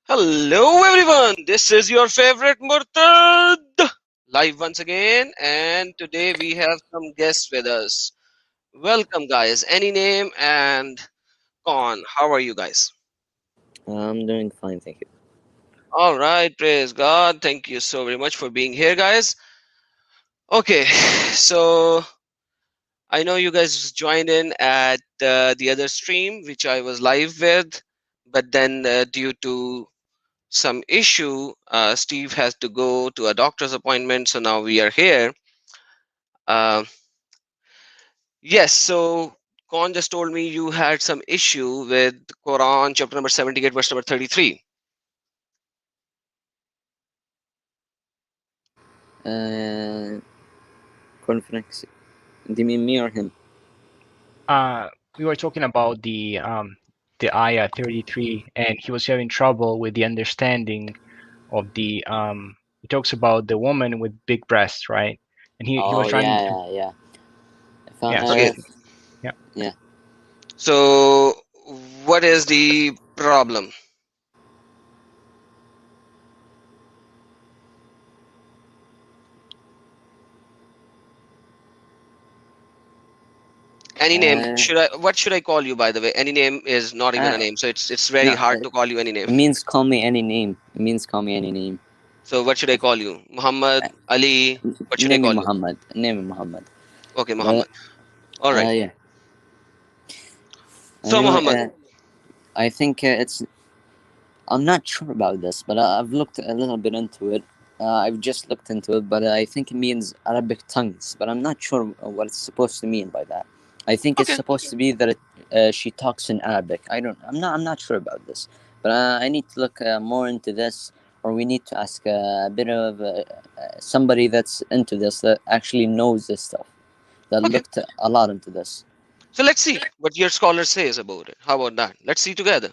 Hello everyone, this is your favorite Murtad live once again, and today we have some guests with us. Welcome guys, any name and Con, how are you guys? I'm doing fine, thank you. Alright, praise God, thank you so very much for being here guys. Okay, so I know you guys joined in at the other stream which I was live with, but then due to some issue, Steve has to go to a doctor's appointment, so now we are here. Uh, yes, so Con just told me you had some issue with Quran chapter number 78, verse number 33. Uh, Conference. Do you mean me or him? uh, we were talking about the ayah 33, and he was having trouble with the understanding of the. He talks about the woman with big breasts, right? And he was Oh trying yeah, to, yeah. yeah. Okay, Yeah. Yeah. so what is the problem? Any name? Uh, Should I? What should I call you? By the way, any name is not even a uh, name, so it's very no, hard to call you any name. it means call me any name. It means call me any name. So what should I call you? Muhammad, Uh, Ali. What should I Name me call you? Muhammad. Name me Muhammad. Okay, But Muhammad. All right. yeah. So Anyway, Muhammad. I think it's. I'm not sure about this, but I've looked a little bit into it. I've just looked into it, but I think it means Arabic tongues. But I'm not sure what it's supposed to mean by that. I think it's Okay. supposed to be that she talks in Arabic. I don't. I'm not sure about this, but I need to look more into this, or we need to ask a bit of somebody that's into this that actually knows this stuff, that Okay. looked a lot into this. So let's see what your scholar says about it. How about that? Let's see together.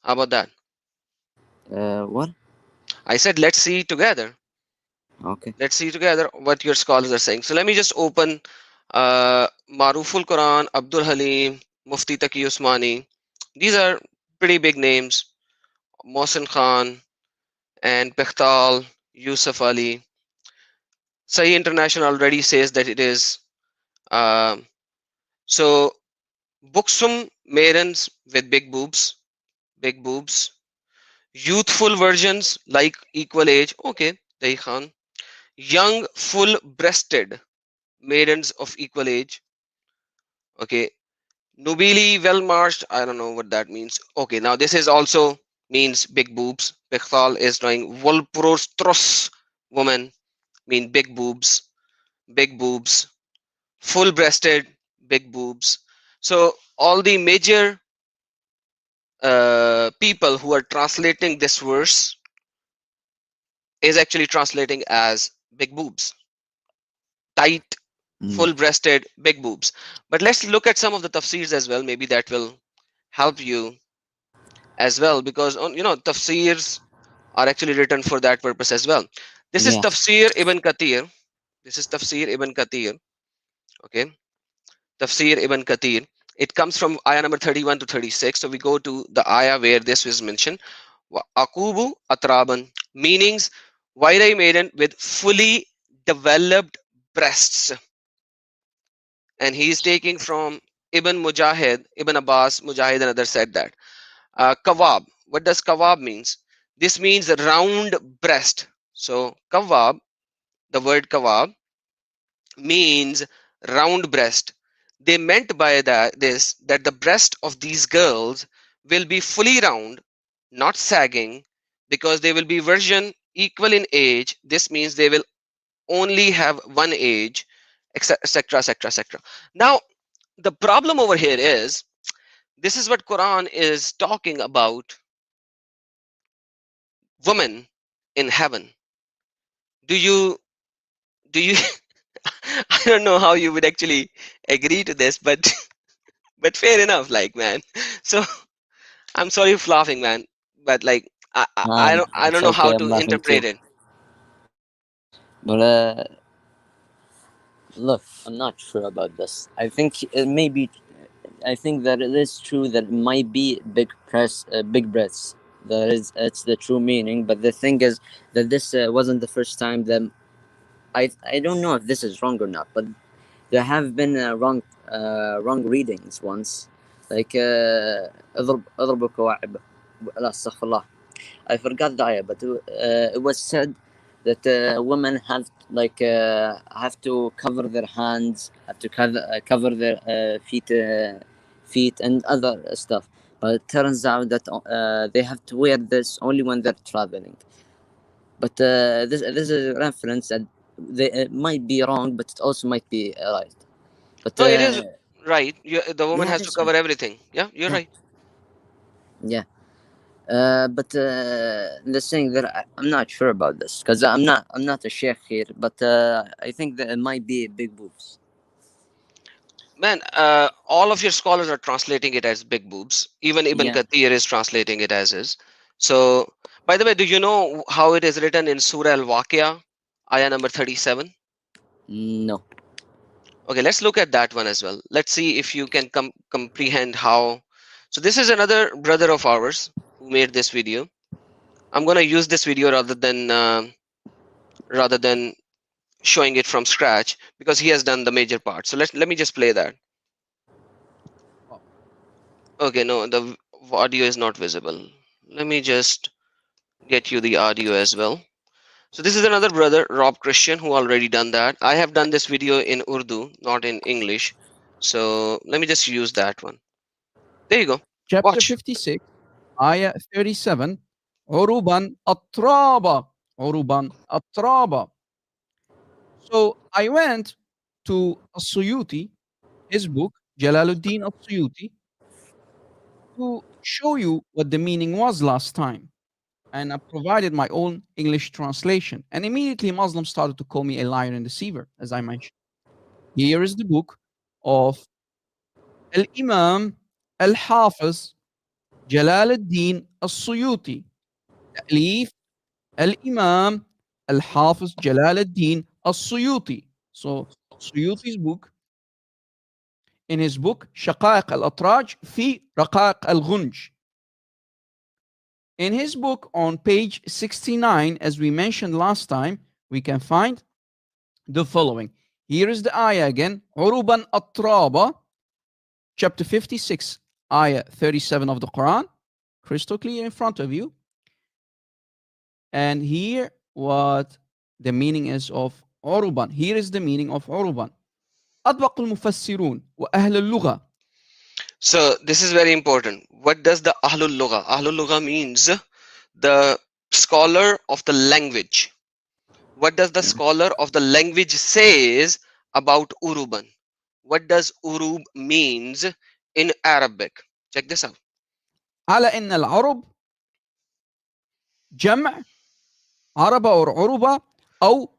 How about that? What? I said let's see together. Okay. Let's see together what your scholars are saying. So let me just open Maruful Quran, Abdul Halim, Mufti Taqi Usmani. These are pretty big names. Mohsin Khan and Pechtal, Yusuf Ali. Sahih International already says that it is. Um so buxom maidens with big boobs. Youthful versions like equal age. Okay, Dahi Khan. Young, full breasted maidens of equal age. Okay. Nubili, well marched. I don't know what that means. Okay, now this is also means big boobs. Bechthal is drawing Volprostros woman, mean big boobs, full breasted, big boobs. So all the major people who are translating this verse is actually translating as big boobs, tight, Mm. full breasted, big boobs. But let's look at some of the tafsirs as well. Maybe that will help you as well, because tafsirs are actually written for that purpose as well. This is Yeah. Tafsir Ibn Kathir. This is Tafsir Ibn Kathir. Okay, Tafsir Ibn Kathir. It comes from ayah number 31 to 36. So we go to the ayah where this was mentioned. Akubu Atraban, meanings wide maiden with fully developed breasts. And he is taking from Ibn Mujahid, Ibn Abbas, Mujahid, and others said that. Kawab. What does kawab means? This means round breast. So kawab, the word kawab means round breast. They meant by that the breast of these girls will be fully round, not sagging, because they will be version equal in age. This means they will only have one age, etc., etc., etc. Now, the problem over here is this is what Quran is talking about women in heaven. Do you do you I don't know how you would actually agree to this, but but fair enough, like, man. So I'm sorry for laughing, man, but like I It's don't know how okay. to I'm laughing interpret too. it. But look, I'm not sure about this. I think it may be. I think that it is true that it might be big breasts. That is, it's the true meaning. But the thing is that this wasn't the first time that I don't know if this is wrong or not, but there have been wrong readings once, like اضرب كواعب. لا استغفر الله. I forgot the ayah, but it was said that women have to cover their hands, have to cover their feet and other stuff. But it turns out that they have to wear this only when they're traveling. But this is a reference that it might be wrong, but it also might be right. But No, it is right. The woman yeah, has it to is cover right. everything. Yeah, you're Yeah, right. yeah. But the thing that I'm not sure about this because I'm not a sheikh here, but I think that it might be big boobs. Man, all of your scholars are translating it as big boobs. Even Ibn Yeah, Kathir is translating it as is. So, by the way, do you know how it is written in Surah Al-Waqi'ah, ayah number 37? no. Okay, let's look at that one as well. Let's see if you can comprehend how. So this is another brother of ours who made this video. I'm gonna use this video rather than showing it from scratch because he has done the major part. So let me just play that. Okay, no, the audio is not visible. Let me just get you the audio as well. So this is another brother, Rob Christian, who already done that. I have done this video in Urdu, not in English. So let me just use that one. There you go. Chapter Watch. 56, Ayah 37, Uruban Atraba. Uruban Atraba. So I went to As-Suyuti, his book, Jalaluddin As-Suyuti, to show you what the meaning was last time. And I provided my own English translation. And immediately Muslims started to call me a liar and deceiver, as I mentioned. Here is the book of Al-Imam Al-Hafiz Jalal al-Din As-Suyuti. تأليف الإمام الحافظ جلال الدين السيوطي. So Suyuti's book, in his book شقائق الأطراج في رقائق الغنج. In his book on page 69, as we mentioned last time, we can find the following. Here is the ayah again. عربا أطرابا, chapter 56, ayah 37 of the Quran, crystal clear in front of you. And here what the meaning is of عربا. Here is the meaning of عربا. أطبق المفسرون وأهل اللغة. So this is very important. What does the Ahlul Lugha? Ahlul Lugha means the scholar of the language. What does the scholar of the language says about Uruban? What does Urub means in Arabic? Check this out. على أن العرب جمع عربة أو عربة أو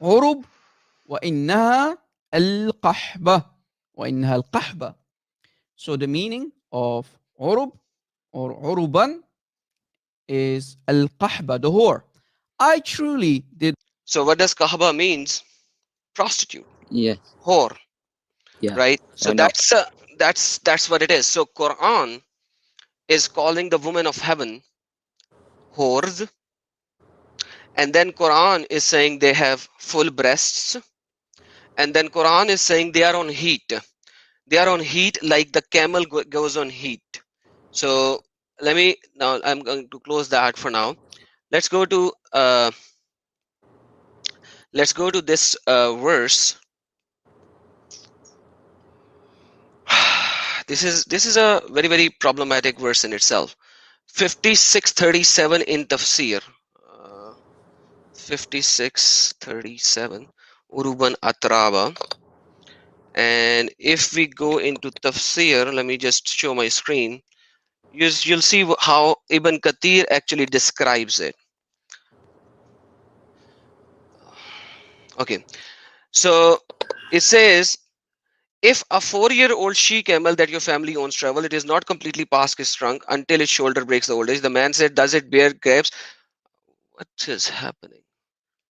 عرب وإنها القحبة وإنها القحبة. So the meaning of عرب or عربا is القحبة, the whore. I truly did. So what does Kahba means? Prostitute, Yeah, whore, yeah. right? So I know. that's what it is. So Quran is calling the women of heaven whores, and then Quran is saying they have full breasts, and then Quran is saying they are on heat. They are on heat like the camel goes on heat. So now I'm going to close that for now. Let's go to this verse. This is a very, very problematic verse in itself. 5637 in tafsir. 5637 Uruban Atraba. And if we go into tafsir, let me just show my screen. You'll see how Ibn Kathir actually describes it. Okay, so it says, if a 4-year-old she camel that your family owns travel, it is not completely past its trunk until its shoulder breaks the old age. The man said, does it bear grapes? What is happening?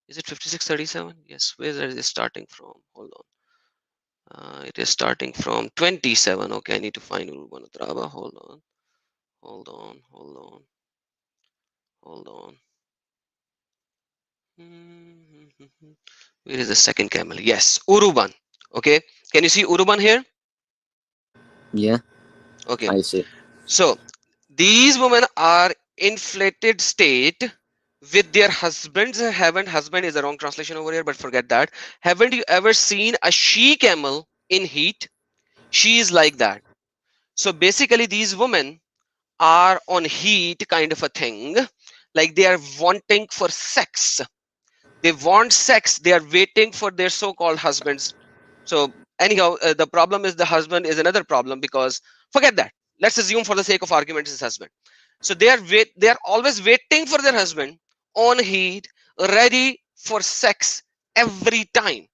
Is it 5637? Yes. Where is it starting from? Hold on. It is starting from 27. Okay, I need to find Urban Traba. Hold on. Hold on. Where is the second camel? Yes, Uruban. Okay, can you see Uruban here? Yeah, Okay, I see. so these women are inflated state with their husbands. Husband is the wrong translation over here, but forget that. Haven't you ever seen a she camel in heat? She is like that. So basically these women are on heat kind of a thing, like they are wanting for sex. They want sex, they are waiting for their so-called husbands. So anyhow, the problem is the husband is another problem, because forget that, let's assume for the sake of argument his husband. So they are always waiting for their husband on heat, ready for sex every time.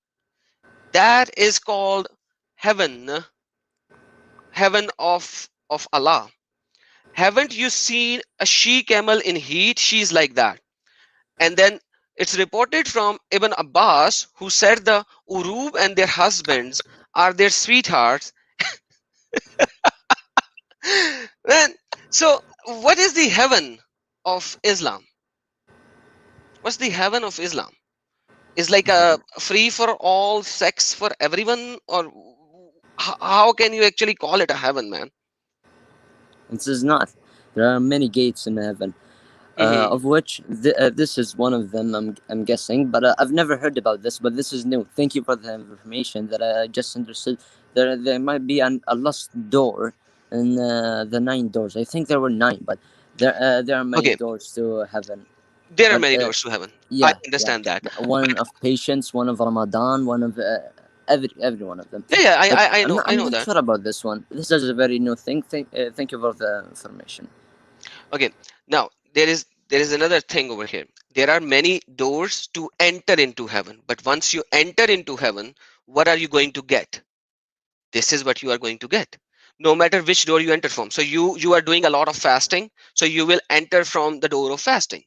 That is called heaven of Allah. Haven't you seen a she camel in heat? She's like that. And then it's reported from Ibn Abbas, who said the Urub and their husbands are their sweethearts. Man, so what is the heaven of Islam? What's the heaven of Islam? Is like a free for all sex for everyone, or how can you actually call it a heaven, man? This is not. There are many gates in heaven, of which this is one of them. I'm guessing, but I've never heard about this. But this is new. Thank you for the information that I just understood. There might be a lost door in the 9 doors. I think there were 9, but there are many Okay, doors to heaven. there are But many doors to heaven. yeah, I understand that. one of patience, one of Ramadan, one of every one of them. Yeah, But I know, I'm I know not that. sure about this one. This is a very new thing. Thank you for the information. Okay, now there is another thing over here. There are many doors to enter into heaven, but once you enter into heaven, what are you going to get? This is what you are going to get, no matter which door you enter from. So you are doing a lot of fasting, so you will enter from the door of fasting.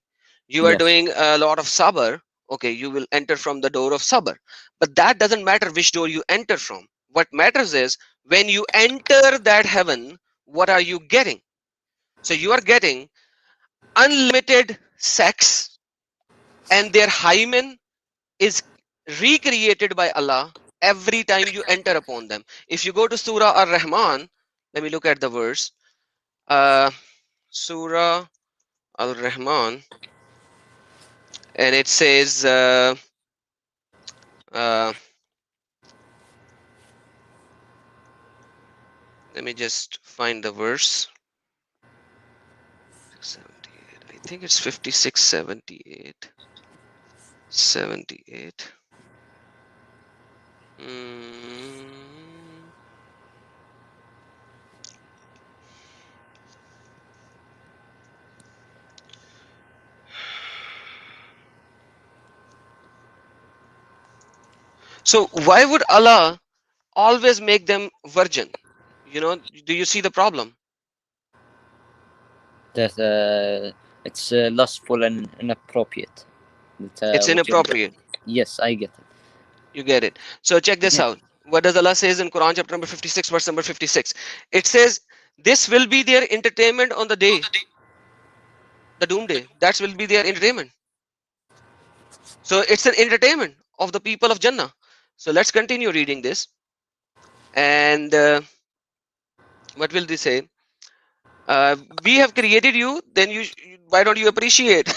You are Yes. doing a lot of sabr, okay, you will enter from the door of sabr. But that doesn't matter which door you enter from. What matters is when you enter that heaven, what are you getting? So you are getting unlimited sex, and their hymen is recreated by Allah every time you enter upon them. If you go to Surah Ar-Rahman, let me look at the verse. Surah Al-Rahman, and it says let me just find the verse. 78. I think it's 56, 78. 78. So why would Allah always make them virgin? You know, do you see the problem? That it's lustful and inappropriate. It's inappropriate. Yes, I get it. You get it. So check this Yeah. out. What does Allah says in Quran chapter number 56, verse number 56? It says, this will be their entertainment on the day, the doom day. That will be their entertainment. So it's an entertainment of the people of Jannah. So let's continue reading this. And what will they say? We have created you, then why don't you appreciate?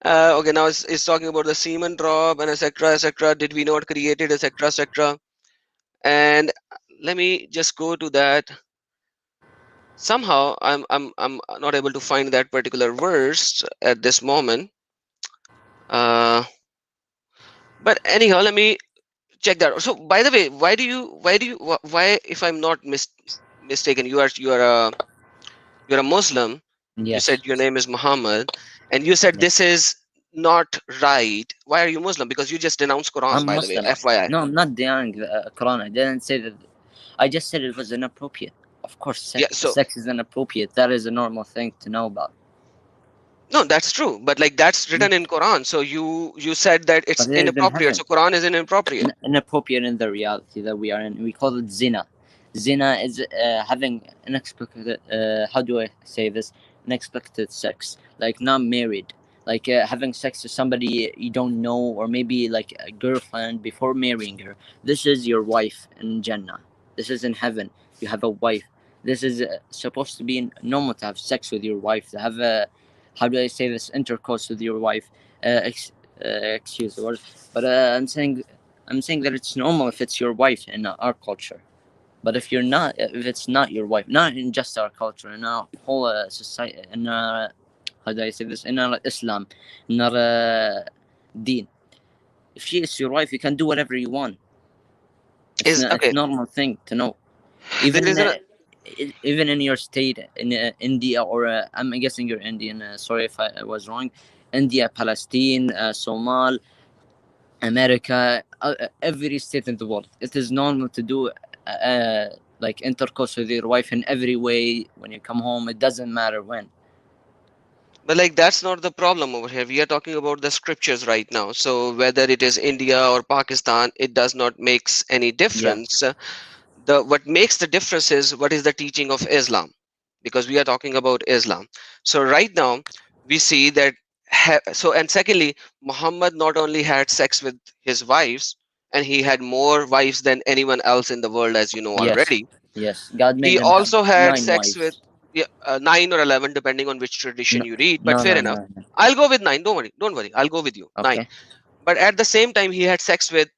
Okay, now it's talking about the semen drop and etc. Did we not create it, etc. And let me just go to that. Somehow I'm not able to find that particular verse at this moment. But anyhow, let me check that. So by the way, why if I'm not mistaken, you're a Muslim. You Yes. said your name is Muhammad, and you said Yes. this is not right. Why are you Muslim? Because you just denounced Quran, I'm by Muslim. the way, FYI. No, I'm not denying the Quran. I didn't say that. I just said it was inappropriate. Of course, Yeah, so sex is inappropriate. That is a normal thing to know about. no, that's true, but like that's written in Quran. So you said that it's But it is in inappropriate. So Quran is inappropriate. Inappropriate in the reality that we are in. We call it zina. Zina is having inexplicable. How do I say this? unexpected sex, like not married, like having sex with somebody you don't know, or maybe like a girlfriend before marrying her. This is your wife in Jannah. This is in heaven. You have a wife. This is supposed to be normal to have sex with your wife, to have a, how do I say this, intercourse with your wife. Excuse the word, but I'm saying that it's normal if it's your wife in our culture. But if you're not, if it's not your wife, not in just our culture, in our whole society, in our, how do I say this, in our Islam, in our deen, if she is your wife, you can do whatever you want. It's Is not, it's okay. a normal thing to know. There is a Even in your state, in India, or I'm guessing you're Indian. Sorry if I was wrong. India, Palestine, Somal, America, every state in the world, it is normal to do like intercourse with your wife in every way. When you come home, it doesn't matter when. but like that's not the problem over here. We are talking about the scriptures right now. So whether it is India or Pakistan, it does not makes any difference. The what makes the difference is what is the teaching of Islam, because we are talking about Islam. So right now we see that so, and secondly, Muhammad not only had sex with his wives, and he had more wives than anyone else in the world, as you know Yes, already. yes. God made He him have also had 9 sex with, wives. yeah, 9 or 11 depending on which tradition No, you read, but no, fair no, enough. no, no. I'll go with 9. Don't worry, I'll go with you, 9. Okay. But at the same time he had sex with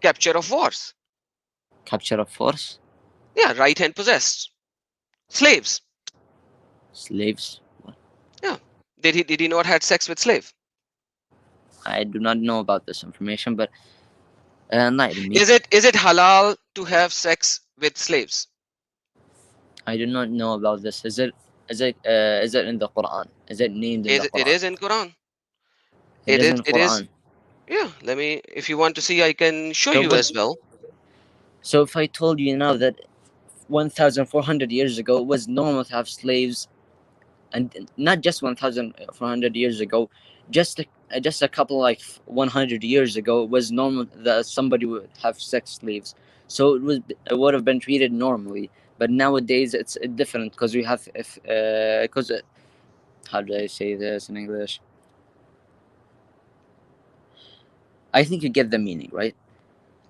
capture of wars. Capture of force, Yeah, right hand possessed slaves. slaves. Yeah, did he not had sex with slave? I do not know about this information, but enlighten me. Is it halal to have sex with slaves? I do not know about this. Is it in the Quran? Is it named in the It Quran? is in Quran. It is in It is. Quran. Yeah, let me, if you want to see, I can show So, you but as well. so if I told you now that 1,400 years ago it was normal to have slaves, and not just 1,400 years ago, just a couple, like 100 years ago, it was normal that somebody would have sex slaves. So it would have been treated normally. But nowadays it's different, because we have, if because how do I say this in English? I think you get the meaning, right?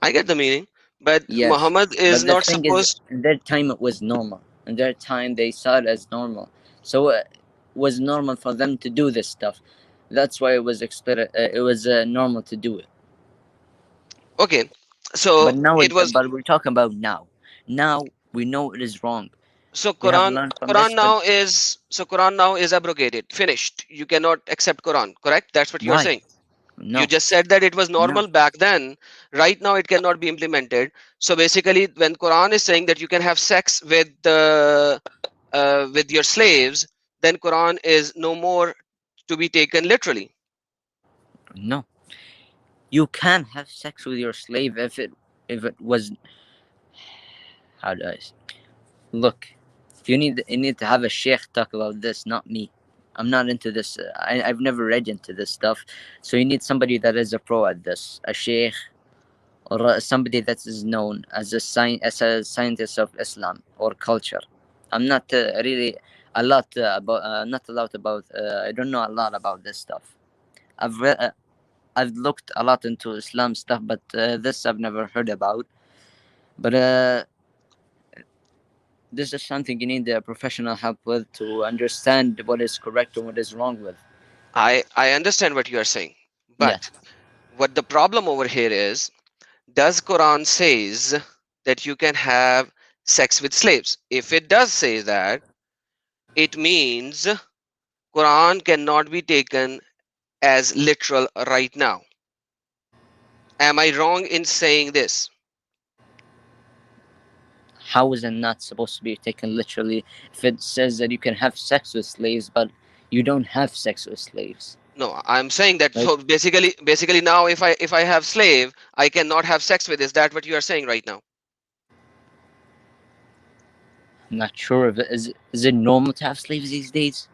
I get the meaning, but Yes. Muhammad is But the not thing is, supposed. in their time it was normal. In their time they saw it as normal. So it was normal for them to do this stuff. That's why it was normal to do it. Okay, so But now, it was. but we're talking about now. Now we know it is wrong. So We have Quran, learned from this, Quran but now is, so Quran now is abrogated, finished. You cannot accept Quran, correct? That's what you are why? saying. You No, just said that it was no, normal back then. Right now, it cannot be implemented. So basically, when Quran is saying that you can have sex with your slaves, then Quran is no more to be taken literally. no. You can have sex with your slave if it was, how do I say? Look, you need to have a sheikh talk about this, not me. I'm not into this. I've never read into this stuff. So you need somebody that is a pro at this, a sheikh, or somebody that is known as as a scientist of Islam or culture. I'm not really a lot about not a lot about. I don't know a lot about this stuff. I've looked a lot into Islam stuff, but this I've never heard about. But this is something you need professional help with, to understand what is correct and what is wrong with. I understand what you are saying, Yeah. but what the problem over here is, does Quran says that you can have sex with slaves? If it does say that, it means Quran cannot be taken as literal right now. Am I wrong in saying this? How is it not supposed to be taken literally if it says that you can have sex with slaves, but you don't have sex with slaves? No, I'm saying that, Like, so basically now if I have slave, I cannot have sex with. Is that what you are saying right now? I'm not sure if is it normal to have slaves these days?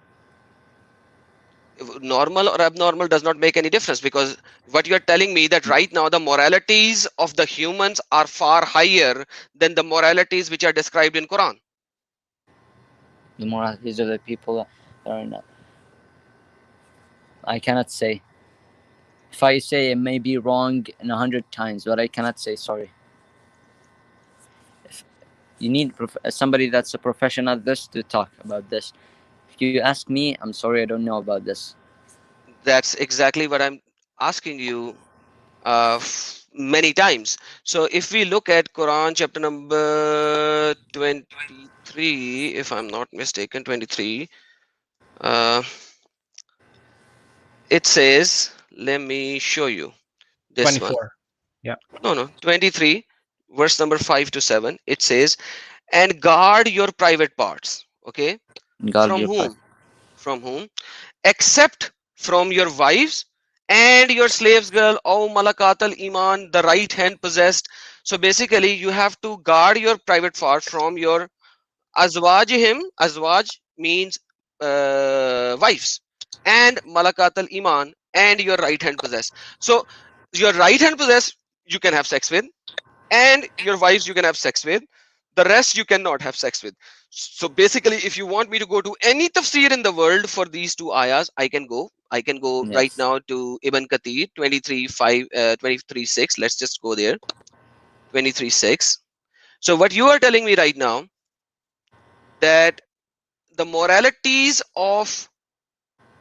Normal or abnormal does not make any difference, because what you are telling me that right now the moralities of the humans are far higher than the moralities which are described in Quran. The moralities of the people that are not. I cannot say. If I say it may be wrong in 100 times, but I cannot say sorry. If you need somebody that's a professional at this to talk about this. If you ask me, I'm sorry, I don't know about this. That's exactly what I'm asking you many times. So if we look at Quran chapter number 23, if I'm not mistaken, 23, it says, let me show you this one. 24. No, 23, verse number 5 to 7. It says, and guard your private parts. Okay. God, From your part. whom? From whom? Except from your wives and your slaves girl, oh malakat al iman, the right hand possessed. So basically you have to guard your private parts from your azwajihim. Azwaj means wives, and malakat al iman, and your right hand possessed. So your right hand possessed you can have sex with, and your wives you can have sex with. The rest you cannot have sex with. So basically if you want me to go to any tafsir in the world for these two ayahs, I can go right Yes. now to Ibn Kathir 23:6. Let's just go there. 23:6. So what you are telling me right now, that the moralities of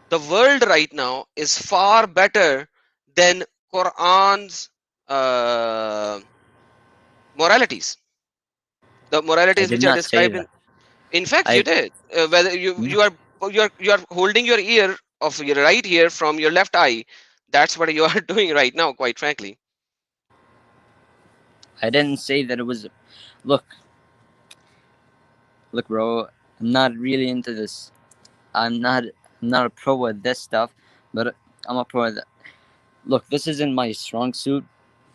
the world right now is far better than Quran's moralities, the I moralities did which are not say described that. in fact you I did. Whether no, you are holding your ear of your right ear from your left eye. That's what you are doing right now, quite frankly. I didn't say that it was. Look, look, bro. I'm not really into this. I'm not a pro at this stuff, but I'm a pro at that. Look, this isn't my strong suit.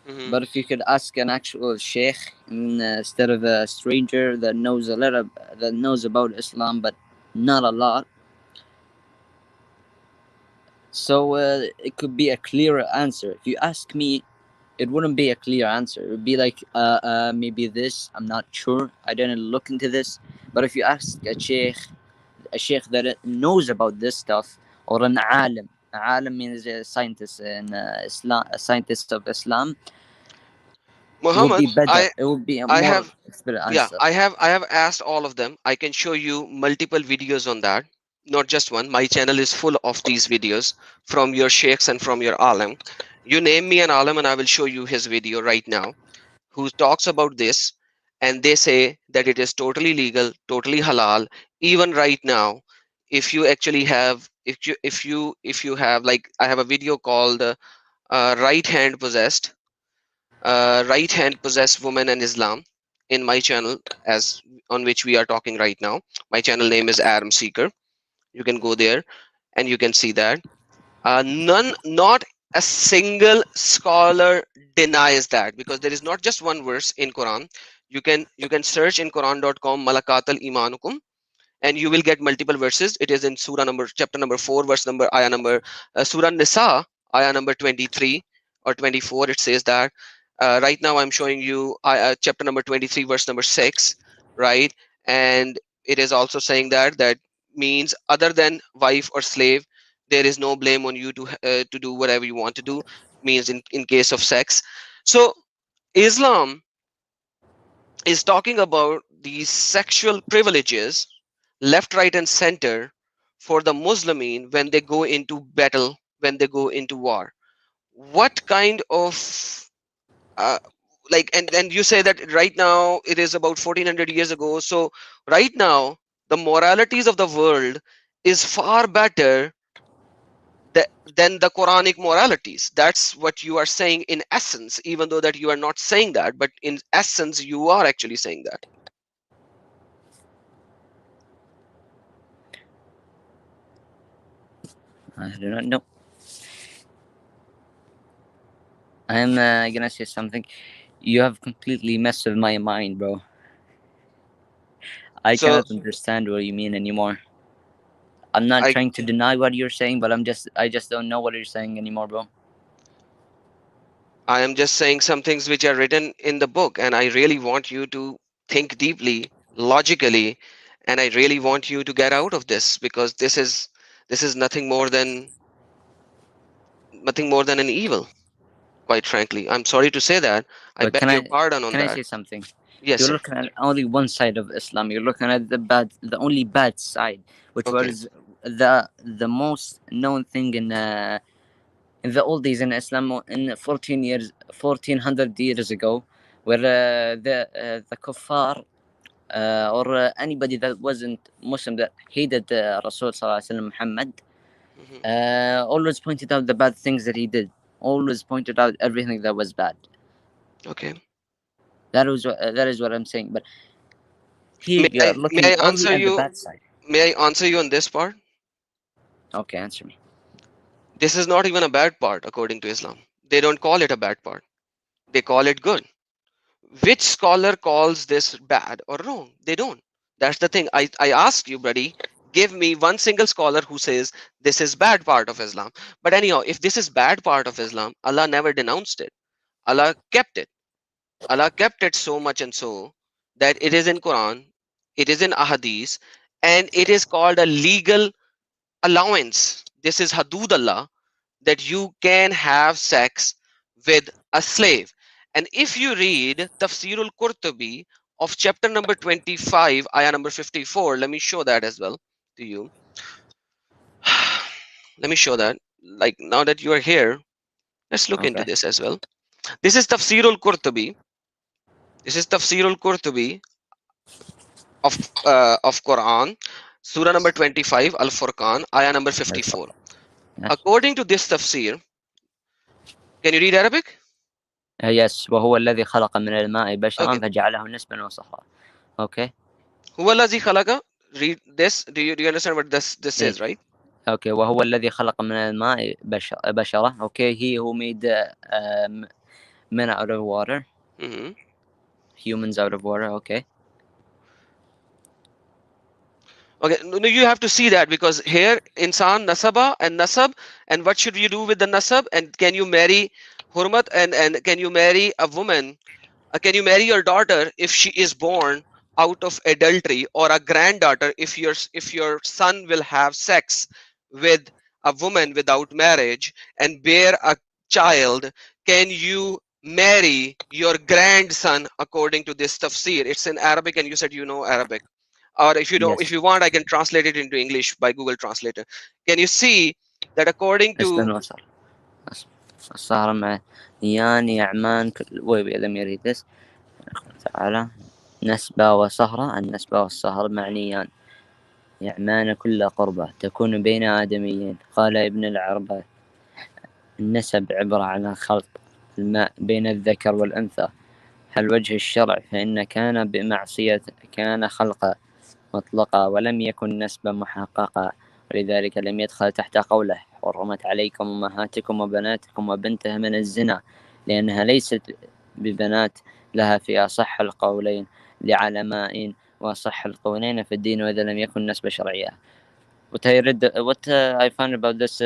Hmm. But if you could ask an actual sheikh instead of a stranger that knows a little, that knows about Islam, but not a lot, so it could be a clearer answer. If you ask me, it wouldn't be a clear answer. It would be like, maybe this. I'm not sure. I didn't look into this. But if you ask a sheikh that knows about this stuff, or an alim means a scientist in Islam, a scientist of Islam, it would Muhammad, be better. It would be a I more have expert yeah, answer. I have asked all of them. I can show you multiple videos on that, not just one. My channel is full of these videos from your sheikhs and from your alim. You name me an alim and I will show you his video right now, who talks about this, and they say that it is totally legal, totally halal. Even right now, if you actually have, if you have, like, I have a video called right hand possessed, right hand possessed woman and Islam in my channel, as on which we are talking right now. My channel name is Adam Seeker. You can go there and you can see that. Not a single scholar denies that, because there is not just one verse in Quran. You can search in Quran.com malakat al imanukum, and you will get multiple verses. It is in surah number, chapter number 4, verse number, ayah number, surah Nisa, ayah number 23 or 24. It says that right now I'm showing you chapter number 23, verse number 6, right? And it is also saying that means other than wife or slave, there is no blame on you to do whatever you want to do, means in case of sex. So Islam is talking about these sexual privileges left, right, and center for the Muslimin when they go into battle, when they go into war. What kind of uh, and you say that right now it is about 1400 years ago. So right now the moralities of the world is far better than the Quranic moralities. That's what you are saying in essence, even though that you are not saying that, but in essence you are actually saying that. I do not know. I'm gonna say something. You have completely messed with my mind, bro. I So cannot understand what you mean anymore. I'm not I trying to deny what you're saying, but I just don't know what you're saying anymore, bro. I am just saying some things which are written in the book, and I really want you to think deeply, logically, and I really want you to get out of this, because this is nothing more than an evil, quite frankly. I'm sorry to say that. I But beg your pardon on can I that. say something? Yes, You're sir. looking at only one side of Islam. You're looking at the only bad side, which Okay. was the most known thing in the old days in Islam in 1400 years ago, where the kuffar or anybody that wasn't Muslim that hated Rasul Sallallahu Alaihi Wasallam Muhammad Mhm. always pointed out the bad things that he did. Always pointed out everything that was bad. Okay. That is what I'm saying. But here May you are looking I only answer at the you? bad side. May I answer you on this part? Okay, answer me. This is not even a bad part according to Islam. They don't call it a bad part. They call it good. Which scholar calls this bad or wrong? They don't. That's the thing. I ask you, buddy, give me one single scholar who says this is bad part of Islam. But anyhow, if this is bad part of Islam, Allah never denounced it. Allah kept it. Allah kept it so much and so that it is in Quran, it is in Ahadith, and it is called a legal allowance. This is Hadud Allah, that you can have sex with a slave. And if you read Tafsirul Qurtubi of chapter number 25, ayah number 54, let me show that as well to you. Let me show that. Like, now that you are here, let's look into Okay. this as well. This is Tafsirul Qurtubi. This is Tafsirul Qurtubi of Quran, Surah number 25, Al Furqan, ayah number 54. Yes. According to this tafsir, can you read Arabic? Yes. وهو الذي خلق من الماء بشرا Okay. فجعله نسبا وصهرا. Okay. Huwa allazi khalaqa. Read this. Do you understand what this Yes. is, right? Okay. وهو الذي خلق من الماء بشرا. Okay. He who made men out of water. Mm-hmm. Humans out of water. Okay. Okay, no, you have to see that, because here insan nasaba and nasab, and what should you do with the nasab, and can you marry hurmat, and can you marry a woman, can you marry your daughter if she is born out of adultery, or a granddaughter if your son will have sex with a woman without marriage and bear a child? Can you marry your grandson according to this tafsir? It's in Arabic, and you said you know Arabic. Or if you don't, Yes. if you want, I can translate it into English by Google Translator. Can you see that according to نسبا وصهرا. صار مع نيان يعمان let me read this. تعالى نسبة وصهرة. النسبة والصهر معنيان يعمان كل قربة تكون بين آدميين. قال ابن العربة النسب عبارة عن خلط الماء بين الذكر والأنثى. هل وجه الشرع فإن كان بمعصية كان خلقا مطلقا ولم يكن نسبا محققا، ولذلك لم يدخل تحت قوله حرمت عليكم أمهاتكم وبناتكم وبنتها من الزنا، لأنها ليست ببنات لها في أصح القولين لعلماء وأصح القولين في الدين وإذا لم يكن نسبة شرعية. What I found about this,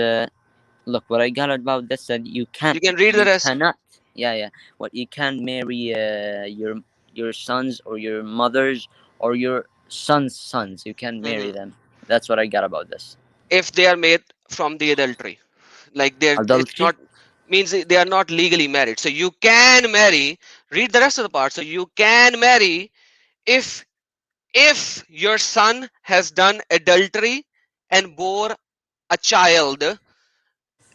look, what I got about this, that you you can read the rest. cannot, what you can't marry your sons or your mothers or your sons' sons. You can't marry them. That's what I got about this. If they are made from the adultery, like it's Adultery? not, means they are not legally married. So you can marry. Read the rest of the part. So you can marry if your son has done adultery and bore a child,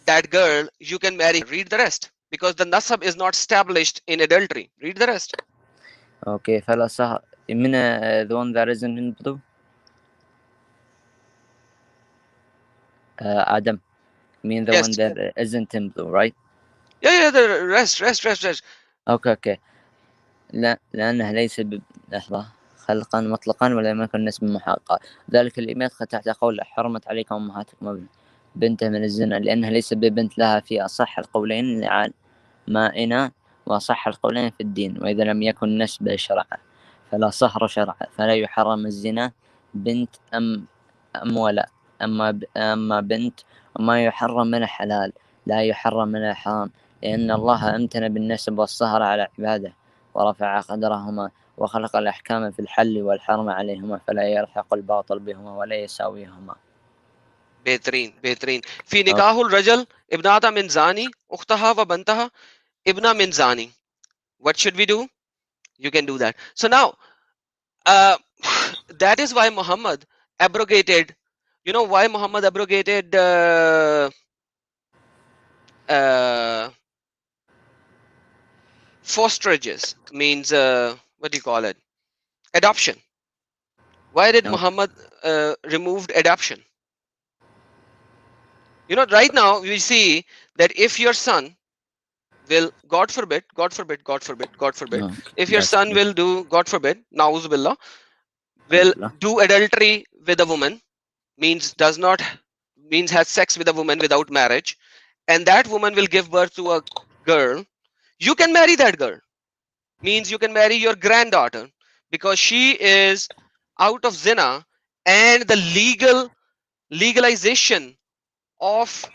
that girl, you can marry. Read the rest, because the nasab is not established in adultery. Read the rest. Okay, فلا صح من the one that isn't in blue. Adam, you mean the Yes. one that isn't in blue, right? Yeah, the rest. Okay. لا لأنها ليس لحظة خلقا مطلقا ولم يكن نسبا محققا، ذلك اللي يدخل تحت قوله حرمت عليكم أمهاتكم بنتها من الزنا، لأنها ليس ببنت لها في أصح القولين لعلمائنا وأصح القولين في الدين وإذا لم يكن نسبا شرعا فلا صهر شرعا، فلا يحرم الزنا بنت أم ولا، أما بنت وما يحرم من حلال لا يحرم من حرام، لأن الله امتن بالنسب والصهر على عباده ورفع قدرهما وخلق الأحكام في الحل والحرم عليهما فلا يلحق الباطل بهما ولا يساويهما. बेहतरीन बेहतरीन في نكاح الرجل ابنة من زاني أختها وبنتها ابنة من زاني. What should we do? You can do that. So now that is why Muhammad abrogated, you know why Muhammad abrogated fosterages, means what do you call it, adoption. Why did No. Muhammad removed adoption? You know, right now we see that if your son will, God forbid, God forbid, God forbid, God forbid, No, if your that's son good. will do, God forbid, na'uz billah, will do adultery with a woman, means does not, means has sex with a woman without marriage, and that woman will give birth to a girl, you can marry that girl. Means you can marry your granddaughter because she is out of zina, and the legalization of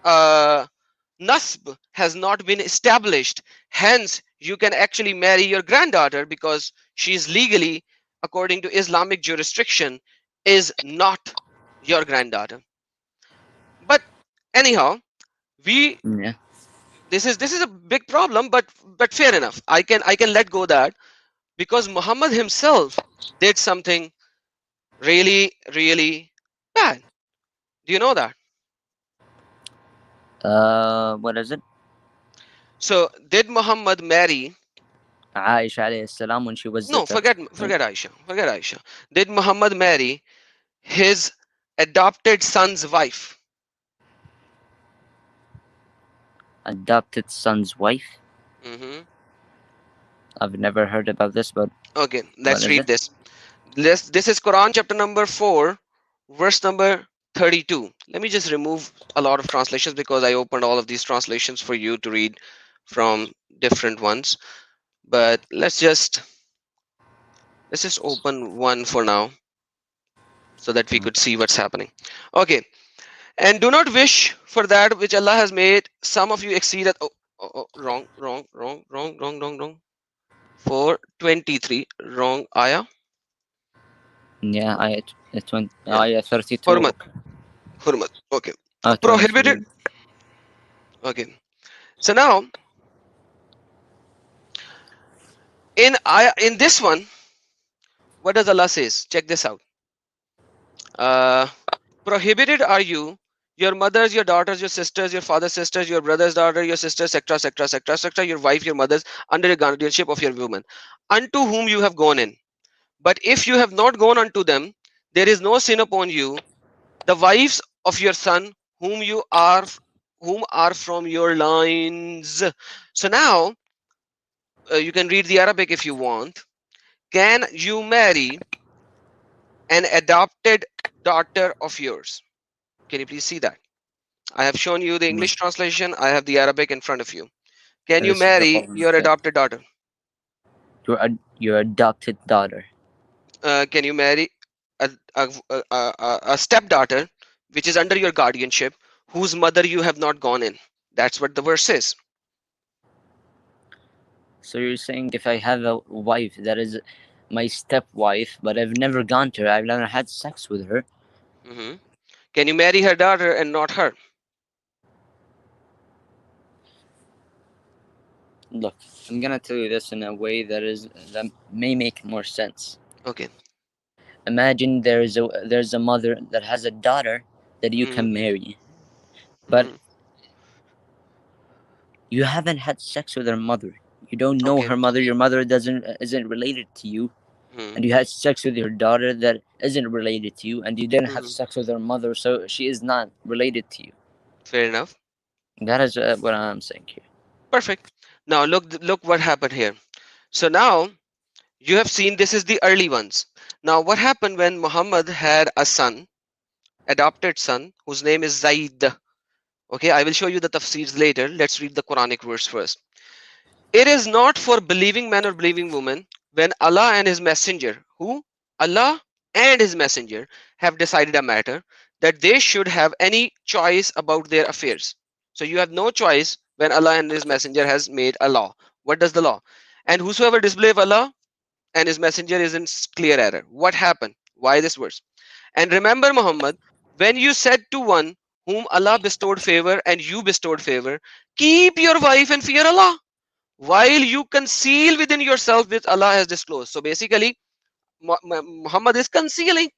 nasb has not been established. Hence you can actually marry your granddaughter because she is legally, according to Islamic jurisdiction, is not your granddaughter. But anyhow, we, Yeah. this is a big problem, but fair enough, I can let go that, because Muhammad himself did something really bad. Do you know that? What is it? So did Muhammad marry? Aisha alayhi salam when she was No, forget Aisha. Forget Aisha. Did Muhammad marry his adopted son's wife? adopted son's wife? Hmm. I've never heard about this, but Okay, what let's is read it? this. This is Quran chapter number 4, verse number 32. Let me just remove a lot of translations because I opened all of these translations for you to read from different ones. But let's just open one for now so that we could see what's happening. Okay. And do not wish for that which Allah has made some of you exceed at, wrong. 423, wrong ayah. Yeah, ayat Yeah. ayat 32. Hurmat. Hurmat. Okay. 23. Prohibited. Okay. So now in ayah, in this one, what does Allah says? Check this out. Prohibited are you, your mothers, your daughters, your sisters, your father's sisters, your brother's daughter, your sisters, etc., etc., etc., etc., your wife, your mothers, under the guardianship of your woman, unto whom you have gone in. But if you have not gone unto them, there is no sin upon you. The wives of your son, whom are from your lines. So now you can read the Arabic if you want. Can you marry an adopted daughter of yours? Can you please see that? I have shown you the English translation. I have the Arabic in front of you. Can you This is the marry following your thing. adopted daughter? Your adopted daughter. Can you marry a stepdaughter which is under your guardianship, whose mother you have not gone in? That's what the verse says. So you're saying if I have a wife that is my stepwife, but I've never gone to her, I've never had sex with her. Hmm. Can you marry her daughter and not her? Look, I'm gonna tell you this in a way that may make more sense. Okay. Imagine there's a mother that has a daughter that you can marry, but you haven't had sex with her mother. You don't know Okay. her mother. Your mother isn't related to you, and you had sex with your daughter that isn't related to you, and you didn't have sex with her mother, so she is not related to you. Fair enough. That is what I'm saying here. Perfect. Now look what happened here. So now you have seen this is the early ones. Now what happened when Muhammad had a son, adopted son, whose name is Zaid? Okay, I will show you the tafsirs later. Let's read the Quranic verse first. It is not for believing man or believing woman when Allah and his messenger, who? Allah and his messenger have decided a matter, that they should have any choice about their affairs. So you have no choice when Allah and his messenger has made a law. What does the law? And whosoever disbelieve Allah and his messenger is in clear error. What happened? Why this verse? And remember, Muhammad, when you said to one whom Allah bestowed favor and you bestowed favor, keep your wife and fear Allah, while you conceal within yourself which Allah has disclosed. So basically, Muhammad is concealing,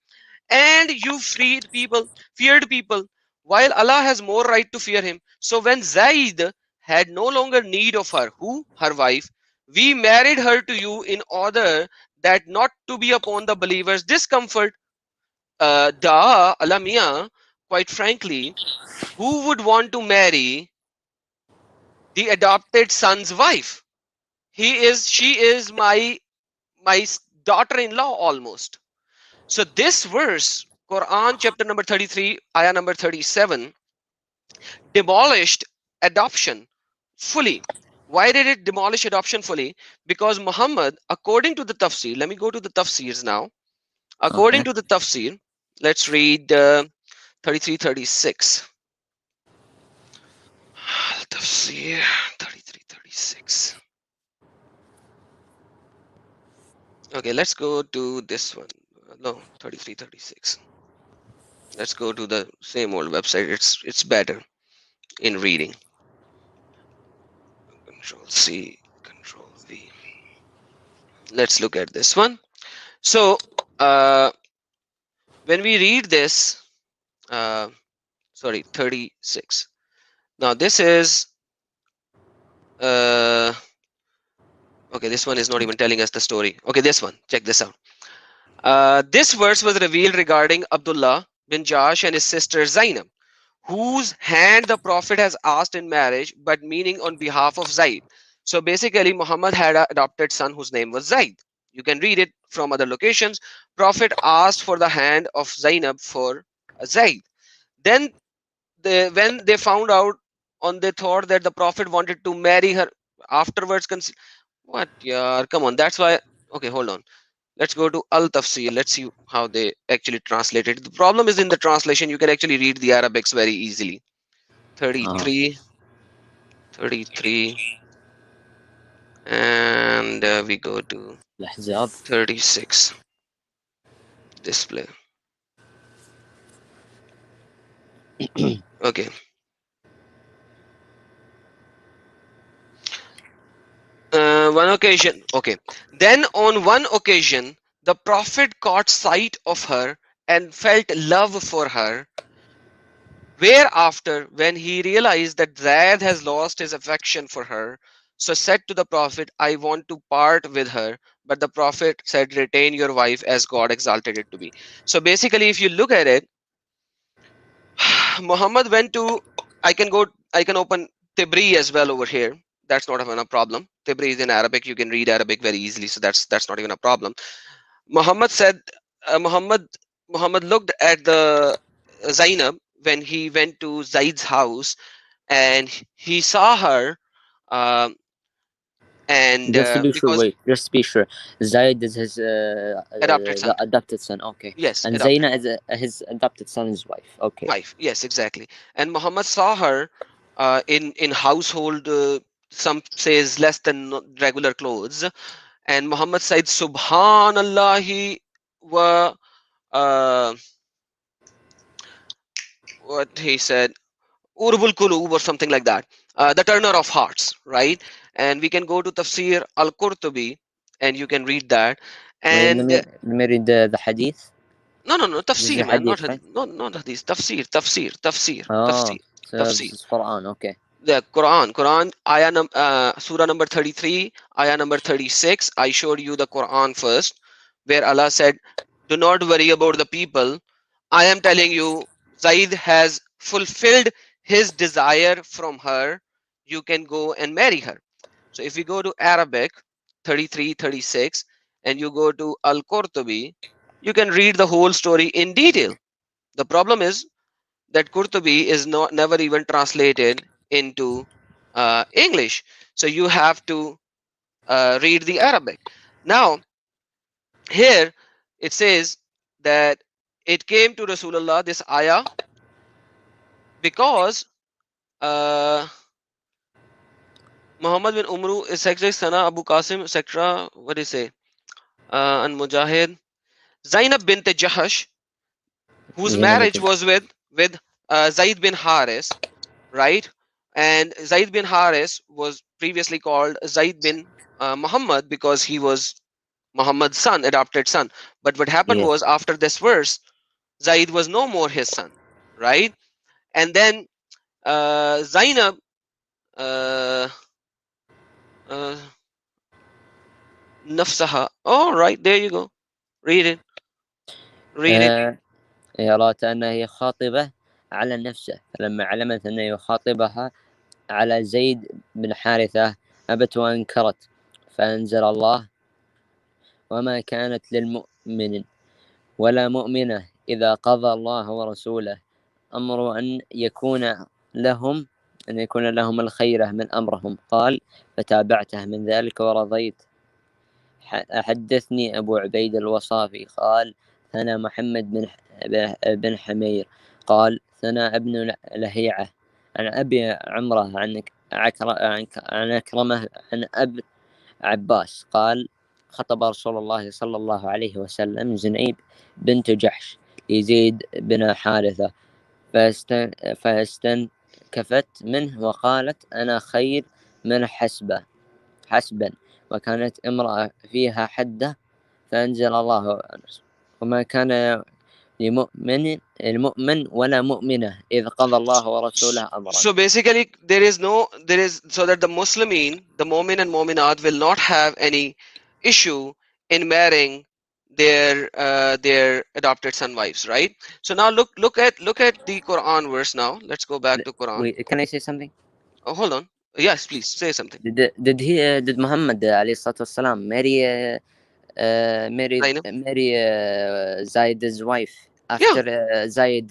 and you feared people, while Allah has more right to fear him. So when Zaid had no longer need of her, who? Her wife, we married her to you in order that not to be upon the believers discomfort. Da Alamia, quite frankly, who would want to marry the adopted son's wife? She is my daughter-in-law almost. So this verse, Quran chapter number 33, ayah number 37, demolished adoption fully. Why did it demolish adoption fully? Because Muhammad, according to the tafsir, let me go to the tafsirs now. According to the tafsir, let's read 33, 36. Tafsir 33, 36. Okay, let's go to this one. No, 33, 36. Let's go to the same old website. It's better in reading. Control C, Control V. Let's look at this one. So when we read this, sorry, 36. Now this is okay. This one is not even telling us the story. Okay, this one. Check this out. This verse was revealed regarding Abdullah bin Jash and his sister Zainab, whose hand the Prophet has asked in marriage, but meaning on behalf of Zaid. So basically, Muhammad had an adopted son whose name was Zaid. You can read it from other locations. Prophet asked for the hand of Zainab for Zaid. Then when they found out on they thought that the Prophet wanted to marry her afterwards. What? Yeah, come on. That's why. Okay, hold on. Let's go to Al Tafsir. Let's see how they actually translated. The problem is in the translation. You can actually read the Arabics very easily. 33, 33, and we go to 36. Display. Okay. One occasion. Okay. Then on one occasion, the Prophet caught sight of her and felt love for her. Whereafter, when he realized that Zaid has lost his affection for her, so said to the Prophet, I want to part with her. But the Prophet said, retain your wife as God exalted it to be. So basically, if you look at it, Muhammad went to, I can open Tibri as well over here. That's not even a problem. Tibri is in Arabic. You can read Arabic very easily. So that's not even a problem. Muhammad said, Muhammad looked at the Zainab when he went to Zaid's house, and he saw her, and Just to be sure, because wait, just to be sure, Zaid is his adopted son. the adopted son. Okay. Yes, And adopted Zaina is his adopted son's wife. Okay. wife. Yes, exactly. And Muhammad saw her in household. Some says less than regular clothes, and Muhammad said, Subhanallahi wa. What he said, Urbul Kulub or something like that, the turner of hearts, right? And we can go to Tafsir Al-Qurtubi and you can read that. Wait, And let me read the hadith. no, This is Tafsir, the man, hadith, right? not Hadith, Tafsir. Oh, so this Tafsir. is Quran. Okay. The Quran, Surah number 33, ayah number 36. I showed you the Quran first, where Allah said, do not worry about the people. I am telling you, Zaid has fulfilled his desire from her. You can go and marry her. So if we go to Arabic 33, 36, and you go to Al-Qurtubi, you can read the whole story in detail. The problem is that Qurtubi is never even translated into English. So you have to read the Arabic. Now, here it says that it came to Rasulullah, this ayah, because Muhammad bin Umru is Secretary Sana Abu Qasim, etc. What do you say? And Mujahid. Zainab bint Jahash, whose زينب marriage بنت was with Zaid bin Haris, right? And Zaid bin Haris was previously called Zaid bin Muhammad because he was Muhammad's son, adopted son. But what happened yeah. was after this verse, Zaid was no more his son, right? And then Zainab, uh, uh, nafsaha. Oh, right, there you go. Read it. Read it. هي رأت أنها هي خاطبة على نفسه، فلما علمت أنه يخاطبها على زيد بن حارثة أبت وأنكرت، فأنزل الله: وما كانت للمؤمن ولا مؤمنة إذا قضى الله ورسوله أمر أن يكون لهم الخيرة من أمرهم. قال: فتابعته من ذلك ورضيت. حدثني أبو عبيد الوصافي قال: ثنا محمد بن حمير قال: ثنا ابن لهيعة عن أبي عمره عن أكرمه عن أبي عباس قال: خطب رسول الله صلى الله عليه وسلم زنيب بنت جحش يزيد بن حارثة، فاستنكفت منه وقالت: أنا خير من حسبا، وكانت امرأة فيها حدة، فأنزل الله: وما كان المؤمن ولا مؤمنة إذ قضى الله ورسوله أمرا. So basically, there is so that the Muslimin, the Mu'min and Mu'minat will not have any issue in marrying their adopted son wives, right? So now look at the Quran verse now. Let's go back to Quran. Wait, can I say something? Oh, hold on. Yes, please say something. Did Muhammad عليه الصلاة والسلام marry Zaid's wife after Zaid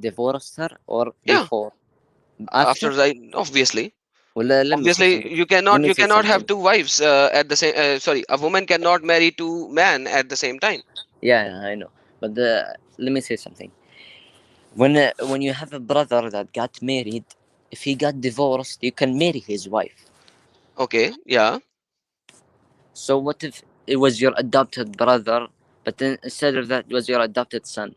divorced her or before? After Zaid, obviously. ولا let me say Obviously, something. you cannot have two wives at the same. Sorry, a woman cannot marry two men at the same time. Yeah, I know. But let me say something. When you have a brother that got married, if he got divorced, you can marry his wife. Okay, yeah. So what if it was your adopted brother, but then instead of that, it was your adopted son,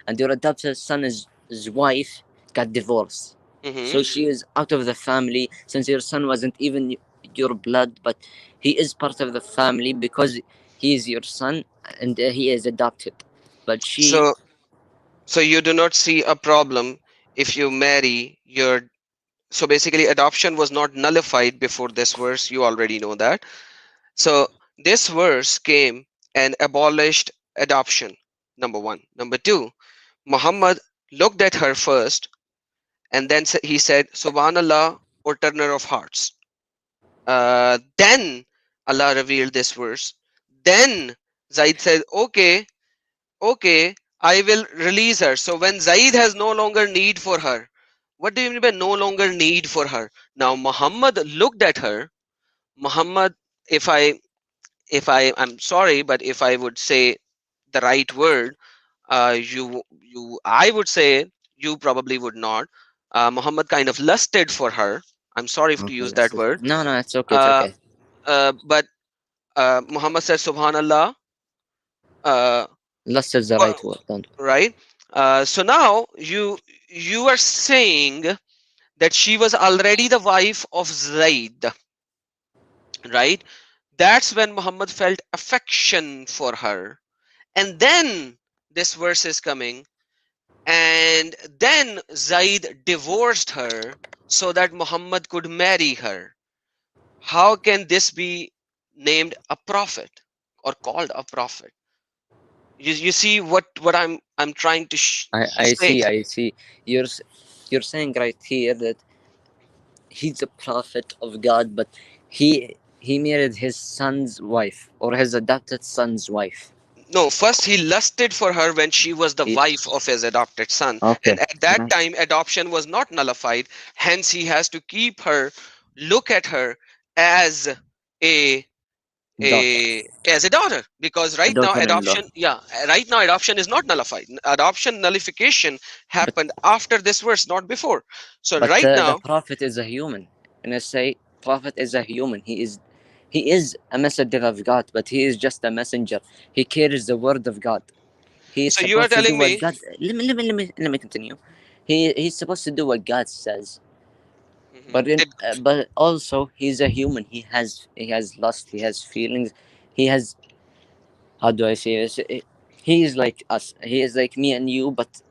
and your adopted son's wife got divorced? Mm-hmm. So she is out of the family, since your son wasn't even your blood, but he is part of the family because he is your son and he is adopted. But she. So you do not see a problem if you marry your. So basically, adoption was not nullified before this verse. You already know that. So this verse came and abolished adoption. Number one. Number two, Muhammad looked at her first, and then he said, "Subhanallah," or turner of hearts. Then Allah revealed this verse. Then Zaid said, okay, I will release her. So when Zaid has no longer need for her, what do you mean by no longer need for her? Now Muhammad looked at her. Muhammad, I'm sorry, but if I would say the right word, I would say, you probably would not. Muhammad kind of lusted for her. I'm sorry to use that word. No, it's okay. It's okay. But Muhammad said, Subhanallah. Lust is the right word. Don't. Right. So now you are saying that she was already the wife of Zaid, right? That's when Muhammad felt affection for her, and then this verse is coming, and then Zaid divorced her so that Muhammad could marry her. How can this be named a prophet or called a prophet? You see what I'm trying to say. I see. You're saying right here that he's a prophet of God, but he married his son's wife or his adopted son's wife. No, first he lusted for her when she was the wife of his adopted son. Okay. And at that time, adoption was not nullified. Hence, he has to keep her, look at her as a daughter, because right now adoption is not nullified. Adoption nullification happened after this verse, not before. So but right now the prophet is a human, and I say Prophet is a human. He is a messenger of God, but he is just a messenger. He carries the word of God. He is So you are supposed to do telling what me, God. Let me continue. He's supposed to do what God says. But did, but also he's a human. He has lust. He has feelings. He has, how do I say this? He is like us. He is like me and you. But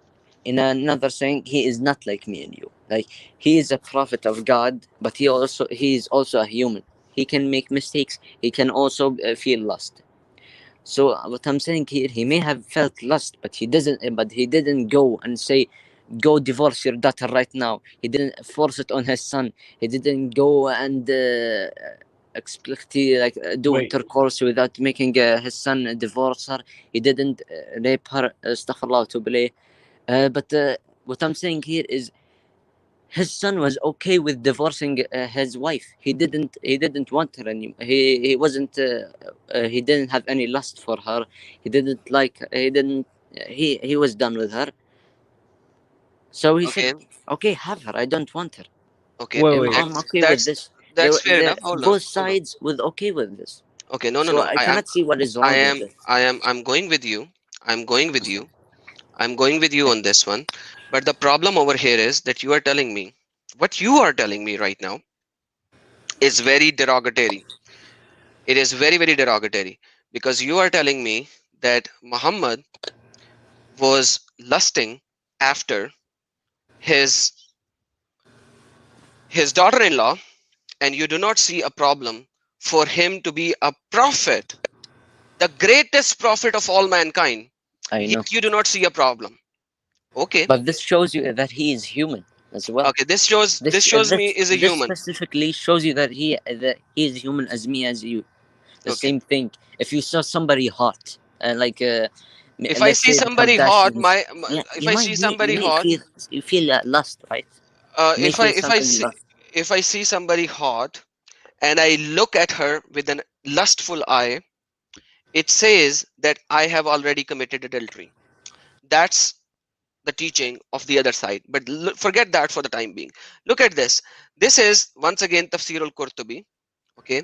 in another saying, he is not like me and you. Like, he is a prophet of God, but he is also a human. He can make mistakes. He can also feel lust. So what I'm saying here, he may have felt lust, but he doesn't. But he didn't go and say, "Go divorce your daughter right now." He didn't force it on his son. He didn't go and explicitly do Wait, intercourse without making his son divorce her. He didn't rape her. Astaghfirullah to play. But what I'm saying here is, his son was okay with divorcing his wife. He didn't want her anymore. He wasn't. He didn't have any lust for her. He didn't like. He didn't. He was done with her. So he said, okay, "Okay, have her. I don't want her. okay, wait, wait. I'm okay with that's this." that's fair enough. Hold on, Both hold on. sides was okay with this. Okay, no, no, So no. I cannot see what is wrong with this. I'm going with you. I'm going with you. I'm going with you on this one. But the problem over here is that you are telling me, what you are telling me right now is very derogatory. It is very, very derogatory, because you are telling me that Muhammad was lusting after his his daughter-in-law, and you do not see a problem for him to be a prophet, the greatest prophet of all mankind, I know, yet you do not see a problem. Okay, but this shows you that he is human as well. okay, this shows me is a This human. specifically shows you that he is human as me as you. The Okay, same thing. If you saw somebody hot, if I let's see say the somebody hot, Kardashians, yeah, if I see you somebody may hot, feel that lust, right? You may if I feel if I something see lust. if I see somebody hot and I look at her with an lustful eye, it says that I have already committed adultery. That's the teaching of the other side. But forget that for the time being. Look at this. This is once again Tafsir al-Qurtubi. Okay,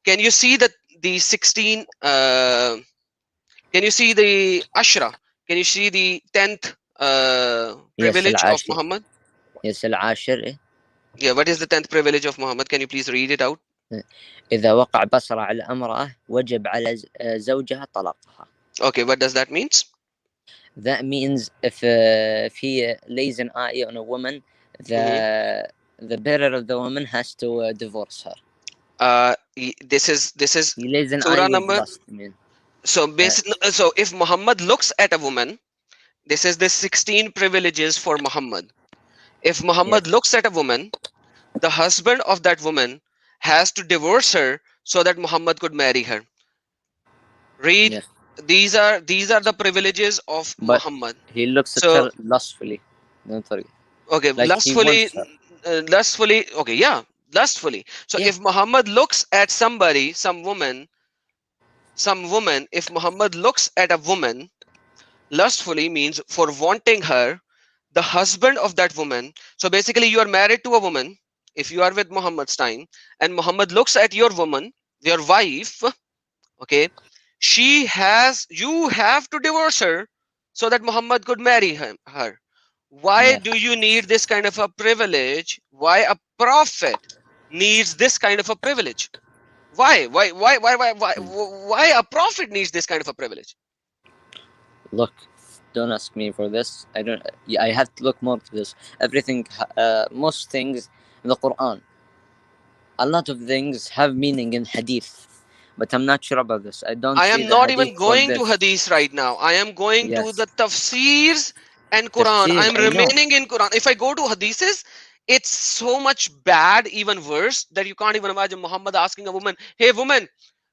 can you see the 16? Can you see the Ashra? Can you see the 10th Yes, privilege of العاشر. Muhammad? Yes, العاشر. Yeah, what is the 10th privilege of Muhammad? Can you please read it out? إذا وقع بصر على امرأة وجب على زوجها طلاقها. Okay, what does that means? That means if he lays an eye on a woman, the bearer of the woman has to divorce her. This is He lays an eye surah with number. lust. I mean, So so if Muhammad looks at a woman, this is the 16 privileges for Muhammad. If Muhammad yes, looks at a woman, the husband of that woman has to divorce her so that Muhammad could marry her. Read. yes. These are the privileges of But Muhammad. he looks at So her lustfully. Don't worry. okay, Like he wants her. lustfully. Okay, yeah, lustfully. So Yeah. if Muhammad looks at somebody, some woman, if Muhammad looks at a woman lustfully, means for wanting her, the husband of that woman. So basically, you are married to a woman. If you are with Muhammad's time, and Muhammad looks at your woman, your wife, okay, you have to divorce her so that Muhammad could marry her. Why Yeah. do you need this kind of a privilege? Why a prophet needs this kind of a privilege? Why a prophet needs this kind of a privilege? Look, don't ask me for this. I don't. Yeah, I have to look more to this. Everything, most things in the Quran, a lot of things have meaning in Hadith, but I'm not sure about this. I don't I see am the not even Hadith for going to this. Hadith right now. I am going to Yes, the tafsirs and Quran. tafsir. I am I know. remaining in Quran. If I go to Hadiths, it's so much bad, even worse, that you can't even imagine Muhammad asking a woman, "Hey, woman,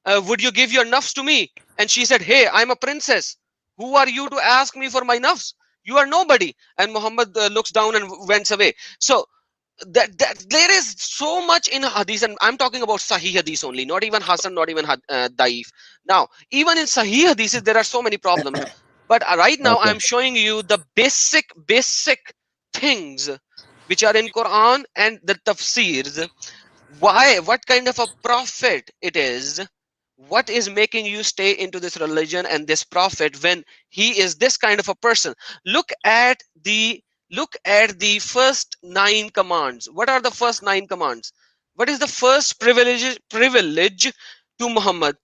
would you give your nafs to me?" And she said, "Hey, I'm a princess. Who are you to ask me for my nafs? You are nobody." And Muhammad looks down and went away. So that there is so much in hadith, and I'm talking about sahih hadith only, not even hasan, not even daif. Now even in sahih hadith there are so many problems, but right now Okay. I'm showing you the basic things which are in Quran and the tafsirs. Why? What kind of a prophet it is? What is making you stay into this religion and this prophet when he is this kind of a person? Look at the first 9 commands. What are the first 9 commands? What is the first privilege to Muhammad?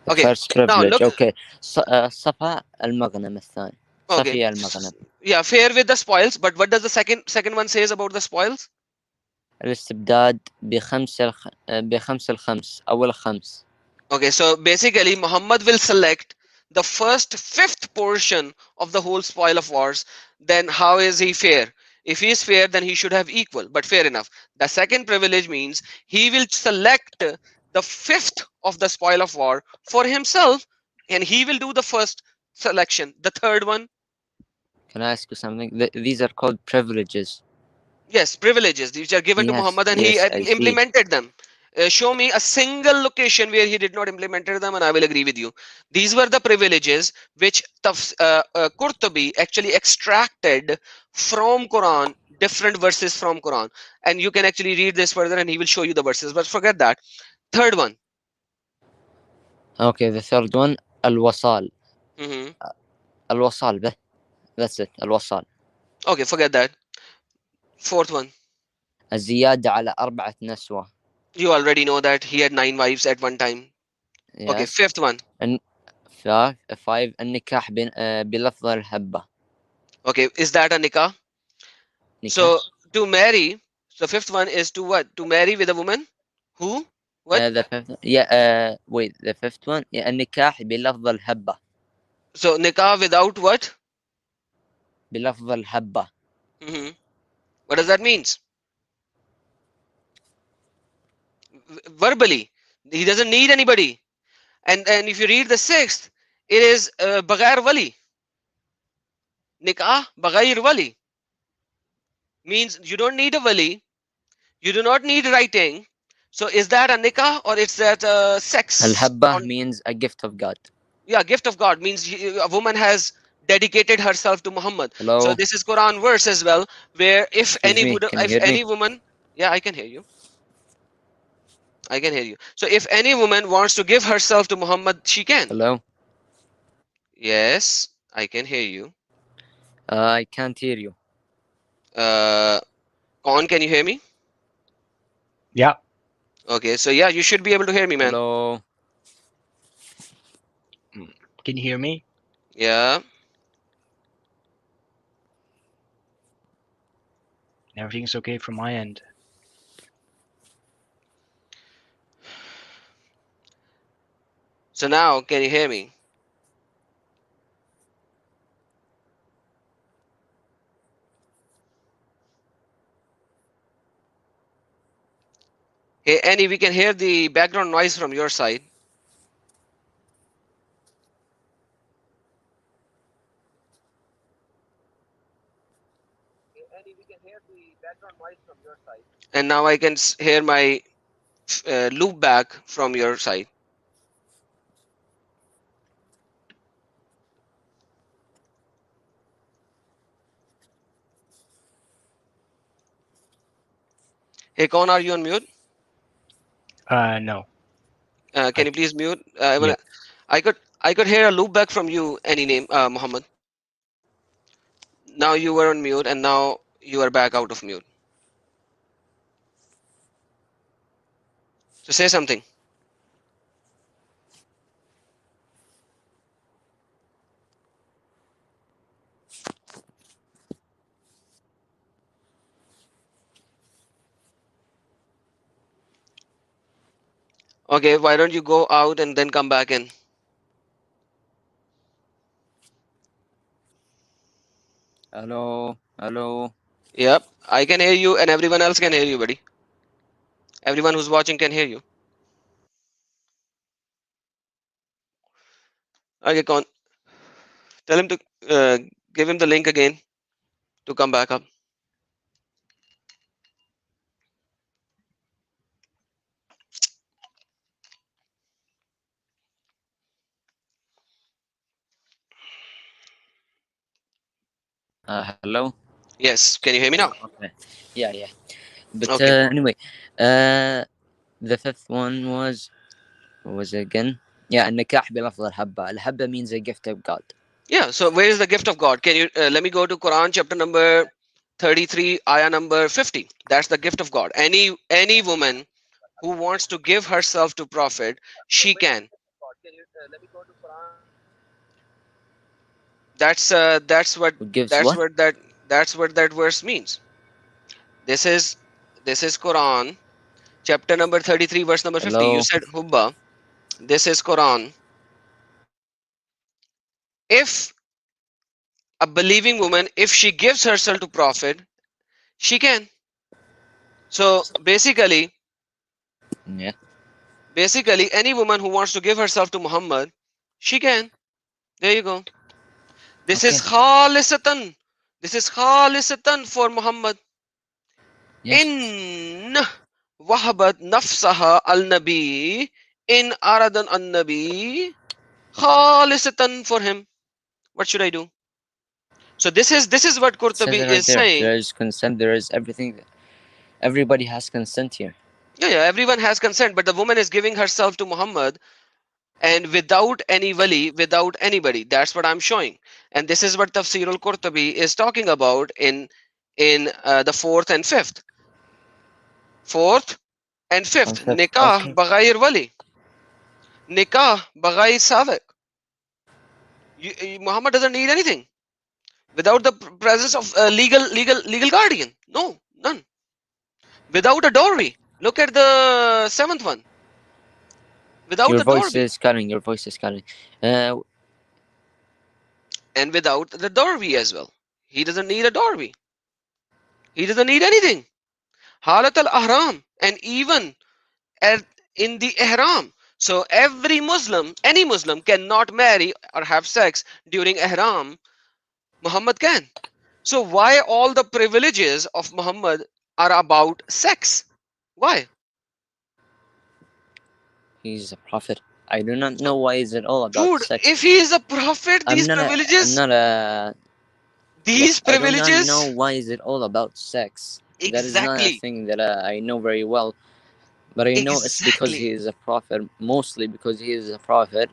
The Okay, first now privilege. look. Okay. صفاء المغنم الثاني. Okay, صفي المغنم. yeah, fair with the spoils, but what does the second one says about the spoils? الاستبداد بخمس الخمس أو الخمس. Okay, so basically Muhammad will select the first fifth portion of the whole spoil of wars. Then how is he fair? If he is fair, then he should have equal, but fair enough. The second privilege means he will select the fifth of the spoil of war for himself, and he will do the first selection. The third one, Can I ask you something? These are called privileges. yes, privileges which are given to Yes, Muhammad, and yes, he I see. implemented them. Show me a single location where he did not implement them, and I will agree with you. These were the privileges which Qurtubi actually extracted from Quran, different verses from Quran, and you can actually read this further, and he will show you the verses. But forget that. Third one. Okay, the third one الوصال. Mhm. الوصال به. That's it. الوصال. Okay, forget that. Fourth one. الزيادة على 4 نسوة. You already know that he had 9 wives at one time. Okay, Yes. fifth one. And five النكاح بلفظ الهبة. Okay, is that a nikah? نكاح. So to marry, so fifth one is to what? To marry with a woman who? What? The fifth, wait, the fifth one النكاح بلفظ الهبة. So nikah without what? بلفظ الهبة. What does that means? Verbally, he doesn't need anybody. And if you read the sixth, it is bagair wali. Nikah bagair wali means you don't need a wali, you do not need writing. So is that a nikah or is that sex? الهبة means a gift of God. Yeah, gift of God means a woman has dedicated herself to Muhammad. Hello. So this is Quran verse as well, where if Excuse any me, woman, yeah, I can hear you. I can hear you. So if any woman wants to give herself to Muhammad, she can. Hello. Yes, I can hear you. I can't hear you. Con, can you hear me? Yeah. Okay, so yeah, you should be able to hear me, man. Hello. Can you hear me? Yeah. Everything's okay from my end. So now, can you hear me? Hey, Annie, we can hear the background noise from your side. And now I can hear my loop back from your side. Hey, Con, are you on mute? No. Can you please mute? Yeah. I could hear a loop back from you. Any name, Muhammad? Now you were on mute, and now you are back out of mute. So say something. Okay, why don't you go out and then come back in? Hello. Hello. Yep, I can hear you, and everyone else can hear you, buddy. Everyone who's watching can hear you. Okay, Con, tell him to give him the link again to come back up. Hello. Yes, can you hear me now? Okay. Yeah. But Okay. anyway, the fifth one was, what was it again? Yeah, النكاح بلفظ الحبة. الحبة means a gift of God. Yeah. So where is the gift of God? Can you let me go to Quran chapter number 33, ayah number 50. That's the gift of God. Any woman who wants to give herself to Prophet, she can. That's what Who gives that's what? what that that's what that verse means. This is Quran chapter number 33 verse number 50. You Hello. said hubba. This is Quran. If a believing woman, if she gives herself to Prophet, she can. So Yeah. basically any woman who wants to give herself to Muhammad, she can. There you go. This is Okay. khalisatan. This is khalisatan for Muhammad. Yes. In wahabat nafsaha al nabi, in aradan an nabi, khalisatan for him. What should I do? So this is what It says Qurtubi it right is there. saying. There is consent. There is everything. Everybody has consent here. Yeah, everyone has consent, but the woman is giving herself to Muhammad and without any wali, without anybody. That's what I'm showing. And this is what Tafsir al-Qurtubi is talking about in the fourth and fifth. Fourth and fifth. Concept. Nikah Okay. baghair wali. Nikah baghair sabiq. Muhammad doesn't need anything without the presence of a legal guardian. No, none. Without a dowry. Look at the seventh one. Without Your the voice dowry. is cutting. Your voice is cutting. And without the dowry as well. He doesn't need a dowry. He doesn't need anything. Halat al-ahram, and even in the ihram. So every Muslim, any Muslim cannot marry or have sex during ihram. Muhammad can. So why all the privileges of Muhammad are about sex? Why? He's a prophet. I do not know why is it all about Dude, sex. if he is a prophet, I'm these not a. I'm privileges, not a. Look, these I do not know privileges, why is it all about sex. That is not a exactly, thing that I know very well. But I know it's because he exactly. is a prophet. Mostly because he is a prophet.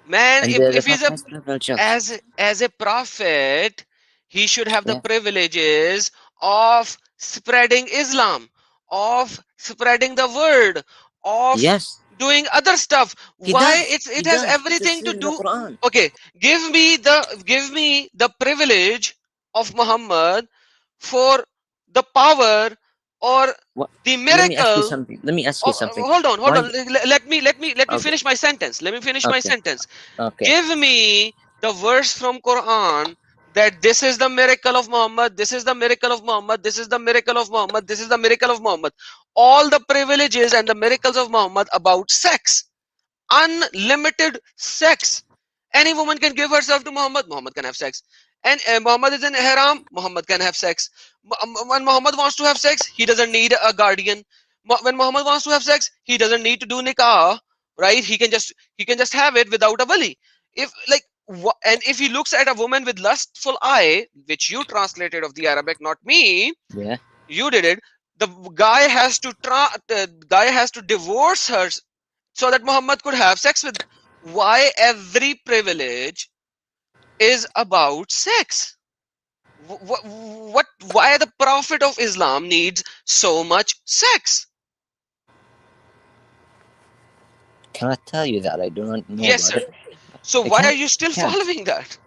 Man, And the if he's prophet has privileges. as a prophet, he should have the Yeah. privileges of spreading Islam, of spreading the word, of Yes. doing other stuff. He Why does. He it has does. It everything says to in the do. Quran. Okay, give me the privilege of Muhammad for the power or What? the Let me ask you miracle. something. Let me ask you Oh, something. hold Why? on. Let me Okay. finish my sentence. Let me finish my Okay. sentence. Okay. Give me the verse from Quran that this is the miracle of Muhammad, this is the miracle of Muhammad, this is the miracle of Muhammad, this is the miracle of Muhammad. All the privileges and the miracles of Muhammad about sex, unlimited sex. Any woman can give herself to Muhammad, Muhammad can have sex. And Muhammad is in ihram, Muhammad can have sex. When Muhammad wants to have sex, he doesn't need a guardian. When Muhammad wants to have sex, he doesn't need to do nikah, right? He can just have it without a wali. If like and if he looks at a woman with lustful eye, which you translated of the Arabic, not me, Yeah. you did it. The guy has to divorce her so that Muhammad could have sex with. Why every privilege is about sex? Why the Prophet of Islam needs so much sex? Cannot tell you that. I do not know Yes, about sir. it. So I why are can't. you still Can't. following that?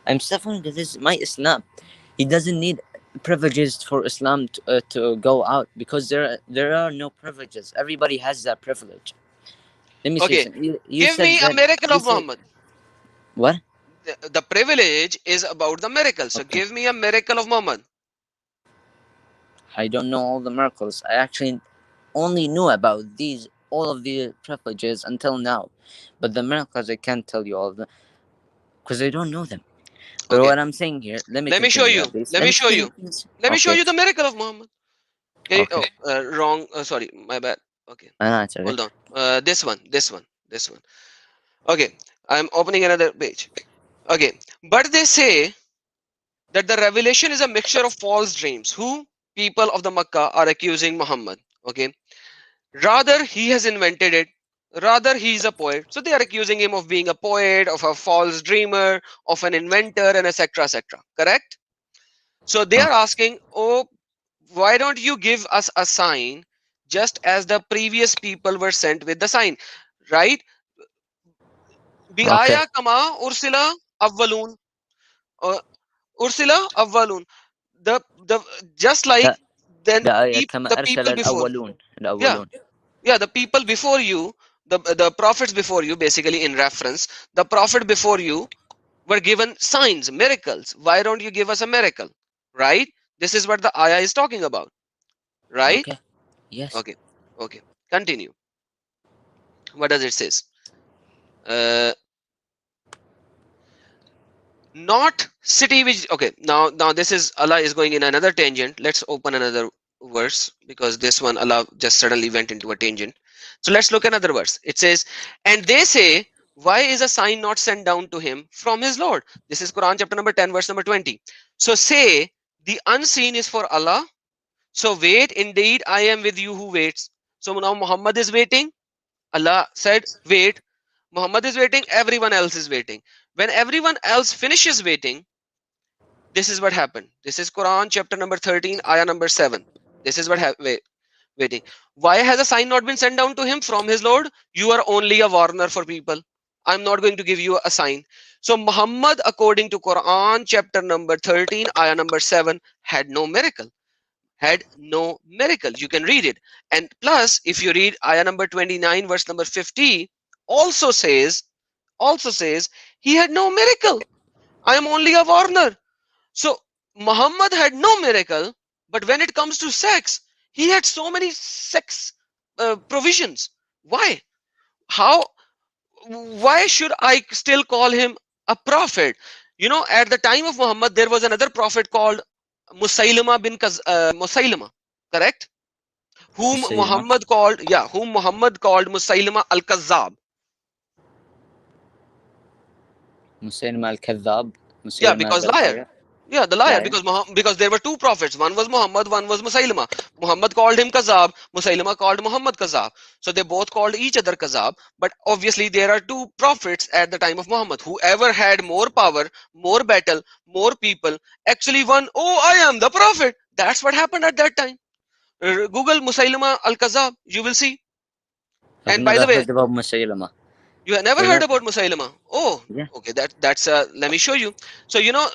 I'm still following this is my Islam. He doesn't need privileges for Islam to go out because there are no privileges. Everybody has that privilege. Let me say Okay, something. You give said me a that. miracle You of said Muhammad. what? The privilege is about the miracle. So Okay. give me a miracle of Muhammad. I don't know all the miracles. I actually only knew about all of the privileges until now, but the miracles I can't tell you all of them because I don't know them. But Okay, what I'm saying here, let me let me show continue you. at least. Let Let me me show continue, you. please. Let me show Okay. you the miracle of Muhammad. Okay. Okay. Wrong. Sorry, my bad. Okay, It's okay. hold on. This one. Okay, I'm opening another page. Okay, but they say that the revelation is a mixture of false dreams. Who? people of the Makkah are accusing Muhammad. Okay, rather he has invented it, rather he's a poet, so they are accusing him of being a poet, of a false dreamer, of an inventor, and etc, etc. Correct? So they are asking, oh, why don't you give us a sign just as the previous people were sent with the sign, right? Okay. Biaya kama ursila awwalun, uh, ursila awwalun, the just like لا then لا كما the أرسل people before, الأولون yeah, الأولون. yeah, the people before you, the prophets before you, basically in reference, the prophet before you were given signs, miracles. Why don't you give us a miracle? Right? This is what the ayah is talking about. Right? Okay. Yes. Okay. Okay. Continue. What does it says? Not city which, okay, now this is Allah is going in another tangent. Let's open another verse, because this one Allah just suddenly went into a tangent. So let's look at another verse. It says, and they say, why is a sign not sent down to him from his Lord? This is Quran chapter number 10 verse number 20. So say, the unseen is for Allah, so wait, indeed I am with you who waits. So now Muhammad is waiting. Allah said wait. Muhammad is waiting, everyone else is waiting. When everyone else finishes waiting, this is what happened. This is Quran chapter number 13, ayah number 7. This is what waiting. Why has a sign not been sent down to him from his Lord? You are only a warner for people. I'm not going to give you a sign. So Muhammad, according to Quran chapter number 13, ayah number 7, had no miracle. Had no miracle. You can read it. And plus, if you read ayah number 29, verse number 50, also says he had no miracle. I am only a warner. So Muhammad had no miracle, but when it comes to sex, he had so many sex provisions. Why? How? Why should I still call him a prophet? You know, at the time of Muhammad, there was another prophet called Musaylama bin Musaylama, correct? Whom مسيلمة. Muhammad called, yeah, whom Muhammad called Musaylama al-Kazzab. مسيلمة الكذاب. Yeah, مسيلمة because the liar. liar. Yeah, the liar, Liar. because there were two prophets. One was Muhammad, one was Musaylama. Muhammad called him Kazab. Musaylama called Muhammad Kazab. So they both called each other Kazab. But obviously there are two prophets at the time of Muhammad. Whoever had more power, more battle, more people, actually won. Oh, I am the prophet. That's what happened at that time. Google Musaylama al-Kazab. You will see. I've And by never the way, heard about مسيلمة. you have never They heard never. about Musaylama? Oh, Yeah. okay. That's let me show you. So you know,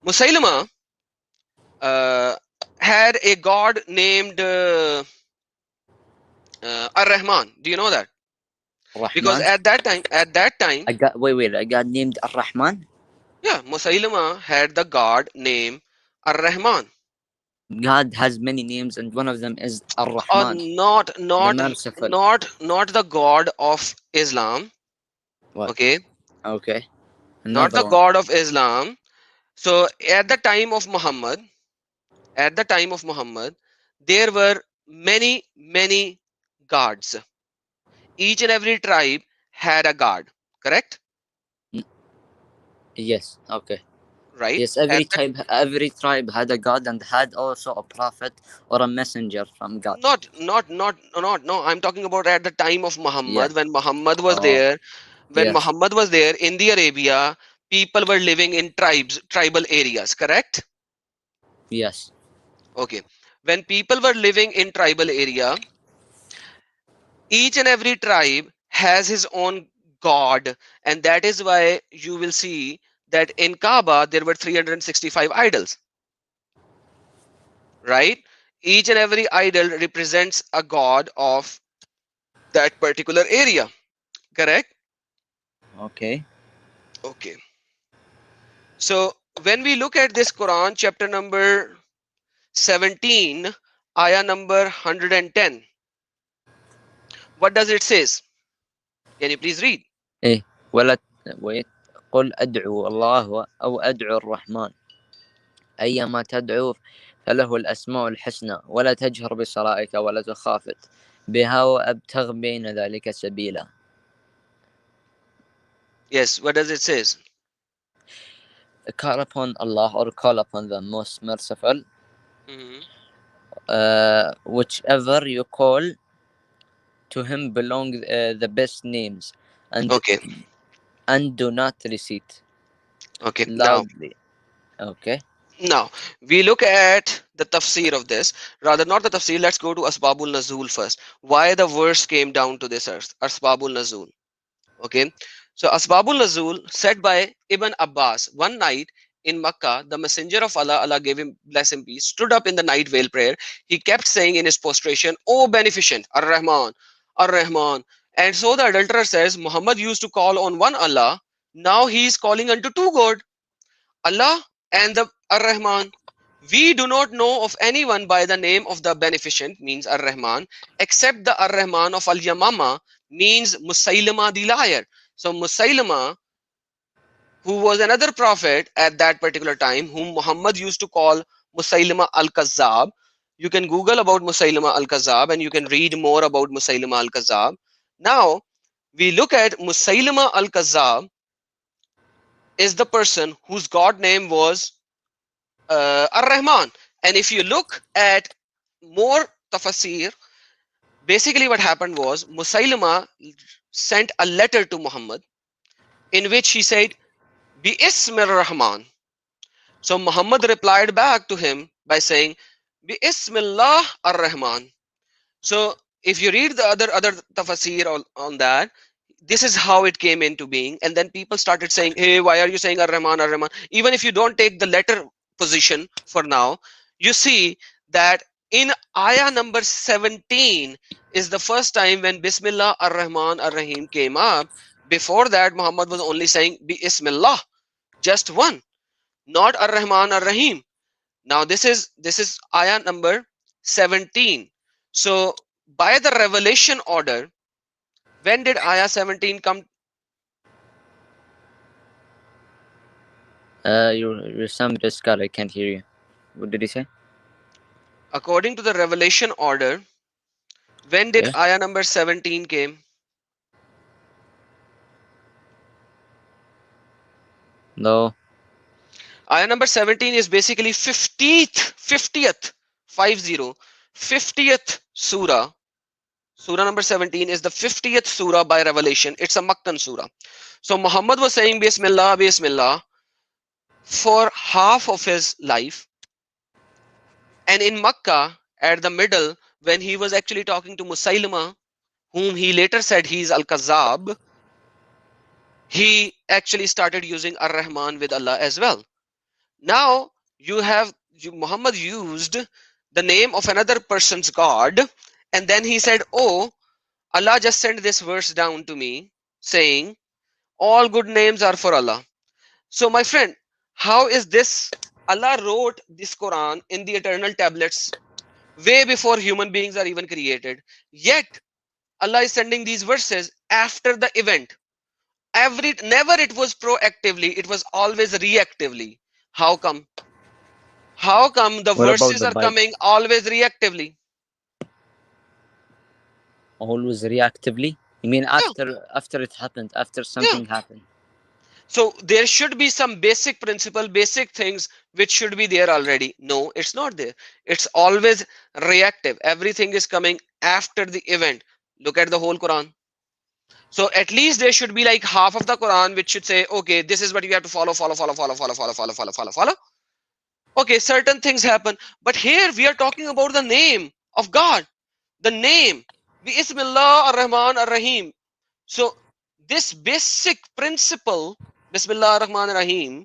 Musaylama had a god named Ar-Rahman. Do you know that? Because الرحمن. at that time, wait. I got named Ar-Rahman. yeah, Musaylama had the god named Ar-Rahman. God has many names, and one of them is Ar-Rahman. Not the the god of Islam. What? Okay, Okay. not Another the one. god of Islam. So at the time of Muhammad, there were many gods. Each and every tribe had a god, correct? Yes. Okay. Right? Yes. At Every tribe had a god and had also a prophet or a messenger from God. no. I'm talking about at the time of Muhammad, Yeah. when Muhammad was Oh. there. When Yes. Muhammad was there in the Arabia, people were living in tribal areas, correct? Yes. Okay. When people were living in tribal area, each and every tribe has his own god, and that is why you will see that in Kaaba there were 365 idols, right? Each and every idol represents a god of that particular area, correct? Okay. Okay. So when we look at this Quran chapter number 17, ayah number 110, what does it says? Can you please read? إيه ولا wait. قل أدعو الله أو أدعو الرحمن أيما تدعو فله الأسماء الحسنى ولا تجهر بصلاتك ولا تخافت بها وأبتغ بين ذلك سبيلا. Yes, what does it says? call upon Allah or call upon the most merciful, Mhm. whichever you call, to him belong the best names, Okay. and do not recite Okay. loudly. Okay. Now we look at the tafsir of this. Rather, not the tafsir. Let's go to Asbabul Nazul first. Why the verse came down to this earth? Asbabul Nazul. Okay. So Asbabul Nazul said by Ibn Abbas one night in Makkah, the messenger of Allah, Allah gave him bless him peace, stood up in the night veil prayer. He kept saying in his prostration, "O beneficent, Ar-Rahman, Ar-Rahman." And so the adulterer says, Muhammad used to call on one Allah. Now he is calling unto two God, Allah and the Ar-Rahman. We do not know of anyone by the name of the beneficent, means Ar-Rahman, except the Ar-Rahman of Al-Yamama, means Musaylama the liar. So Musaylama, who was another prophet at that particular time, whom Muhammad used to call Musaylama al-Kazzab. You can Google about Musaylama al-Kazzab and you can read more about Musaylama al-Kazzab. Now, we look at Musaylama al-Kazzab is the person whose God name was Ar-Rahman. And if you look at more tafsir, basically what happened was Musaylama sent a letter to Muhammad in which he said, Bi Ismir Rahman. So Muhammad replied back to him by saying, Bi Ismillah Ar-Rahman. So if you read the other tafsir on that, this is how it came into being. And then people started saying, hey, why are you saying Ar-Rahman, Ar-Rahman? Even if you don't take the letter position for now, you see that in ayah number 17 is the first time when Bismillah Ar-Rahman Ar-Rahim came up. Before that, Muhammad was only saying Bismillah, just one, not Ar-Rahman Ar-Rahim. Now this is ayah number 17. So by the revelation order, when did ayah 17 come? Your sound is cut. I can't hear you. What did he say? According to the revelation order, when did Yeah. ayah number 17 came? No. Ayah number 17 is basically 50th surah. Surah number 17 is the 50th surah by revelation. It's a Makkan surah. So Muhammad was saying Bismillah, Bismillah for half of his life. And in Makkah, at the middle, when he was actually talking to Musaylama, whom he later said he is Al-Kazzab, he actually started using Ar-Rahman with Allah as well. Now Muhammad used the name of another person's God, and then he said, oh, Allah just sent this verse down to me saying all good names are for Allah. So my friend, how is this? Allah wrote this Quran in the eternal tablets way before human beings are even created, yet Allah is sending these verses after the event. Never it was proactively, it was always reactively. How come? How come the What about verses the are Bible? coming always reactively? Always reactively? You mean Yeah. after it happened, after something happened? So there should be some basic principle, basic things which should be there already. No, it's not there. It's always reactive. Everything is coming after the event. Look at the whole Quran. So at least there should be like half of the Quran which should say, okay, this is what you have to follow. Okay, certain things happen. But here we are talking about the name of God. The name. Bismillah ar-Rahman ar-Rahim. So this basic principle, Bismillah ar-Rahman ar-Rahim,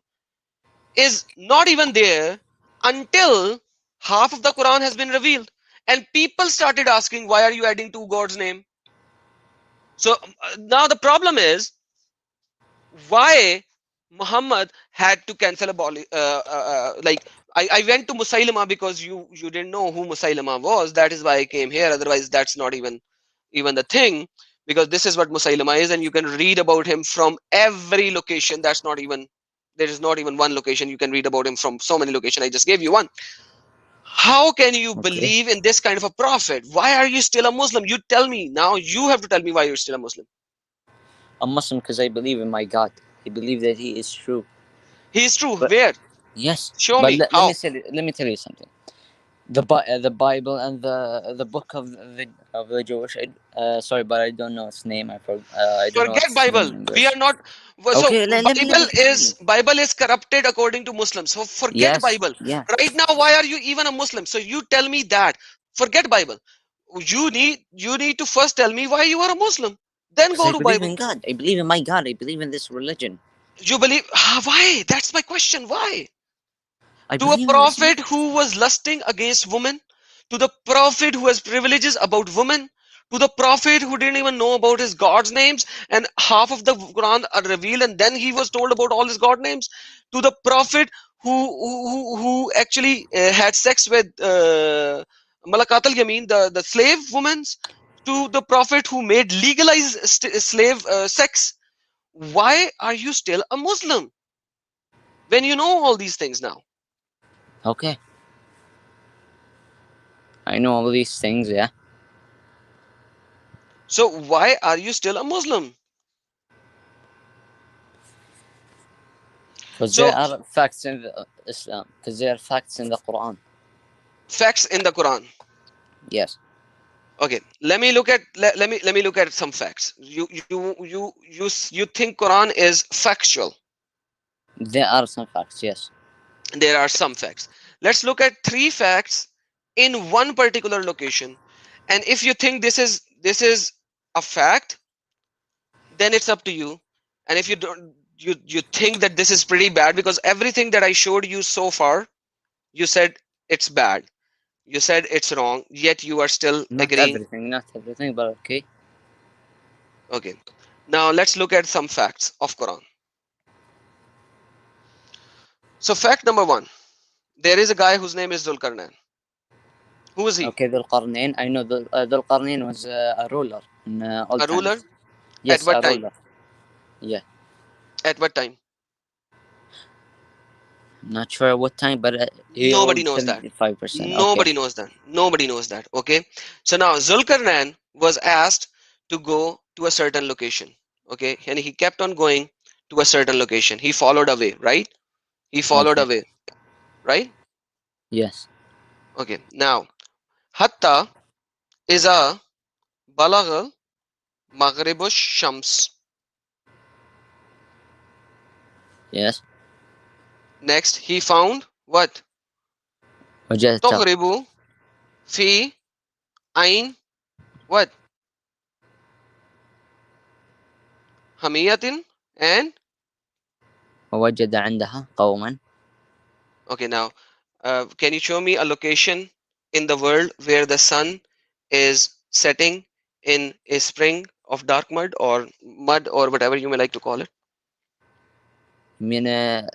is not even there until half of the Quran has been revealed. And people started asking, why are you adding two God's name? So now the problem is, why Muhammad had to cancel like I went to Musaylama because you didn't know who Musaylama was. That is why I came here. Otherwise, that's not even the thing, because this is what Musaylama is, and you can read about him from every location. There is not even one location. You can read about him from so many locations. I just gave you one. How can you believe in this kind of a prophet? Why are you still a Muslim? You tell me now. You have to tell me why you're still a Muslim. I'm Muslim because I believe in my God. I believe that He is true. He is true. But- Where? Yes. Show But me. let How? me tell you something. The Bible and the book of the Jewish. Sorry, but I don't know its name. I don't know Forget its name Bible. in We English. are not. So Okay, let me continue. Bible is corrupted according to Muslims. So forget Yes. Bible. Yeah. Right now, why are you even a Muslim? So you tell me that. Forget Bible. You need to first tell me why you are a Muslim. Then Because go I to believe Bible. in God. I believe in my God. I believe in this religion. You believe why? That's my question. Why? I To a believe in this. prophet who was lusting against women, to the prophet who has privileges about women, to the prophet who didn't even know about his God's names, and half of the Quran are revealed, and then he was told about all his God names, to the prophet who actually had sex with Malakat al Yamin, the slave women, to the prophet who made legalized slave sex. Why are you still a Muslim when you know all these things now? Okay. I know all these things. Yeah. So why are you still a Muslim? Because there So are facts in the Islam. Because there are facts in the Quran. facts in the Quran. Yes. Okay, let me look at let me look at some facts. You think Quran is factual? There are some facts. Yes. There are some facts. Let's look at 3 facts in one particular location. And if you think this is a fact, then it's up to you. And if you don't, you think that this is pretty bad, because everything that I showed you so far, you said it's bad. You said it's wrong, yet you are still Not agreeing. everything, but okay. Okay. Now let's look at some facts of Quran. So fact number 1, there is a guy whose name is Zulkarnain. Who is he? Okay, Dhul Qarnayn. I know Dhul Qarnayn was a ruler in old A ruler? times. Yes, At what a time? ruler. Yeah. At what time? Not sure what time, but he Nobody ruled knows that. 75%. Okay. Nobody knows that. Nobody knows that. Okay. So now Zulkarnain was asked to go to a certain location. Okay. And he kept on going to a certain location. He followed away, right? He followed Okay. away, right? Yes. Okay. Now, Hatta is a Balagal Maghribush Shams. Yes. Next, he found what? وجهته. Tughribu fi ain what? Hamiyatin and ووجد عندها قوما. okay, now can you show me a location in the world where the sun is setting in a spring of dark mud or whatever you may like to call it? I mean a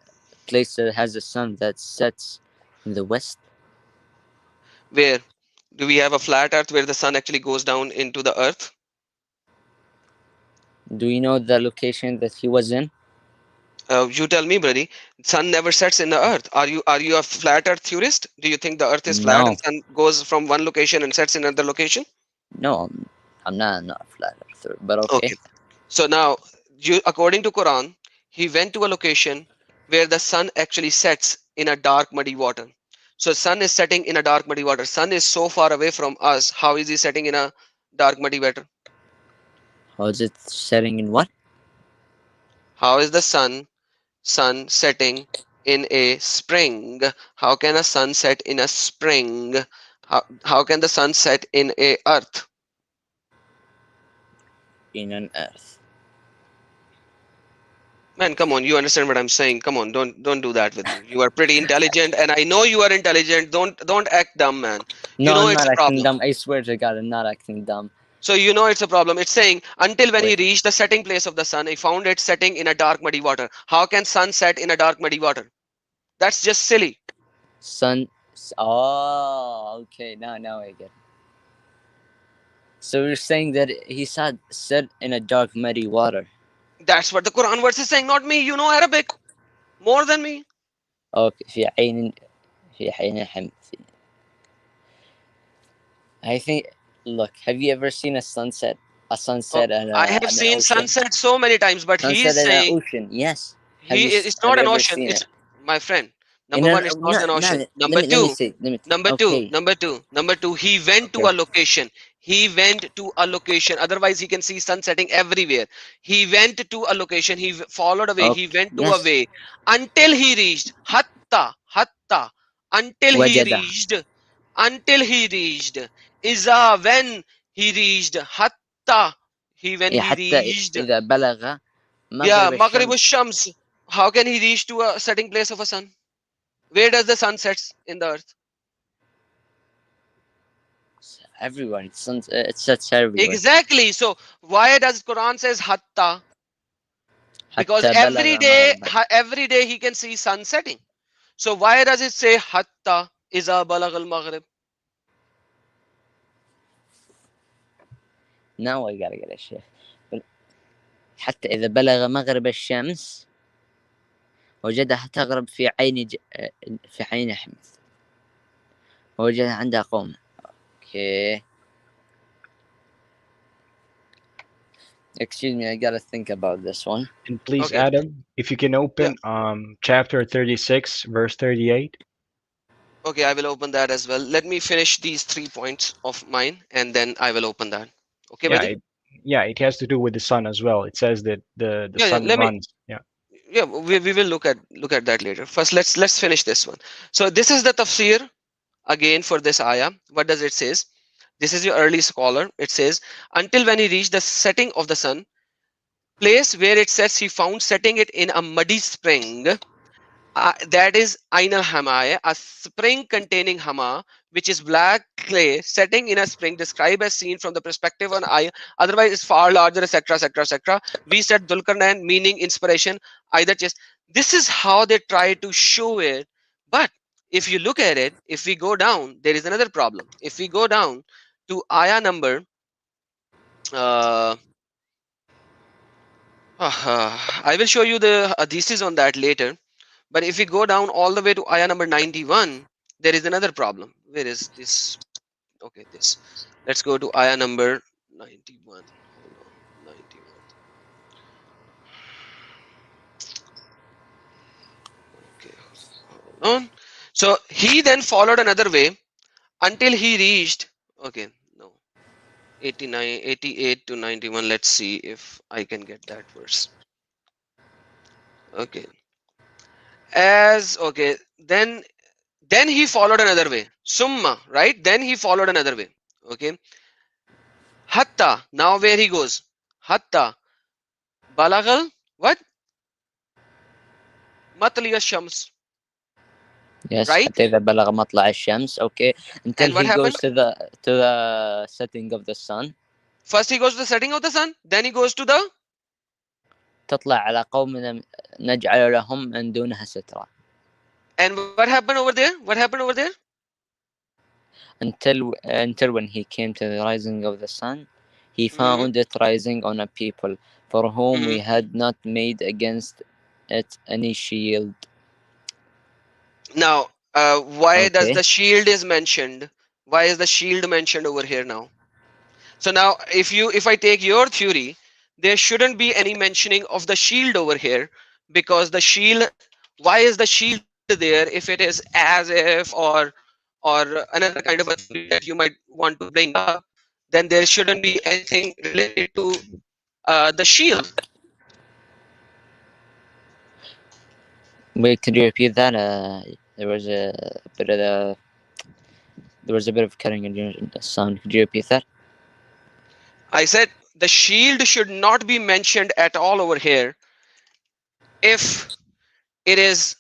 place that has a sun that sets in the west. Where do we have a flat earth where the sun actually goes down into the earth? Do you know the location that he was in? You tell me, buddy. Sun never sets in the earth. Are you a flat earth theorist? Do you think the earth is flat No. and sun goes from one location and sets in another location? No, I'm not a flat earther, but okay. Okay. So now, according to Quran, he went to a location where the sun actually sets in a dark, muddy water. So sun is setting in a dark, muddy water. Sun is so far away from us. How is he setting in a dark, muddy water? How is it setting in what? How is the sun setting in a spring? How can a sun set in a spring? How can the sun set in a earth? In an earth. Man, come on, you understand what I'm saying. Come on, don't do that with me. You are pretty intelligent, and I know you are intelligent. Don't act dumb, man. No, You know I'm it's not a acting problem. dumb. I swear to God, I'm not acting dumb. So you know it's a problem. It's saying until when he Wait. reached the setting place of the sun, he found it setting in a dark, muddy water. How can sun set in a dark, muddy water? That's just silly. Sun. Oh, okay. Now I get it. So you're saying that he set in a dark, muddy water. That's what the Quran verse is saying, not me. You know Arabic more than me. Okay. في عين I think. Look, have you ever seen a sunset? A Oh, sunset at I have an seen ocean. sunset so many times, but he Sunset is at an saying ocean. Yes. It's have not you an ever ocean. seen It's it? my friend. You Number know, one, it's not an ocean. let me say. Okay. Number two, he went to Okay. a location. He went to a location. Otherwise, he can see sun setting everywhere. He went to a location. He followed a way. He Okay. went to a Yes. way until he reached hatta, until he وجدها. reached, until he reached. Iza, when he reached hatta, when إيه، he حتى reached. إذا بلغ Yeah, مغرب Maghrib الشمس. Shams. How can he reach to a setting place of a sun? Where does the sun sets in the earth? Everywhere. It sets everywhere. Exactly. So why does Quran says hatta? Because حتى بلغ مغرب. every day he can see sun setting. So why does it say hatta iza balagh al maghrib? Now I gotta get a شيخ. حتى إذا بلغ مغرب الشمس وجدها تغرب في عين حمص ووجدها عندها قوم. Okay. Excuse me, I gotta think about this one. And please, Okay. Adam, if you can open chapter 36, verse 38. Okay, I will open that as well. Let me finish these 3 points of mine and then I will open that. Okay, buddy? It has to do with the sun as well. It says that the sun let me runs. yeah, we will look at that later. First, let's finish this one. So this is the tafsir again for this ayah. What does it says? This is your early scholar. It says, until when he reached the setting of the sun, place where it says he found setting it in a muddy spring. That is Ain al-Hamaya, a spring containing hama, which is black clay setting in a spring described as seen from the perspective of an eye. Otherwise, it's far larger, etc., etc., etc. We said Dhul-Qarnain, meaning inspiration, either just. This is how they try to show it. But if you look at it, if we go down, there is another problem. If we go down to ayah number, I will show you the hadiths on that later. But if we go down all the way to ayah number 91, there is another problem. Where is this? Okay, this. Let's go to ayah number 91. Hold on, 91. Okay, hold on. So he then followed another way until he reached. Okay, no. 89, 88 to 91. Let's see if I can get that verse. Okay. Okay, then he followed another way. Summa, right? Then he followed another way. Okay. Hatta. Now where he goes? Hatta. Balagal. What? Matliya Shams. Yes. Right? حتى إذا بلغ مطلع الشمس. Okay. Until And what he goes happened? to the setting of the sun. First he goes to the setting of the sun. Then he goes to the. تطلع على قوم نجعل لهم من دونها سترا. And what happened over there? What happened over there? Until when he came to the rising of the sun, he found it rising on a people for whom we had not made against it any shield. Now, why does the shield is mentioned? Why is the shield mentioned over here now? So now, if I take your theory, there shouldn't be any mentioning of the shield over here, because the shield. Why is the shield there if it is as if or another kind of a theory that you might want to bring up? Then there shouldn't be anything related to the shield. Wait, could you repeat that? There was a bit of cutting in your sound. Could you repeat that? I said the shield should not be mentioned at all over here if it is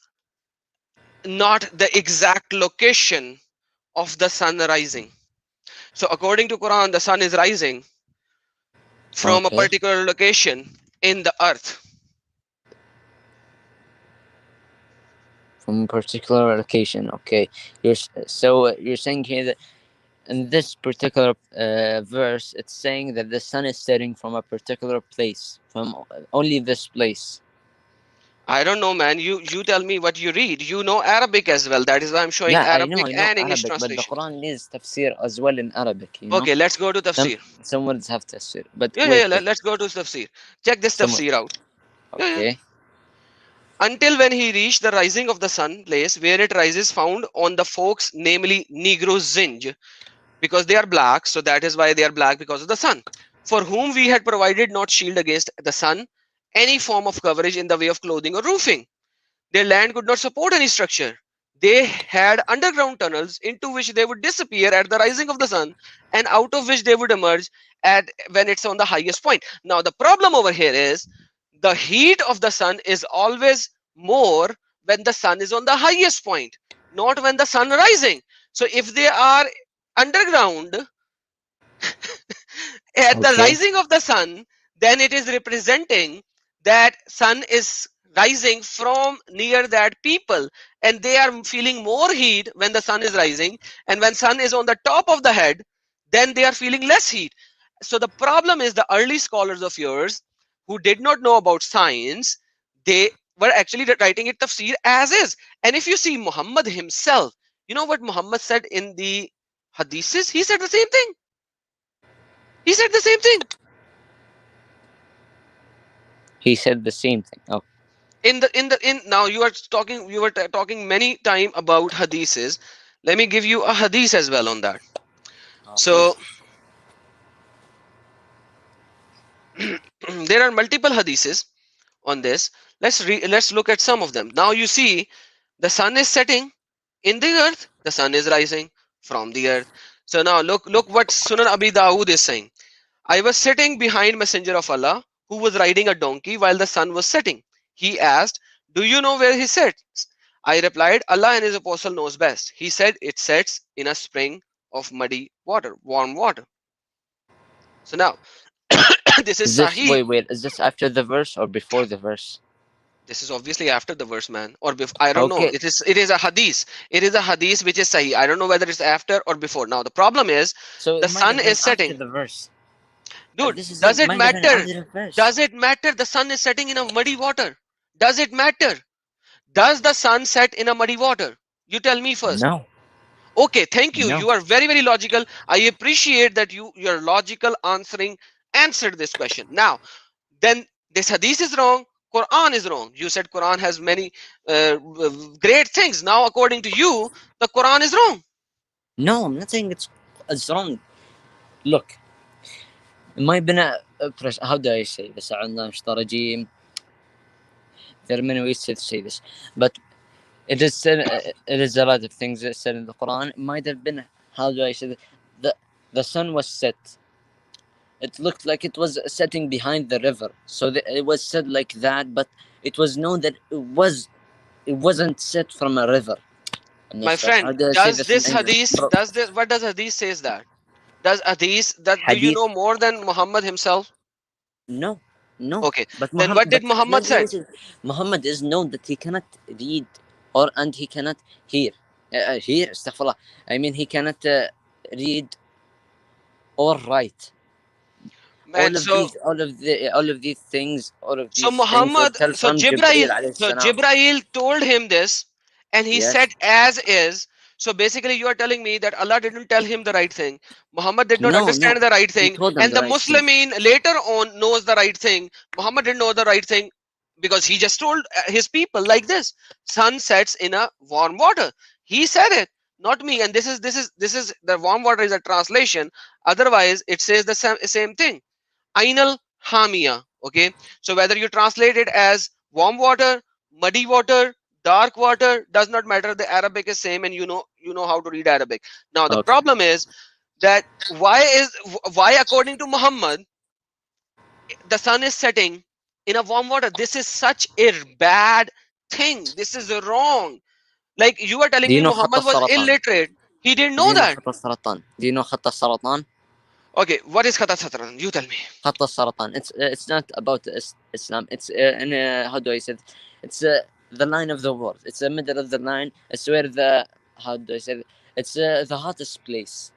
not the exact location of the sun rising. So according to Quran, the sun is rising from a particular location in the earth. From a particular location. Okay. You're saying here that in this particular verse, it's saying that the sun is setting from a particular place, from only this place. I don't know, man. You tell me what you read. You know Arabic as well. That is why I'm showing Arabic I know and English Arabic, translation. but the Quran needs tafsir as well in Arabic. You know? Okay, let's go to tafsir. Some words have tafsir, but yeah, let's go to tafsir. Check this tafsir out. Okay. until when he reached the rising of the sun place where it rises, found on the folks, namely Negroes Zinj, because they are black, so that is why they are black, because of the sun, for whom we had provided not shield against the sun, any form of coverage in the way of clothing or roofing. Their land could not support any structure. They had underground tunnels into which they would disappear at the rising of the sun, and out of which they would emerge at when it's on the highest point. Now the problem over here is the heat of the sun is always more when the sun is on the highest point, not when the sun rising. So if they are underground at the Okay. rising of the sun, then it is representing that sun is rising from near that people, and they are feeling more heat when the sun is rising, and when sun is on the top of the head, then they are feeling less heat. So the problem is the early scholars of yours who did not know about science, they were actually writing it tafsir as is. And if you see Muhammad himself, you know what Muhammad said in the hadiths? He said the same thing. He said the same thing. He said the same thing. Oh, In now you were talking many time about hadiths. Let me give you a hadith as well on that. So there are multiple hadiths on this. Let's look at some of them. Now you see the sun is setting in the earth, the sun is rising from the earth. So now look what Sunan Abi Dawood is saying. I was sitting behind Messenger of Allah who was riding a donkey while the sun was setting. He asked, do you know where he sits? I replied, Allah and his apostle knows best. He said, it sets in a spring of muddy water, warm water. So now this is Sahih. wait. Is this after the verse or before the verse? This is obviously after the verse, man, or before. I don't know. Okay. It is a hadith. It is a hadith which is Sahih. I don't know whether it's after or before. Now the problem is So the it might sun have been is setting. after the verse. Dude, This is does it might have been matter? after the verse. Does it matter? The sun is setting in a muddy water. Does it matter? Does the sun set in a muddy water? You tell me first. No. Okay, thank you. No. You are very, very logical. I appreciate that your logical answered this question. Now, then this hadith is wrong. Quran is wrong. You said Quran has many great things. Now, according to you, the Quran is wrong. No, I'm not saying it's wrong. Look, it might have been how do I say this? There are many ways to say this, but it is said. It is a lot of things that said in the Quran. It might have been, how do I say that? The sun was set. It looked like it was setting behind the river, so it was said like that. But it was known that it wasn't set from a river. My friend, does this hadith? What does hadith says that? Does hadith that do you know more than Muhammad himself? No. Okay. But then what did Muhammad say? Muhammad is known that he cannot read and he cannot hear. Astaghfirullah. I mean, he cannot read or write. And all of these things. So Muhammad, Jibreel told him this, and he said as is. So basically, you are telling me that Allah didn't tell him the right thing. Muhammad did not understand the right thing, and the Muslimin later on knows the right thing. Muhammad didn't know the right thing because he just told his people like this: sun sets in a warm water. He said it, not me. And this is the warm water is a translation. Otherwise, it says the same thing. Ainal Hamia. Okay, so whether you translate it as warm water, muddy water, dark water, does not matter. The Arabic is same, and you know how to read Arabic. Now the problem is that why according to Muhammad the sun is setting in a warm water? This is such a bad thing. This is wrong. Like you are telling me Muhammad was illiterate. He didn't know that. Do you know Khatta Saratan? Okay, what is Khatta Saratan? You tell me. Khatta Saratan. It's not about Islam. It's how do I say it? It's the line of the world. It's the middle of the line. It's where how do I say it? It's the hottest place.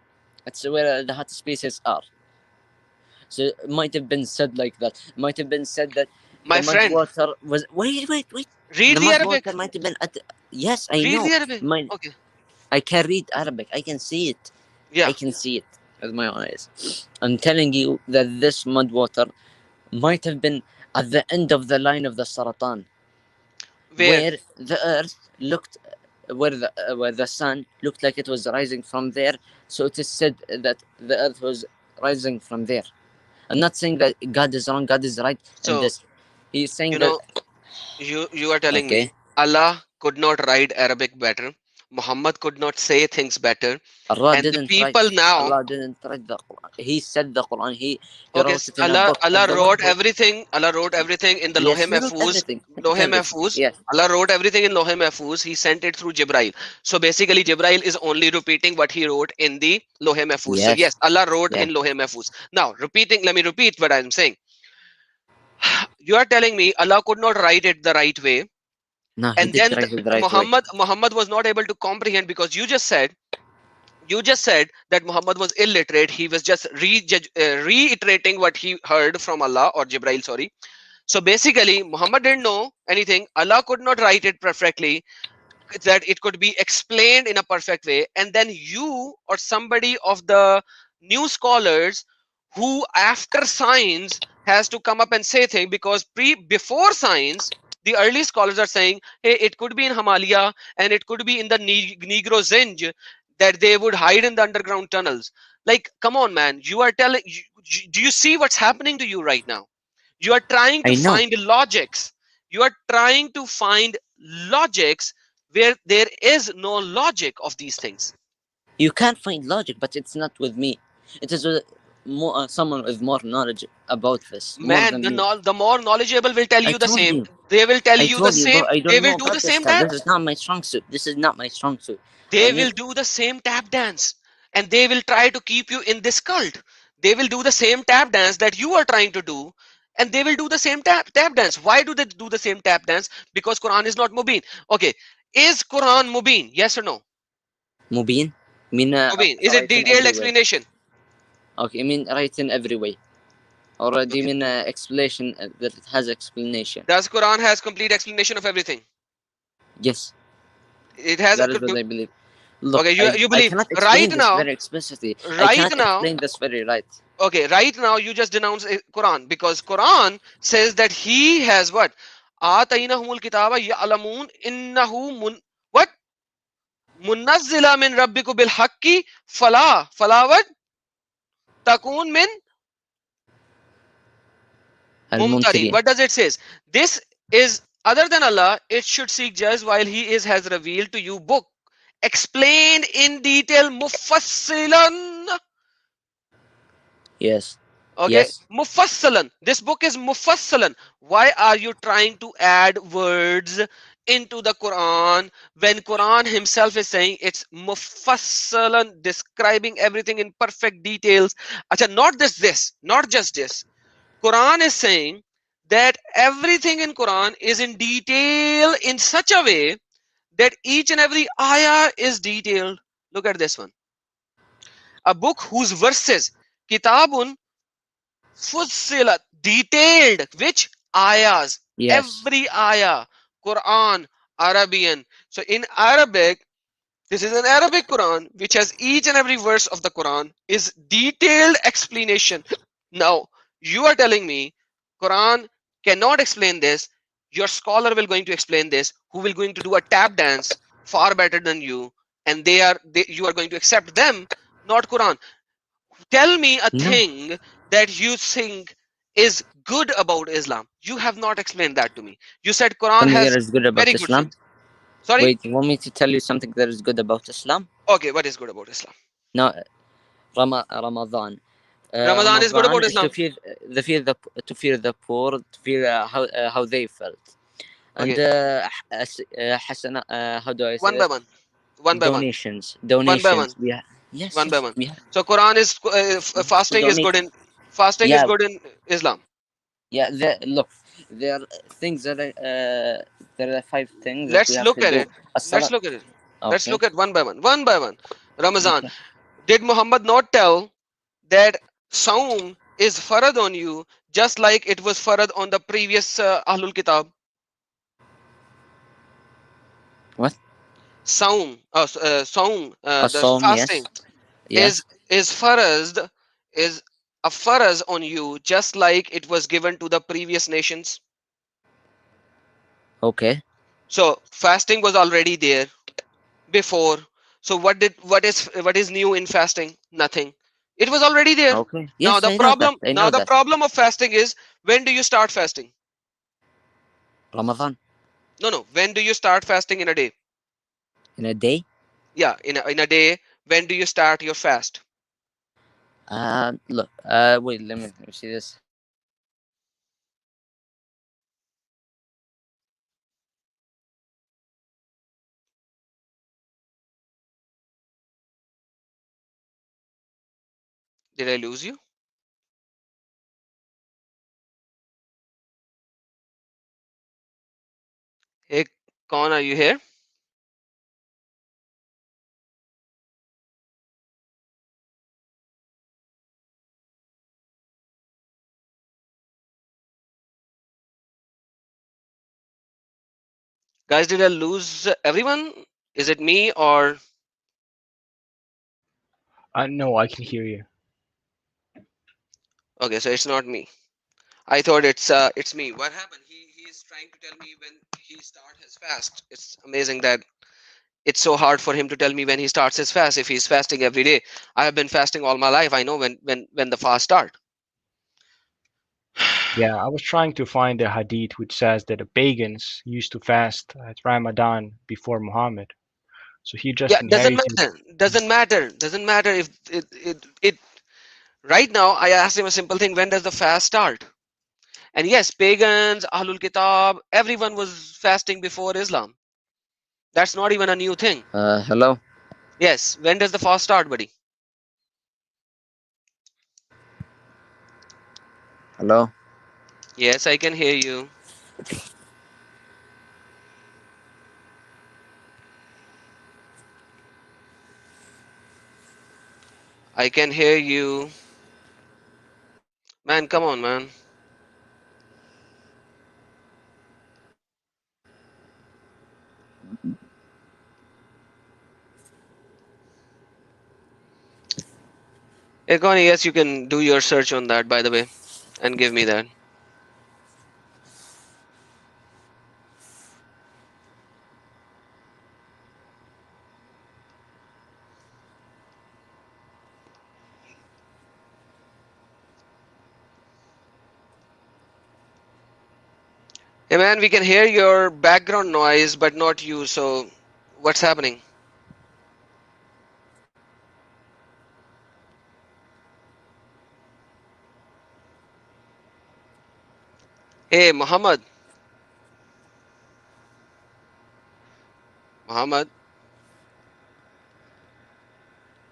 It's where the hottest places are. So it might have been said like that. It might have been said that my friend water was wait. Read the Arabic. Water might have been yes, I read know. The Arabic. Okay. I can read Arabic. I can see it. Yeah. I can see it with my eyes. I'm telling you that this mud water might have been at the end of the line of the Saratan. where the earth looked, where the sun looked like it was rising from there. So it is said that the earth was rising from there. I'm not saying that God is wrong, God is right in So this. He's saying you that. know, you are telling me Okay. Allah could not write Arabic better, Muhammad could not say things better, Allah and the didn't write. people now. Allah didn't write the Quran. He said the Quran. He Okay, wrote it in a Allah book. Allah And the book wrote everything. Allah wrote everything in the Lohe yes, He wrote Mahfuz. everything. He wrote Lohe everything. Mahfuz. Yes. Allah wrote everything in Lohe Mahfuz. He sent it through Jibrail. So basically, Jibrail is only repeating what he wrote in the Lohe Mahfuz. So yes, Yes. Allah wrote Yeah. in Lohe Mahfuz. Now, repeating. Let me repeat what I'm saying. You are telling me Allah could not write it the right way, No, He and did then write it the right way. Muhammad was not able to comprehend because you just said that Muhammad was illiterate. He was just reiterating what he heard from Allah or Jibrail, sorry. So basically, Muhammad didn't know anything. Allah could not write it perfectly, that it could be explained in a perfect way. And then you or somebody of the new scholars who after science has to come up and say things, because before science, the early scholars are saying, hey, it could be in Himalaya and it could be in the Negro Zinj, that they would hide in the underground tunnels. Like, come on, man. You are telling, do you see what's happening to you right now? You are trying to I know. find logics. You are trying to find logics where there is no logic of these things. You can't find logic, but it's not with me. It is with someone with more knowledge about this, more Man, than me. the more knowledgeable will tell I you the told same. you. They will tell I you the told you, bro. same. I They don't will know do the about this same stuff. This dance. is not my strong suit. This is not my strong suit. They I will need. do the same tap dance, and they will try to keep you in this cult. They will do the same tap dance that you are trying to do, and they will do the same tap dance. Why do they do the same tap dance? Because Quran is not mubin. Okay, is Quran mubin? Yes or no? Mubin? I mean, Mubin. Is it right in detailed every way. explanation? Okay, I mean, right in every way. Or do you Okay. mean explanation that it has explanation? Does Quran has complete explanation of everything? Yes, It has. that is what I believe. Look, Okay, you I believe cannot right explain this now. very explicitly. I Right cannot now. explain this very right. Okay, right now you just denounce Quran, because Quran says that he has what? Atainahumul kitaba ya'lamun innahu what? Munazzila min rabbiku bil haqqi fala what? Takun min mumtarin. Al-Mumtarin. What does it says? This is other than Allah, it should seek judge while he has revealed to you book explained in detail mufassilan. Yes. Okay, Yes. mufassalan. This book is mufassalan. Why are you trying to add words into the Quran when Quran himself is saying it's mufassalan, describing everything in perfect details? Acha, not just this. Quran is saying that everything in Quran is in detail in such a way that each and every ayah is detailed. Look at this one. A book whose verses, kitabun fussilat, detailed, which ayahs, Yes. every ayah, Quran, Arabian. So in Arabic, this is an Arabic Quran which has each and every verse of the Quran is detailed explanation. Now you are telling me Quran cannot explain this. Your scholar will going to explain this, who will going to do a tap dance far better than you, and you are going to accept them, not Quran. Tell me a No. thing that you think is good about Islam. You have not explained that to me. You said Quran Something has that is good about very good Islam. things. Sorry? Wait, you want me to tell you something that is good about Islam? Okay, what is good about Islam? No, Ramadan. Ramadan is good Ramadan about is Islam. to fear the poor, to fear how they felt, and Okay. Hasana, how do I say One by it? one. One by one. Donations. One by one. We have. Yes, One by yes, one. we have. So Quran is fasting is Donate. good in Yeah, Islam. yeah. Look, there are things that there are 5 things that we Let's have look to at do. it. Let's As-salat. look at it. Let's Okay. look at one by one. One by one. Ramazan. Okay. Did Muhammad not tell that Saum is farad on you just like it was farad on the previous Ahlul Kitab? What? Saum, the As-sawm. fasting Yes. Yes. is farazed, is a faraz on you just like it was given to the previous nations. Okay. So fasting was already there before. So what is new in fasting? Nothing. It was already there. Okay. Now Yes, the I know that. problem I now know the that. problem of fasting is, when do you start fasting? Ramadan No, when do you start fasting in a day? in a day. Yeah, in a day, when do you start your fast? Look. Wait. Let me see this. Did I lose you? Hey, Con, are you here? Guys, did I lose everyone? Is it me or No, I can hear you. okay? So it's not me. I thought it's me. What happened? He's trying to tell me when he start his fast. It's amazing that it's so hard for him to tell me when he starts his fast if he's fasting every day. I have been fasting all my life. I know when the fast start. Yeah, I was trying to find the hadith which says that the pagans used to fast at Ramadan before Muhammad. So he just Yeah, doesn't inherited. matter. Doesn't matter. Doesn't matter if it. Right now, I asked him a simple thing: when does the fast start? And yes, pagans, Ahlul Kitab, everyone was fasting before Islam. That's not even a new thing. Hello. Yes, when does the fast start, buddy? Hello. Yes, I can hear you. I can hear you. Man, come on, man. Hey, Connie, yes, you can do your search on that, by the way, and give me that. Hey, man, we can hear your background noise, but not you. So, what's happening? Hey, Muhammad. Muhammad,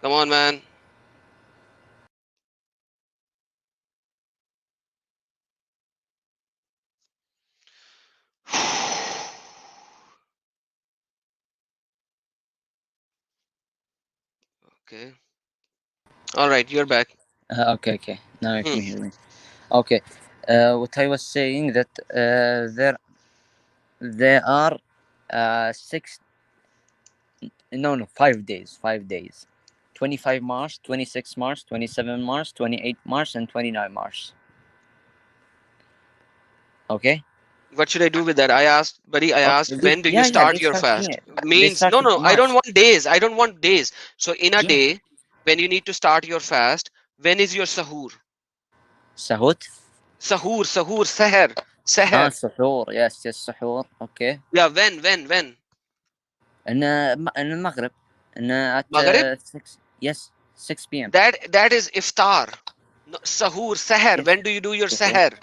come on, man. Okay. All right, you're back. Okay. Okay. Now you Hmm. can hear me. Okay. What I was saying that there are six. No, no, 5 days. 5 days. 25 March, 26 March, 27 March, 28 March, and 29 March. Okay. What should I do with that? I asked, buddy, I Okay. asked, when do you Yeah, yeah. start They your start. Yeah, fast? they Means, no, started no, I don't March. want days. I don't want days. So, in a Yeah. day, when you need to start your fast, when is your sahur? Sahut. Sahur, seher, seher. Suhoor. Yes, yes, suhoor. Okay. Yeah, when? In المغرب. At Maghrib? 6. Yes, 6 p.m. That is iftar. No, sahur, seher. Yes. When do you do your Suhoor. seher?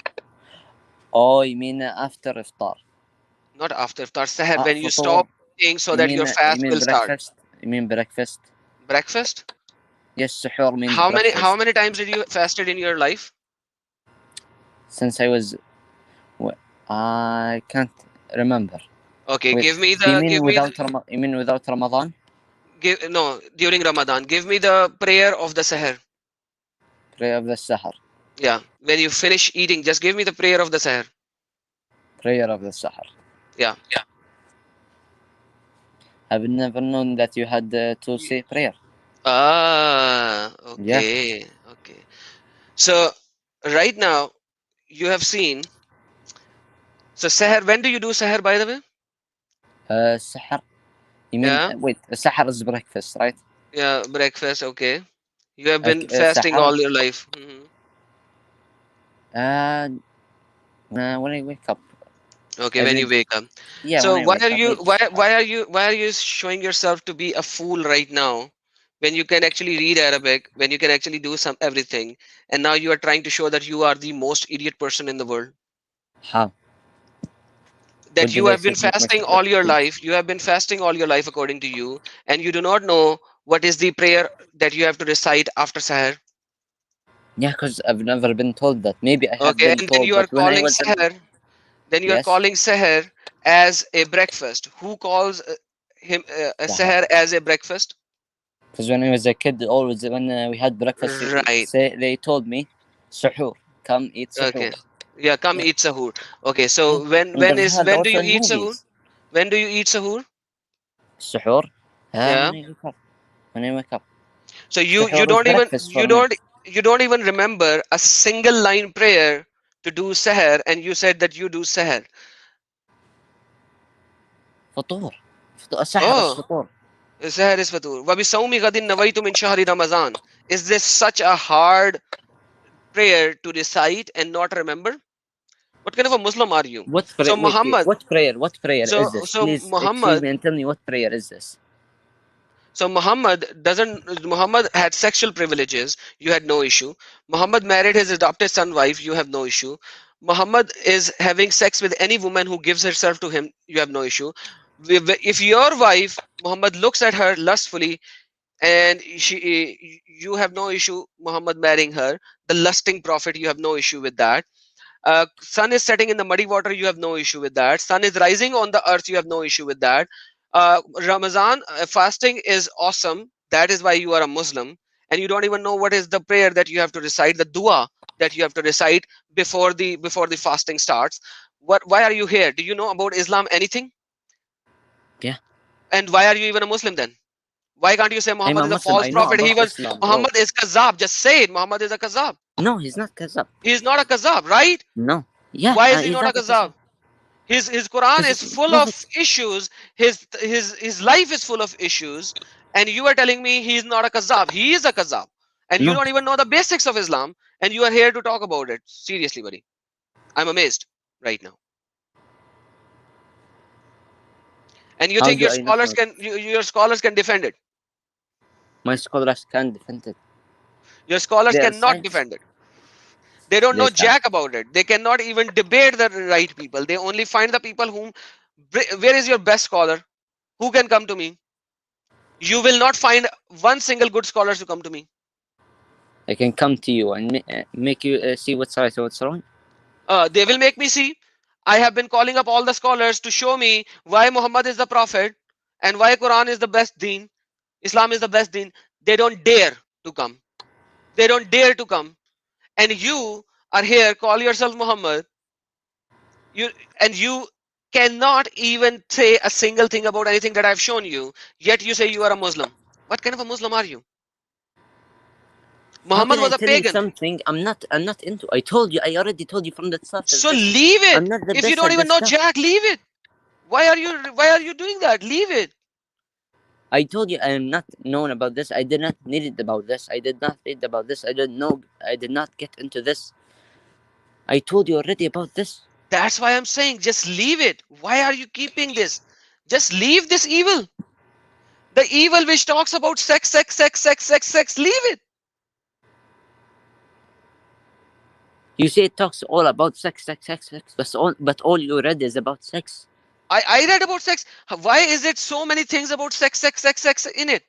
Oh, you mean after iftar? Not after iftar, seher. When you فطور. stop eating so that your You fast mean will start. breakfast? You mean breakfast? Breakfast? Yes, suhoor means How breakfast. many times did you fasted in your life? Since I was, I can't remember. Okay, Wait, you mean without Ramadan? no, during Ramadan. Give me the prayer of the seher. Prayer of the Sahar. Yeah, when you finish eating, just give me the prayer of the seher. Prayer of the Sahar. Yeah. I've never known that you had to say prayer. Ah, Yeah. okay. So right now you have seen. So seher, when do you do seher, by the way? Sahar. You mean Yeah. wait? Sahar is breakfast, right? Yeah, breakfast. Okay. You have been Okay, fasting Sahar. all your life. When I wake up. Okay, I when you did. wake up. Yeah, So when I wake up, I just why are you showing yourself to be a fool right now when you can actually read Arabic, when you can actually do some everything, and now you are trying to show that you are the most idiot person in the world? how? That What you did I have say been to make fasting myself all your look? life, you have been fasting all your life according to you, and you do not know what is the prayer that you have to recite after Sahar. Yeah, because I've never been told that. Maybe I have Okay, been and then told, you are but when I calling was in Sahar, then you are yes, calling Sahar as a breakfast. Who calls him a Sahar. Sahar as a breakfast? Because when I was a kid, always when we had breakfast, Right. they told me, "Suhoor, come eat suhoor." Okay. Yeah, come Yeah, eat sahur. Okay, yeah. so And I've had when do also you in eat sahur? movies. When do you eat sahur? Suhoor. Yeah. When I wake up. When I wake up. So Suhoor is breakfast for me. you don't even remember a single line prayer to do sahar, and you said that you do sahar. فطور. سحر Oh, الفطور. sahar is fatur. Wa bi sawmi ghadin nawaitu min shahri Ramadan. Is this such a hard prayer to recite and not remember? What kind of a Muslim are you? What prayer? So Wait. Muhammad, What prayer? What prayer so is this? so Please excuse Muhammad me and tell me what prayer is this. So Muhammad had sexual privileges, you had no issue. Muhammad married his adopted son wife, you have no issue. Muhammad is having sex with any woman who gives herself to him, you have no issue. If your wife, Muhammad looks at her lustfully and you have no issue Muhammad marrying her, the lusting prophet, you have no issue with that. Sun is setting in the muddy water, you have no issue with that. Sun is rising on the earth, you have no issue with that. Ramadan fasting is awesome, that is why you are a Muslim, and you don't even know what is the prayer that you have to recite, the dua that you have to recite before the fasting starts. Why are you here? Do you know about Islam anything? Yeah. And why are you even a Muslim then? Why can't you say I'm Muhammad a is a Muslim. false I know prophet? about Islam, bro. Muhammad is kazab. Just say it. Muhammad is a kazab. No, he's not kazab. He is not a kazab, right? No. Yeah, Why is he he's not a not a kazab. kazab? His Quran Because is full of Prophet. issues. His life is full of issues, and you are telling me he is not a kazab. He is a kazab, and you No. don't even know the basics of Islam, and you are here to talk about it. Seriously, buddy, I'm amazed right now. And you How think do your I not scholars know? your scholars can defend it? My scholars can defend it. Your scholars They are cannot scientists. defend it. They don't They know can. jack about it. They cannot even debate the right people. They only find the people whom. Where is your best scholar? Who can come to me? You will not find one single good scholar to come to me. I can come to you and make you see what's right and what's wrong. They will make me see. I have been calling up all the scholars to show me why Muhammad is the prophet and why Quran is the best deen, Islam is the best deen. They don't dare to come. They don't dare to come. And you are here, call yourself Muhammad. You and you cannot even say a single thing about anything that I've shown you. Yet you say you are a Muslim. What kind of a Muslim are you? How Muhammad can I was a tell you pagan. something I'm not into? I told you. I already told you from the start of So this. leave I'm it. not the If you best don't at even this know stuff. Jack, leave it. Why are you doing that? Leave it. I told you I am not known about this. I did not need it about this. I did not read about this. I didn't know. I did not get into this. I told you already about this. That's why I'm saying just leave it. Why are you keeping this? Just leave this evil. The evil which talks about sex, sex, sex, sex, sex, sex. Leave it. You say it talks all about sex, sex, sex, sex, but all you read is about sex. I read about sex. Why is it so many things about sex, sex, sex, sex in it?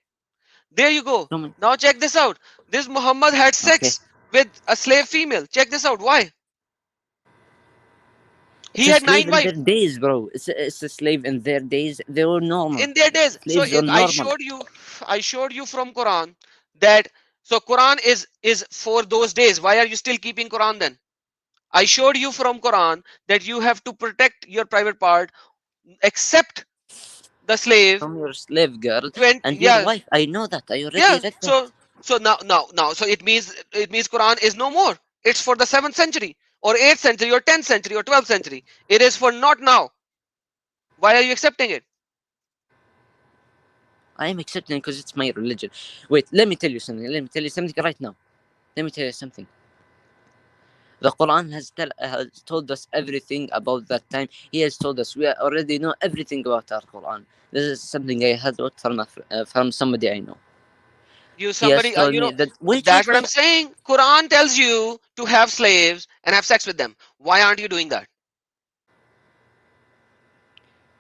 There you go. Show me. Now check this out. This Muhammad had Okay. sex with a slave female. Check this out. Why? It's He a had slave 9 in their wives days, bro. It's a slave in their days. They were normal. in their days. So Slaves were normal. I showed you from Quran that so Quran is for those days. Why are you still keeping Quran then? I showed you from Quran that you have to protect your private part, except the slave. From your slave girl 20, and your yeah, wife. I know that. I already yeah. read that. So now, so it means Quran is no more. It's for the 7th century or 8th century or 10th century or 12th century. It is for not now. Why are you accepting it? I am accepting because it's my religion. Wait, let me tell you something. Let me tell you something right now. Let me tell you something. The Quran has told us everything about that time. He has told us we already know everything about our Quran. This is something I heard from somebody I know. You He has somebody, told you me know, that. Wait, that's wait, what I'm wait. saying. Quran tells you to have slaves and have sex with them. Why aren't you doing that?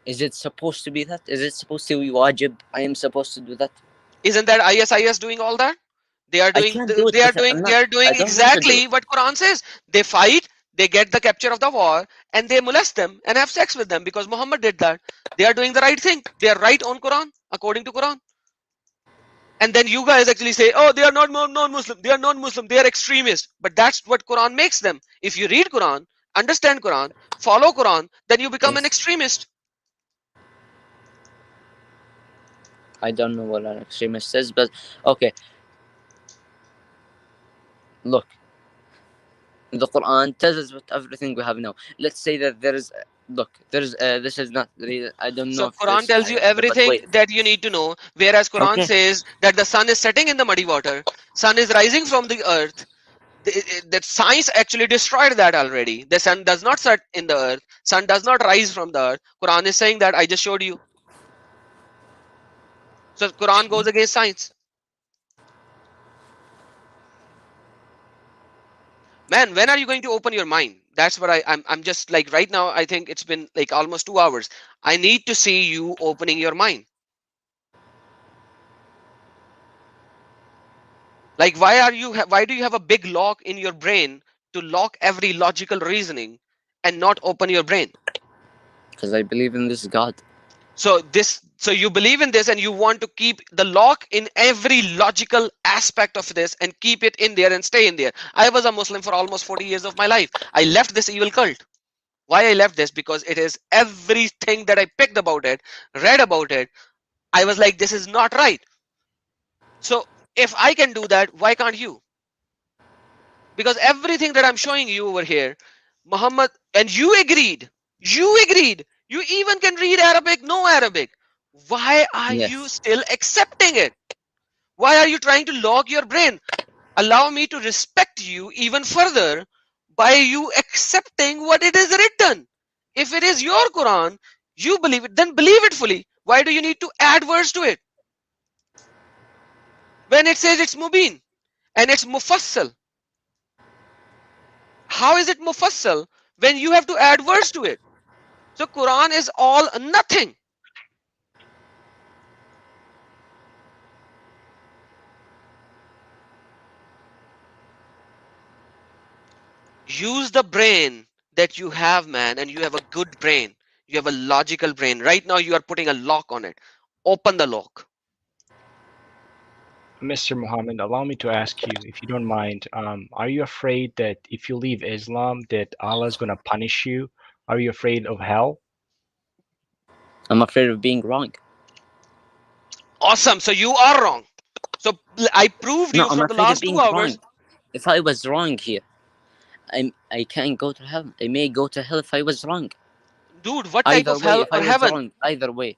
Is it supposed to be that? Is it supposed to be wajib? I am supposed to do that. Isn't that ISIS doing all that? They are I doing, can't do it, they are but doing, I'm they not. are doing I don't want to do exactly it. what Quran says. They fight, they get the capture of the war, and they molest them and have sex with them because Muhammad did that. They are doing the right thing. They are right on Quran, according to Quran. And then you guys actually say, oh, they are not non-Muslim, they are non-Muslim, they are extremists. But that's what Quran makes them. If you read Quran, understand Quran, follow Quran, then you become an Yes. extremist. I don't know what an extremist says, but okay. Look, the Quran tells us what everything we have now. Let's say that there is. Look, there's. This is not. I don't know So if Quran this tells you but everything wait. that you need to know, whereas Quran Okay. says that the sun is setting in the muddy water, sun is rising from the earth. That science actually destroyed that already. The sun does not set in the earth, sun does not rise from the earth. Quran is saying that I just showed you. So Quran goes against science. Man, when are you going to open your mind? That's what I'm just like right now. I think it's been like almost 2 hours. I need to see you opening your mind. Like why do you have a big lock in your brain to lock every logical reasoning and not open your brain? Because I believe in this God. So you believe in this and you want to keep the lock in every logical aspect of this and keep it in there and stay in there. I was a Muslim for almost 40 years of my life. I left this evil cult. Why I left this? Because it is everything that I picked about it, read about it. I was like, this is not right. So if I can do that, why can't you? Because everything that I'm showing you over here, Muhammad, and you agreed, you even can read Arabic, no Arabic. Why are you Yes. still accepting it? Why are you trying to lock your brain? Allow me to respect you even further by you accepting what it is written. If it is your Quran, you believe it, then believe it fully. Why do you need to add words to it? When it says it's Mubin and it's Mufassal, how is it Mufassal when you have to add words to it? So Quran is all nothing. Use the brain that you have, man, and you have a good brain. You have a logical brain. Right now you are putting a lock on it. Open the lock. Mr. Muhammad, allow me to ask you, if you don't mind, are you afraid that if you leave Islam, that Allah is going to punish you? Are you afraid of hell? I'm afraid of being wrong. Awesome. So you are wrong. So I proved No, you I'm for the afraid of last 2 being hours. wrong. If I was wrong here, I can't go to hell. I may go to hell if I was wrong. Dude, what type Either of way, hell if or I was heaven? wrong, either way,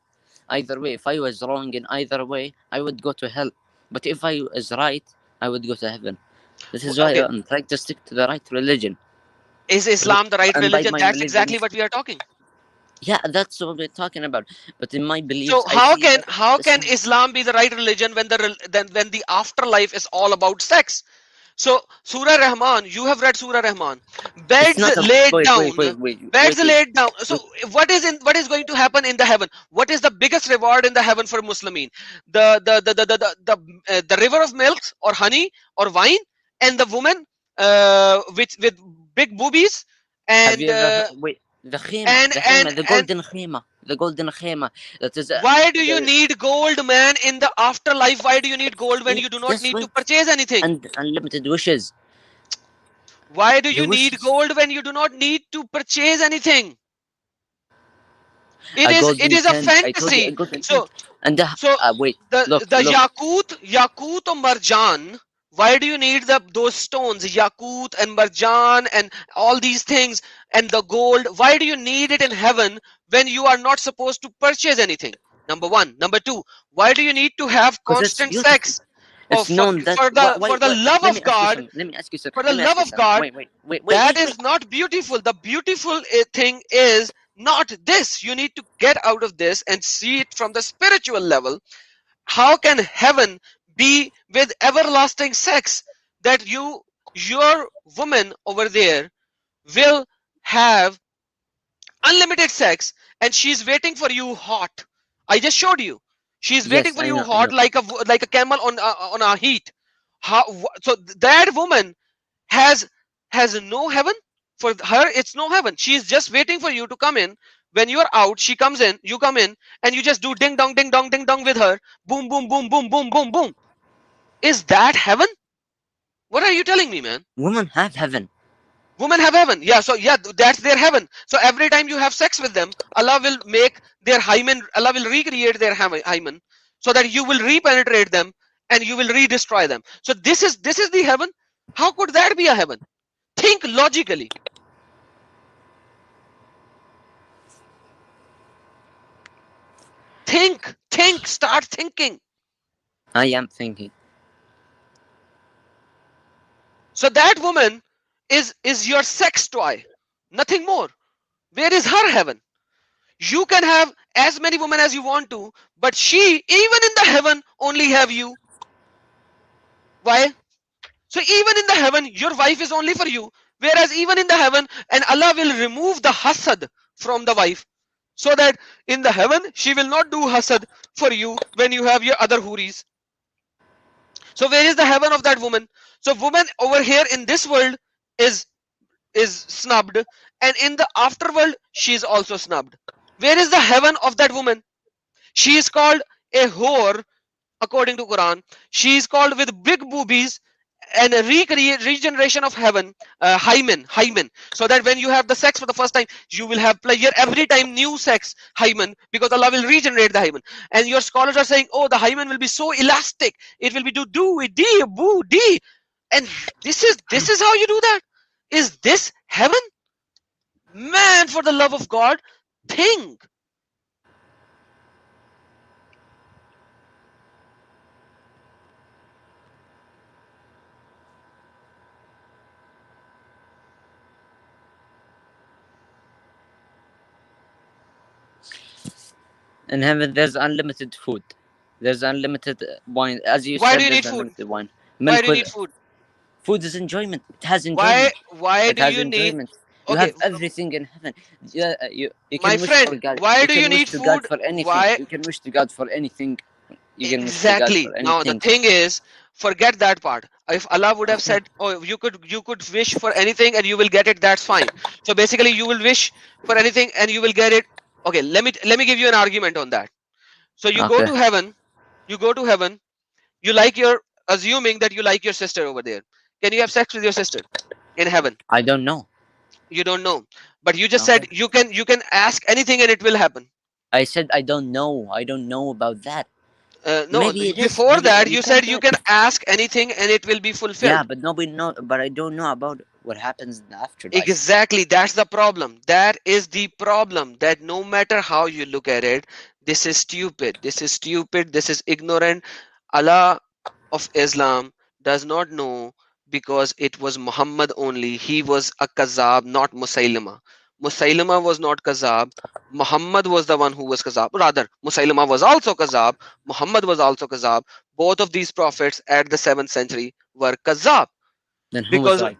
if I was wrong in either way, I would go to hell. But if I was right, I would go to heaven. This is why Okay. I'm trying to stick to the right religion. Is Islam the right And by religion? my That's exactly religion, what we are talking. yeah, that's what we're talking about. But in my beliefs, So I how see can that. Islam be the right religion when the afterlife is all about sex? So Surah Rahman, you have read Surah Rahman. It's Beds not a laid wait, down. Beds laid down. So wait. what is going to happen in the heaven? What is the biggest reward in the heaven for Muslimin? The river of milk or honey or wine, and the woman with big boobies, Have and you ever wait? The golden khema, the golden khema. That is why do you need gold, man, in the afterlife? Why do you need gold when you do not just need to wait. purchase anything? And unlimited wishes. Why do The you need wishes. gold when you do not need to purchase anything? A It golden is a tent. I told you a fantasy. golden tent. So And wait, the look, yakut or marjan. Why do you need those stones, yakut and marjan and all these things and the gold? Why do you need it in heaven when you are not supposed to purchase anything? Number one. Number two, why do you need to have 'Cause it's constant beautiful. sex? It's known that For the love let of me ask you God, something. Let me ask you something. for the Let me ask love you of something. God, Wait. that is not beautiful. The beautiful thing is not this. You need to get out of this and see it from the spiritual level. How can heaven be with everlasting sex, that your woman over there will have unlimited sex and she's waiting for you hot? I just showed you. She's waiting Yes, for I you know. hot like a camel on a heat. So that woman has no heaven. For her, it's no heaven. She's just waiting for you to come in. When you are out, she comes in, you come in, and you just do ding dong ding dong ding dong with her. Boom boom boom boom boom boom boom. Is that heaven? What are you telling me, man? Women have heaven. Women have heaven. Yeah, so yeah, that's their heaven. So every time you have sex with them, Allah will make their hymen, Allah will recreate their hymen, so that you will repenetrate them and you will redestroy them. So this is the heaven. How could that be a heaven? Think logically. Think, start thinking. I am thinking. So that woman is your sex toy, nothing more. Where is her heaven? You can have as many women as you want to, but she, even in the heaven, only have you. Why? So even in the heaven, your wife is only for you, whereas even in the heaven, and Allah will remove the hasad from the wife, so that in the heaven she will not do hasad for you when you have your other huris. So where is the heaven of that woman? So woman over here in this world is snubbed, and in the afterworld she is also snubbed. Where is the heaven of that woman? She is called a whore according to Quran. She is called with big boobies and a regeneration of heaven, hymen, so that when you have the sex for the first time, you will have pleasure every time, new sex, hymen, because Allah will regenerate the hymen. And your scholars are saying, oh, the hymen will be so elastic, it will be do d boo d, and this is how you do that. Is this heaven? Man, for the love of God, think. In heaven, there's unlimited food. There's unlimited wine. As you Why do said, you there's need food? unlimited wine. Why Milk do you with need food? food is enjoyment. It has Why enjoyment. why It do has you need? enjoyment. You Okay, have everything in heaven. Yeah, you my can wish for friend, God. why You do you can wish need to God food? for anything. Why? You can wish to God for anything. You can wish to God Exactly. for Now the anything. thing is, forget that part. If Allah would have said, oh, you could wish for anything and you will get it, that's fine. So basically you will wish for anything and you will get it. Okay, let me give you an argument on that. So you go Okay. to heaven, you go to heaven, you like your, assuming that you like your sister over there. Can you have sex with your sister in heaven? I don't know. You don't know. But you just Okay. said you can ask anything and it will happen. I said I don't know. I don't know about that. No, Maybe it is. before Maybe that you you can said do you it. can ask anything and it will be Yeah, fulfilled. but nobody know. But I don't know about what happens in the afterlife. Exactly, that's the problem. That is the problem. That no matter how you look at it, this is stupid. This is stupid. This is ignorant. Allah of Islam does not know, because it was Muhammad only. He was a Kazab, not Musaylima. Musaylima was not Kazab. Muhammad was the one who was Kazab. Rather, Musaylima was also Kazab. Muhammad was also Kazab. Both of these prophets at the 7th century were Kazab, Then who was because right?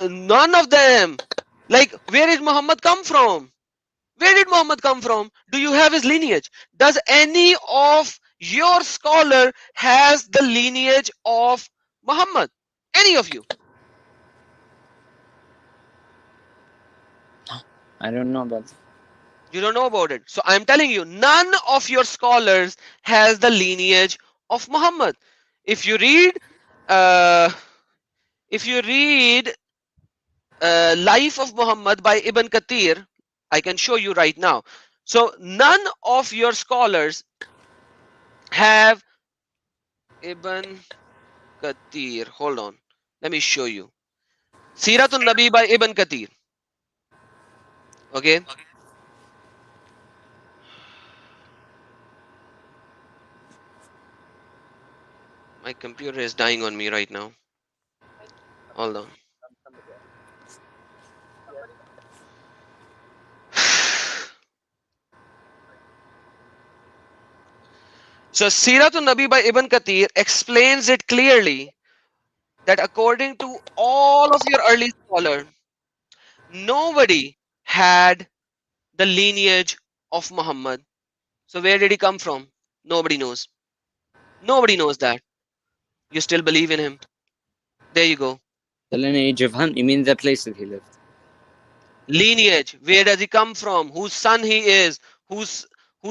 none of them. Like, where did Muhammad come from? Where did Muhammad come from? Do you have his lineage? Does any of your scholar has the lineage of Muhammad? Any of you? I don't know about. You don't know about it. So I'm telling you, none of your scholars has the lineage of Muhammad. If you read, uh, if you read Life of Muhammad by Ibn Kathir, I can show you right now. So none of your scholars have Ibn Kathir. Hold on. Let me show you. Siratun Nabi by Ibn Kathir. Okay. My computer is dying on me right now. Hold on. So Siratun Nabi by Ibn Kathir explains it clearly that according to all of your early scholars, nobody had the lineage of Muhammad. So where did he come from? Nobody knows. Nobody knows that. You still believe in him. There you go. The lineage of him, you mean the place that he lived? Lineage. Where does he come from? Whose son he is? Whose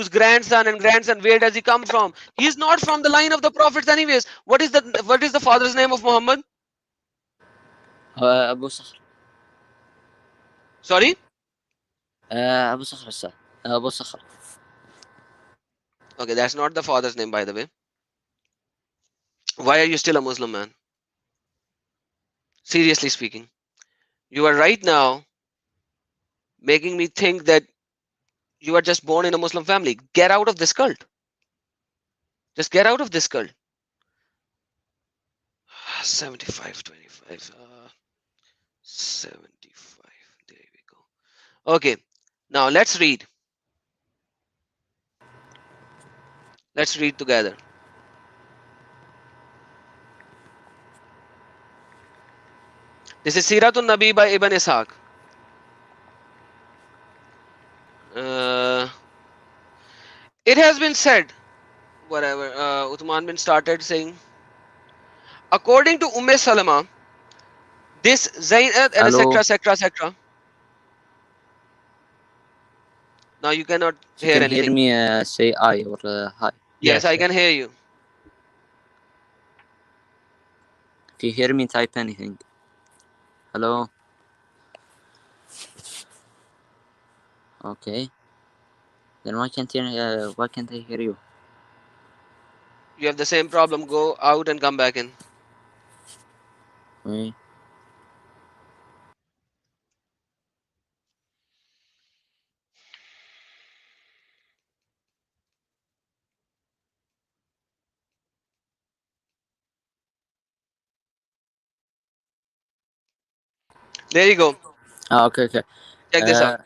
grandson and grandson? Where does he come from? He's not from the line of the prophets, anyways. What is the father's name of Muhammad? Abu Sakhr. Sorry? Abu Sakhr, sir. Abu Sakhr. Okay, that's not the father's name, by the way. Why are you still a Muslim, man? Seriously speaking, you are right now making me think that you are just born in a Muslim family. Get out of this cult. Just get out of this cult. 75, 25. 75. There we go. Okay, now let's read. Let's read together. This is Siratun Nabi by Ibn Ishaq. It has been said, whatever, Uthman bin started saying, according to Salama, this Zainab and Hello. etc. Now you cannot You hear can anything. hear me say I or hi. Yes, I can hear you. If you hear me, type anything. Hello. Okay. Then why can't I hear you? You have the same problem. Go out and come back in. Wait. There you go. Okay. Check this out.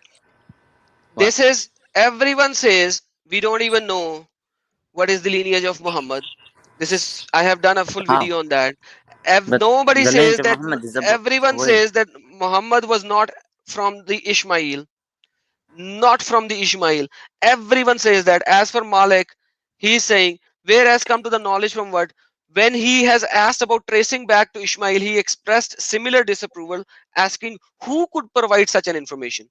what? This is, everyone says we don't even know what is the lineage of Muhammad. This is, I have done a full How? video on that. But Nobody the says lineage of that. Muhammad is Everyone wait. says that Muhammad was not from the Ishmael. Not from the Ishmael. Everyone says that. As for Malik, he is saying, where has come to the knowledge from what? When he has asked about tracing back to Ishmael, he expressed similar disapproval, asking who could provide such an information.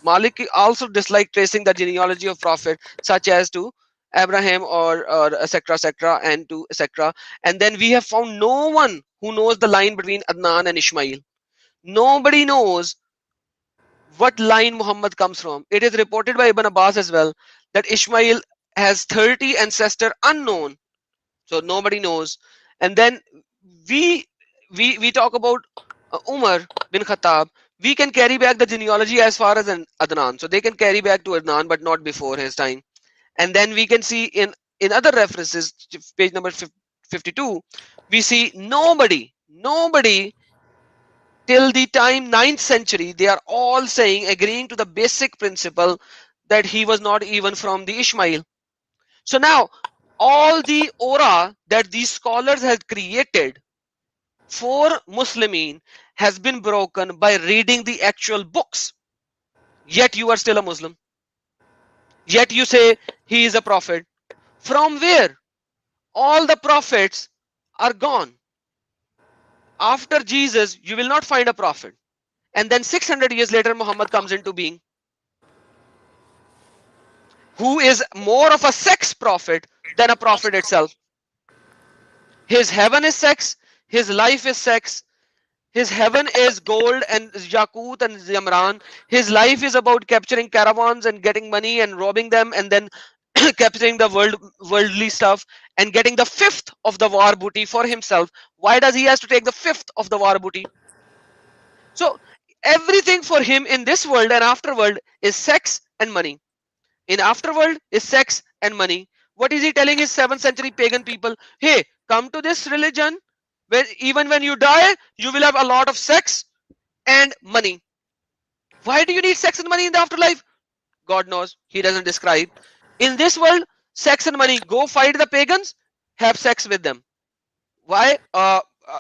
Malik also disliked tracing the genealogy of prophet, such as to Abraham or etc. and to etc. And then we have found no one who knows the line between Adnan and Ishmael. Nobody knows what line Muhammad comes from. It is reported by Ibn Abbas as well that Ishmael has 30 ancestors unknown, so nobody knows. And then we talk about Umar bin Khattab. We can carry back the genealogy as far as Adnan, so they can carry back to Adnan, but not before his time. And then we can see in other references, page number 52, we see nobody till the time 9th century, they are all saying, agreeing to the basic principle that he was not even from the Ishmael. So now all the aura that these scholars have created for Muslimin has been broken by reading the actual books. Yet you are still a Muslim. Yet you say he is a prophet. From where? All the prophets are gone. After Jesus, you will not find a prophet. And then 600 years later, Muhammad comes into being, who is more of a sex prophet than a prophet itself. His heaven is sex, his life is sex. His heaven is gold and Yakut and Zamran. His life is about capturing caravans and getting money and robbing them, and then capturing the worldly stuff and getting the fifth of the war booty for himself. Why does he has to take the fifth of the war booty? So everything for him in this world and afterworld is sex and money. In afterworld is sex and money. What is he telling his 7th century pagan people? Hey, come to this religion where even when you die, you will have a lot of sex and money. Why do you need sex and money in the afterlife? God knows. He doesn't describe. In this world, sex and money. Go fight the pagans, have sex with them. Why?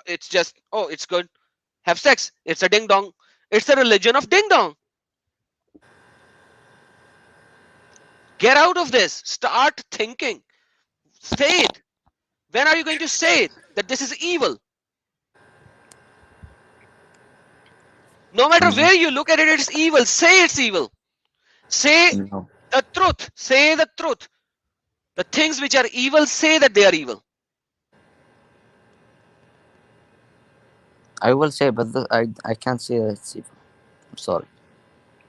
It's just, oh, it's good. Have sex. It's a ding dong. It's a religion of ding dong. Get out of this. Start thinking. Say it. When are you going to say it that this is evil? No matter where you look at it, it's evil. Say it's evil. Say No. the truth. Say the truth. The things which are evil, say that they are evil. I will say, but I can't say that it's evil. I'm sorry.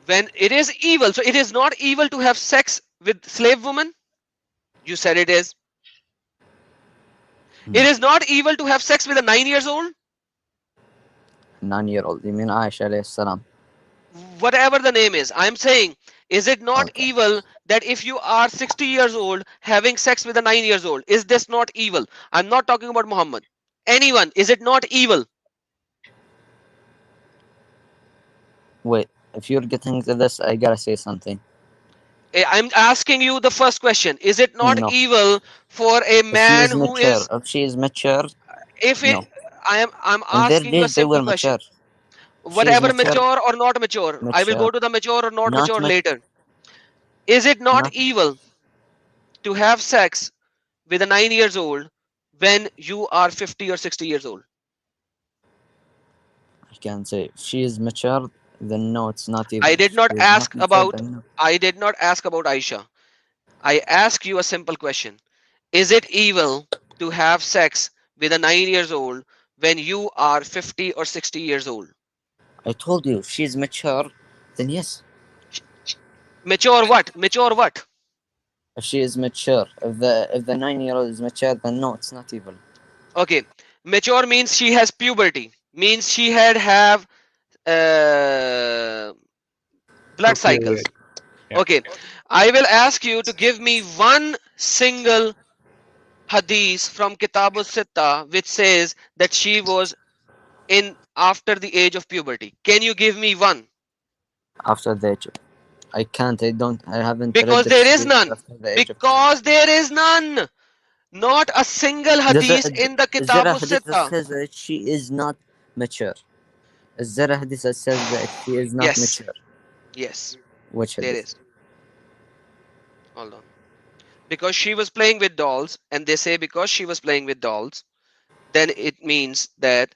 When it is evil, so it is not evil to have sex with slave woman. You said it is. It is not evil to have sex with a 9 years old. 9-year-old. You mean Aisha alayhi salam? Whatever the name is, I'm saying, is it not Okay. evil that if you are 60 years old having sex with a 9 years old, is this not evil? I'm not talking about Muhammad. Anyone, is it not evil? Wait, if you're getting to this, I gotta say something. I'm asking you the first question. Is it not No. evil for a If she man is who mature, is, if she is mature, if it, no. I'm In their asking you a days, they simple were question. mature. She is Whatever mature. mature or not mature, I will go Mature. to the mature or not Not mature mat- later. Is it not Not- evil to have sex with a 9 years old when you are 50 or 60 years old? I can say if she is mature, then no, it's not evil. I did If not she is ask not mature, about then no. I did not ask about Aisha. I ask you a simple question. Is it evil to have sex with a 9 years old when you are 50 or 60 years old? I told you, if she is mature, then yes. Mature what? Mature what? If she is mature, if the 9-year-old is mature, then no, it's not evil. Okay. Mature means she has puberty. Means she had have blood cycles. Yeah. Okay. I will ask you to give me one single hadith from Kitab al-Sitta which says that she was in after the age of puberty. Can you give me one? After the age of, I can't. I haven't Because read there that is she none. after the age of. Because there is none. Not a single hadith in the Is there Kitab a hadith that al-Sitta. says that she is not mature? Is there a hadith that says that she is not Yes. mature? Yes, Which there hadith? is. Hold on. Because she was playing with dolls, and they say because she was playing with dolls, then it means that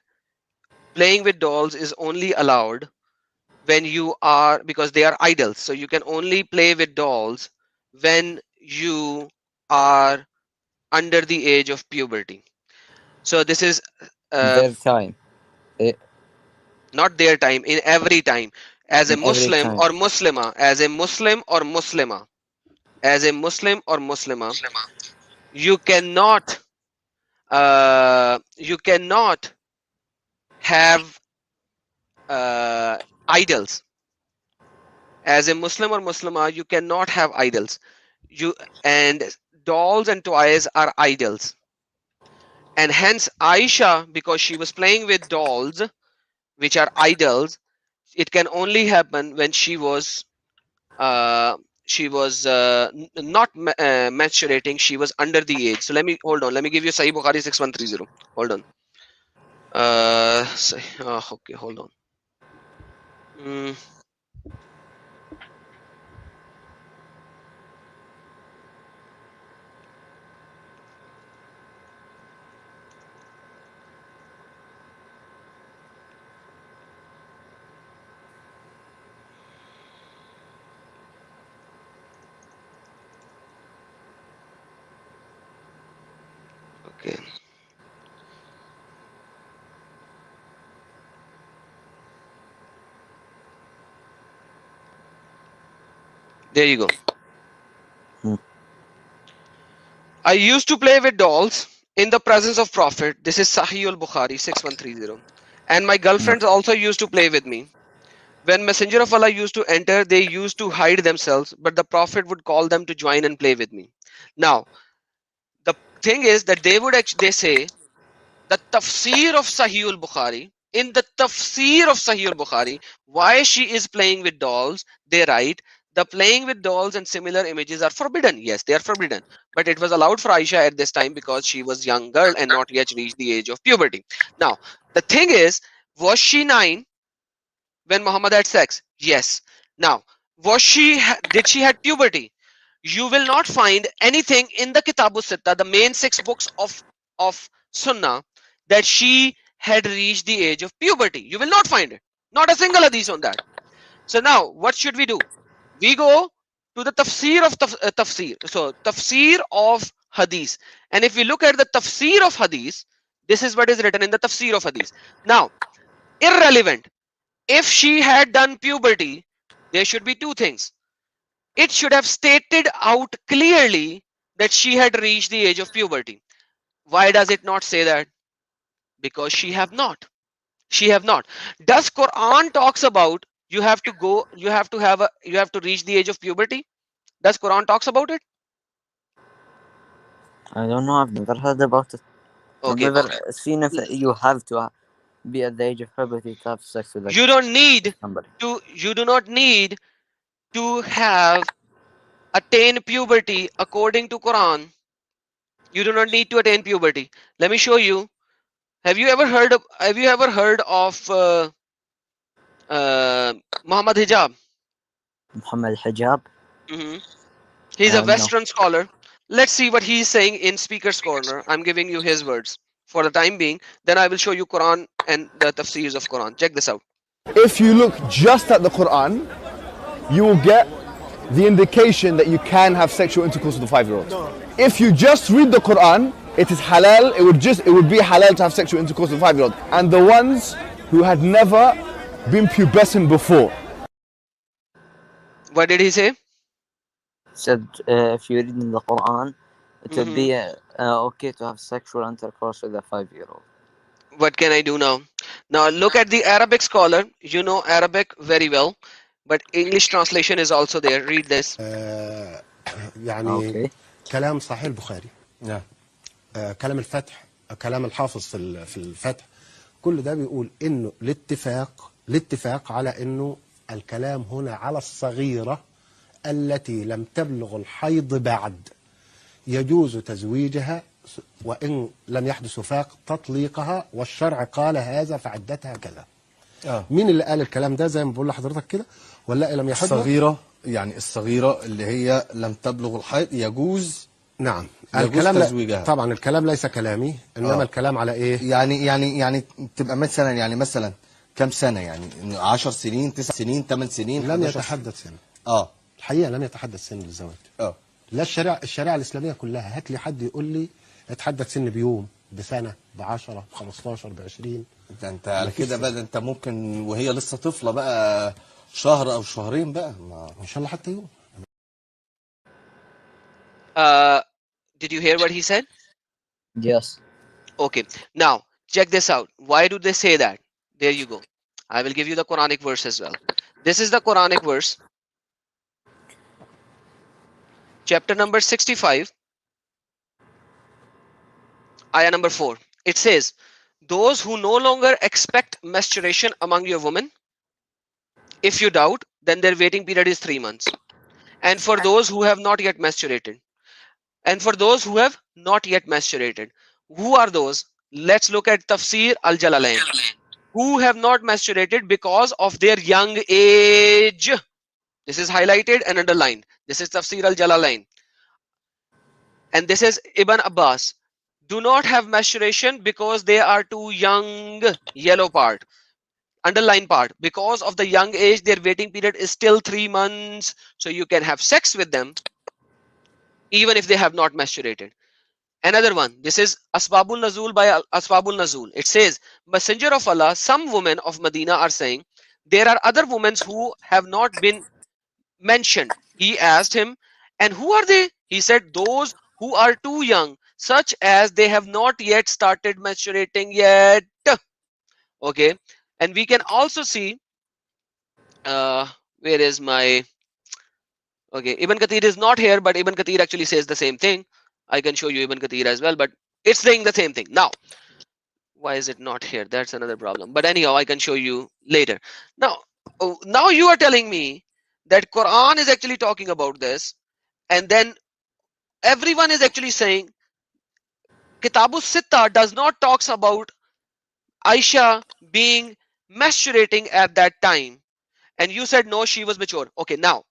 playing with dolls is only allowed when you are, because they are idols. So you can only play with dolls when you are under the age of puberty. So this is Their time. not their time, in every time. As a In every Muslim time. or Muslima, as a Muslim or Muslima, as a Muslim or Muslima, you cannot have idols. As a Muslim or Muslima, you cannot have idols. And dolls and toys are idols. And hence Aisha, because she was playing with dolls, which are idols, it can only happen when she was not maturating. She was under the age. So let me give you Sahih Bukhari 6130. Hold on. Okay, hold on. Okay. There you go. I used to play with dolls in the presence of Prophet. This is Sahih al-Bukhari 6130. And my girlfriends also used to play with me. When Messenger of Allah used to enter, they used to hide themselves, but the Prophet would call them to join and play with me. Now, the thing is that they say the tafsir of Sahih al-Bukhari, in the tafsir of Sahih al-Bukhari, why she is playing with dolls, they write, the playing with dolls and similar images are forbidden. Yes, they are forbidden. But it was allowed for Aisha at this time because she was young girl and not yet reached the age of puberty. Now, the thing is, was she 9 when Muhammad had sex? Yes. Now, did she had puberty? You will not find anything in the Kitabu Sitta, the main 6 books of Sunnah, that she had reached the age of puberty. You will not find it. Not a single hadith on that. So now, what should we do? We go to the tafsir of tafsir. So, tafsir of hadith. And if we look at the tafsir of hadith, this is what is written in the tafsir of hadith. Now, irrelevant. If she had done puberty, there should be 2 things. It should have stated out clearly that she had reached the age of puberty. Why does it not say that? Because she have not. She have not. Does Quran talks about you have to go, you have to reach the age of puberty? Does Quran talks about it? I don't know. I've never heard about it. Okay. I've never seen if you have to be at the age of puberty to have sex with You don't need somebody. you do not need to have attained puberty according to Quran. You do not need to attain puberty. Let me show you. Have you ever heard of Muhammad Hijab? Muhammad Hijab? He's a No. Western scholar. Let's see what he's saying in Speaker's Corner. I'm giving you his words for the time being. Then I will show you Quran and the tafsirs of Quran. Check this out. If you look just at the Quran, you will get the indication that you can have sexual intercourse with a 5-year-old. If you just read the Quran, it is halal. It would be halal to have sexual intercourse with a 5-year-old. And the ones who had never been pubescent before. What did he say? Said if you read in the Quran, it would be okay to have sexual intercourse with a 5-year-old. What can I do now? Now look at the Arabic scholar. You know Arabic very well, but English translation is also there. Read this. يعني كلام صحيح البخاري. نعم. كلام الفتح، كلام الحافظ في الفتح، كل ده بيقول انه الاتفاق على انه الكلام هنا على الصغيرة التي لم تبلغ الحيض بعد، يجوز تزويجها وإن لم يحدث وفاق تطليقها، والشرع قال هذا فعدتها كذا. مين اللي قال الكلام ده زي ما بقول لحضرتك كده؟ ولا لم يحدث؟ الصغيرة، يعني الصغيرة اللي هي لم تبلغ الحيض يجوز. نعم. الكلام تزويجها. طبعا الكلام ليس كلامي، انما الكلام على ايه؟ يعني تبقى مثلا كم سنة؟ يعني 10 سنين، 9 سنين، 8 سنين. لم يتحدث سن. الحقيقة لم يتحدث سن للزواج. لا، الشريعة الإسلامية كلها. هات لي حد يقول لي اتحدث سن بيوم، بسنة، ب10، ب15، ب20. انت على كده بقى، انت ممكن وهي لسه طفلة بقى شهر او شهرين بقى، ان شاء الله حتى يوم. Did you hear what he said? Yes. Okay. Now check this out. Why do they say that? There you go. I will give you the Quranic verse as well. This is the Quranic verse. Chapter number 65. Ayah number 4. It says, those who no longer expect menstruation among your women, if you doubt, then their waiting period is 3 months. And for those who have not yet menstruated, who are those? Let's look at Tafsir Al-Jalalain. Who have not menstruated because of their young age. This is highlighted and underlined. This is Tafsir Al-Jalalain. And this is Ibn Abbas. Do not have menstruation because they are too young. Yellow part. Underline part. Because of the young age, their waiting period is still 3 months. So you can have sex with them even if they have not menstruated. Another one. This is Asbabul Nazul by Asbabul Nazul. It says, Messenger of Allah, some women of Medina are saying, there are other women who have not been mentioned. He asked him, and who are they? He said, those who are too young, such as they have not yet started menstruating yet. Okay. And we can also see, where is my, okay, Ibn Kathir is not here, but Ibn Kathir actually says the same thing. I can show you Ibn Kathir as well, but it's saying the same thing. Now, Why is it not here? That's another problem. But anyhow, I can show you later. Now you are telling me that Quran is actually talking about this, and then everyone is actually saying Kitabus Sitta does not talks about Aisha being menstruating at that time. And you said no, she was mature. Okay, now,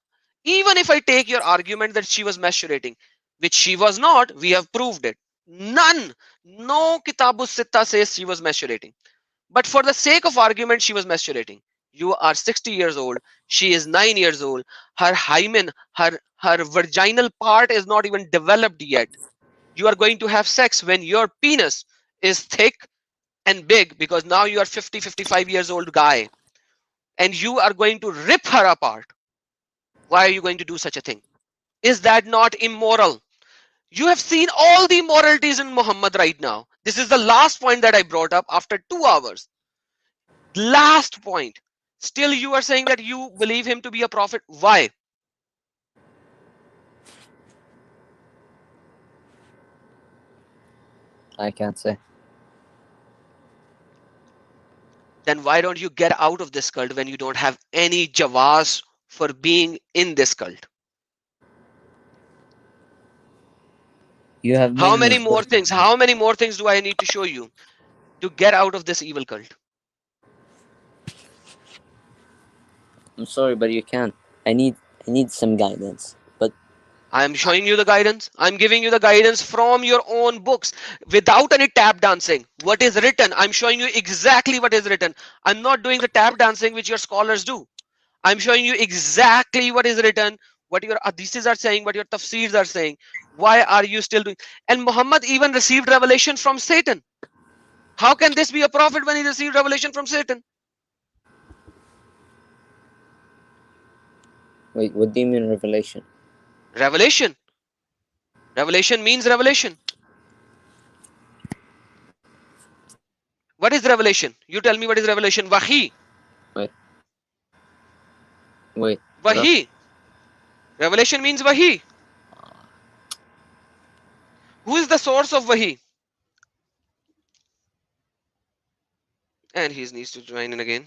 even if I take your argument that she was menstruating, which she was not, we have proved it. No Kitabus Sitta says she was menstruating. But for the sake of argument, she was menstruating. You are 60 years old. She is 9 years old. Her hymen, her vaginal part is not even developed yet. You are going to have sex when your penis is thick and big, because now you are 55 years old guy, and you are going to rip her apart. Why are you going to do such a thing? Is that not immoral? You have seen all the immoralities in Muhammad right now. This is the last point that I brought up after 2 hours. Last point. Still you are saying that you believe him to be a prophet. Why? I can't say. Then why don't you get out of this cult when you don't have any jawaz for being in this cult? You have How many many more things? How many more things do I need to show you to get out of this evil cult? I'm sorry, but you can't. I need some guidance. But I'm showing you the guidance. I'm giving you the guidance from your own books without any tap dancing. What is written? I'm showing you exactly what is written. I'm not doing the tap dancing which your scholars do. I'm showing you exactly what is written, what your hadiths are saying, what your tafsirs are saying. Why are you still doing? And Muhammad even received revelation from Satan. How can this be a prophet when he received revelation from Satan? wait, what do you mean revelation? Revelation. Revelation means revelation. What is revelation? You tell me what is revelation. Wahi. Wait. Wahi. Revelation means Wahi. Who is the source of Wahi? And he needs to join in again.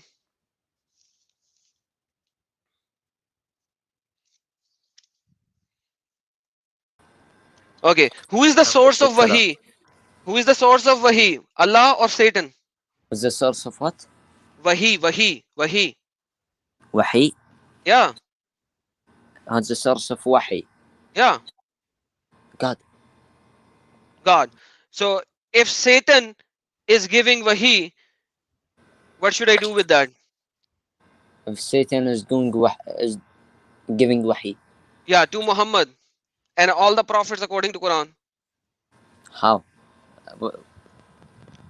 Okay. Who is the source of Wahi? Who is the source of Wahi? Allah or Satan? What's the source of what? Wahi. Wahi? Yeah. What's the source of Wahi? Yeah. God. So if Satan is giving Wahi, what should I do with that? If Satan is giving Wahi. Yeah, to Muhammad and all the prophets according to Quran. How?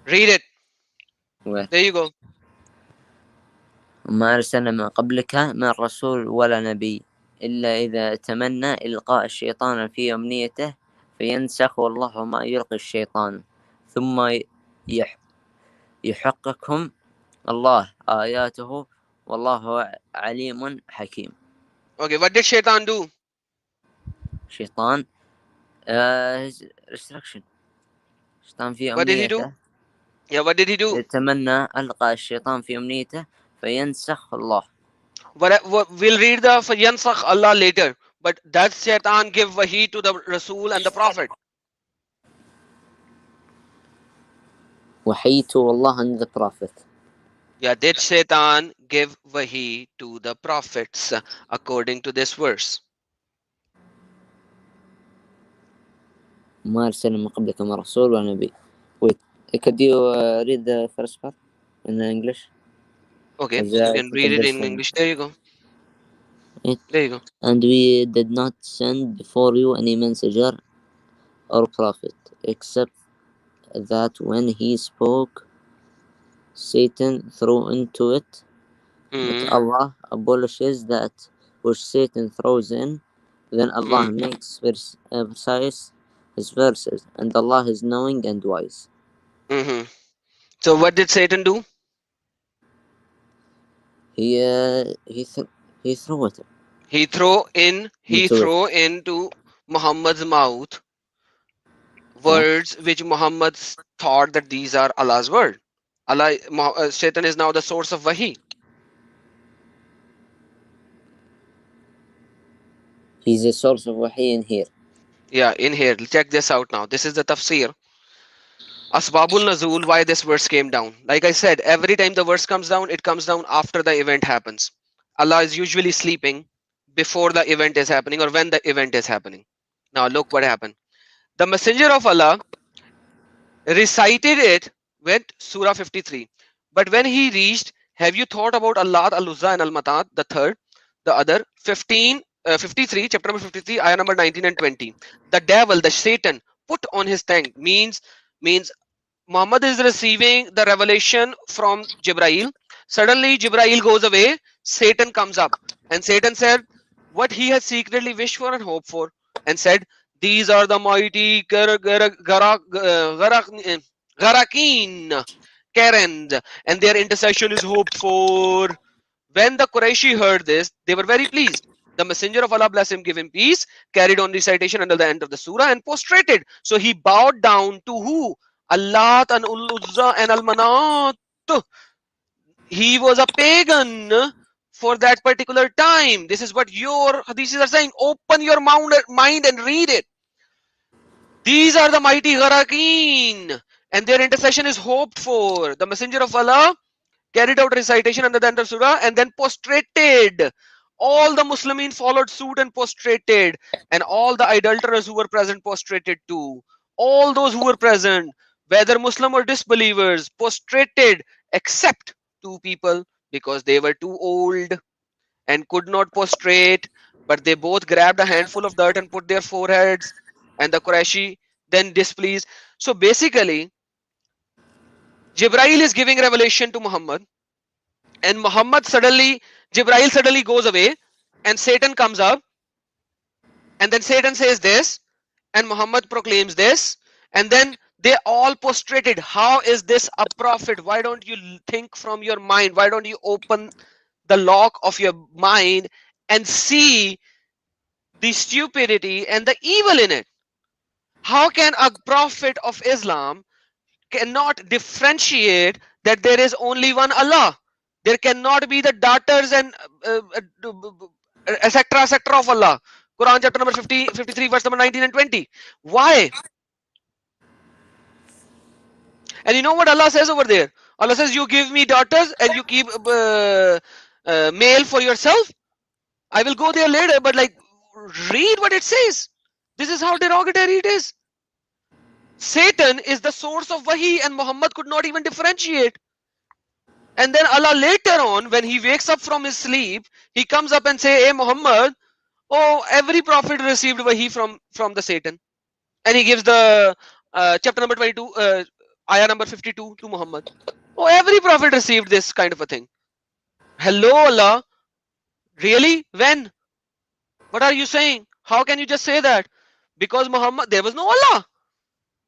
Read it. Where? There you go. ما أرسلنا من قبلك من رسول ولا نبي إلا إذا تمنى إلقاء الشيطان في أمنيته فينسخ الله ما يلقي الشيطان ثم يحققهم الله آياته والله عليم حكيم. Okay, what did Shaitan do? Shaitan, his restriction. Shaitan في What did he do? أمنيته. Yeah, what did he do? يتمنى ألقى الشيطان في أمنيته فينسخ الله. We'll read the Yansakh Allah later. But does Shaitan give Wahi to the Rasul and the Prophet? Wahi to Allah and the Prophet. Yeah, did Shaitan give Wahi to the Prophets according to this verse? ما أرسلنا من قبلك من رسول ولا نبي. Wait, could you read the first part in English? Okay, you can read it in English. There you go. There you go. And we did not send before you any messenger or prophet, except that when he spoke, Satan threw into it. But Allah abolishes that which Satan throws in. Then Allah makes precise his verses, and Allah is knowing and wise. So what did Satan do? He threw it. He threw into Muhammad's mouth words which Muhammad thought that these are Allah's word. Shaitan is now the source of wahi. He's a source of wahi in here. Yeah, in here. Check this out now. This is the tafsir. Asbabul Nazul, why this verse came down. Like I said, every time the verse comes down, it comes down after the event happens. Allah is usually sleeping before the event is happening or when the event is happening. Now look what happened. The Messenger of Allah recited it with Surah 53. But when he reached, have you thought about Allah, Al-Uzza and Al-Matat, the third, the other, 53, chapter number 53, ayah number 19 and 20. The devil, the Satan, put on his tongue means Muhammad is receiving the revelation from Jibrail. Suddenly Jibrail goes away, Satan comes up, and Satan said what he has secretly wished for and hoped for, and said, these are the mighty Gharaqeen, Karens, and their intercession is hoped for. When the Qurayshi heard this, they were very pleased. The Messenger of Allah, bless him, give him peace, carried on recitation until the end of the surah and prostrated. So he bowed down to who? Allah and Al-Uzza and Al-Manat. He was a pagan for that particular time. This is what your hadiths are saying. Open your mind and read it. These are the mighty Gharaqeen, and their intercession is hoped for. The Messenger of Allah carried out recitation under the end of surah and then prostrated. All the Muslimin followed suit and prostrated, and all the idolaters who were present prostrated too. All those who were present, whether Muslim or disbelievers, prostrated except two people because they were too old and could not prostrate, but they both grabbed a handful of dirt and put their foreheads, and the Qurayshi then displeased. So basically, Jibrail is giving revelation to Muhammad, and Jibrail suddenly goes away, and Satan comes up, and then Satan says this, and Muhammad proclaims this, and then they all prostrated. How is this a prophet? Why don't you think from your mind? Why don't you open the lock of your mind and see the stupidity and the evil in it? How can a prophet of Islam cannot differentiate that there is only one Allah? There cannot be the daughters and etc of Allah. Quran chapter number 53 verse number 19 and 20. Why? And you know what Allah says over there? Allah says, you give me daughters and you keep male for yourself. I will go there later, but like, read what it says. This is how derogatory it is. Satan is the source of wahi, and Muhammad could not even differentiate. And then Allah later on, when he wakes up from his sleep, he comes up and say, hey Muhammad, oh, every prophet received wahi from the Satan. And he gives the chapter number 22, ayah number 52 to Muhammad. Oh, every prophet received this kind of a thing. Hello Allah, really? When? What are you saying? How can you just say that? Because there was no Allah.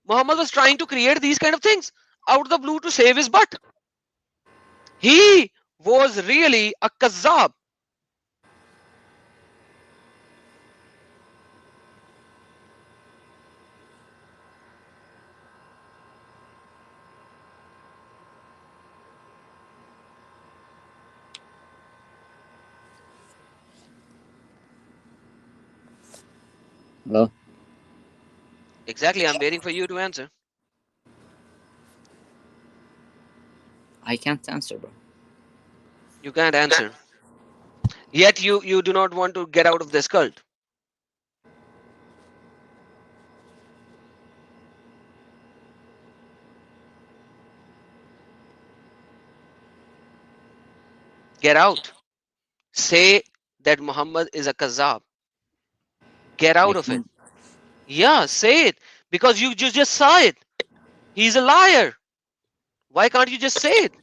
Muhammad was trying to create these kind of things out of the blue to save his butt. He was really a kazzab. Hello? Exactly, I'm waiting for you to answer. I can't answer, bro. You can't answer. Yet you do not want to get out of this cult. Get out. Say that Muhammad is a kazzab. Get out of it. Yeah, say it. Because you just saw it. He's a liar. Why can't you just say it?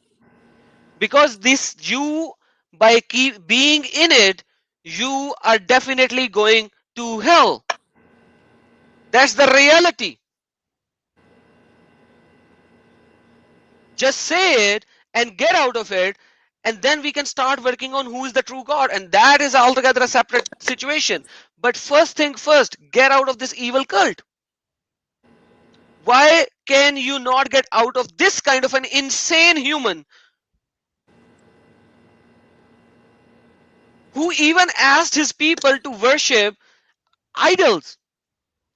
Because by being in it, you are definitely going to hell. That's the reality. Just say it and get out of it, and then we can start working on who is the true God, and that is altogether a separate situation. But first thing first, get out of this evil cult. Why can you not get out of this kind of an insane human who even asked his people to worship idols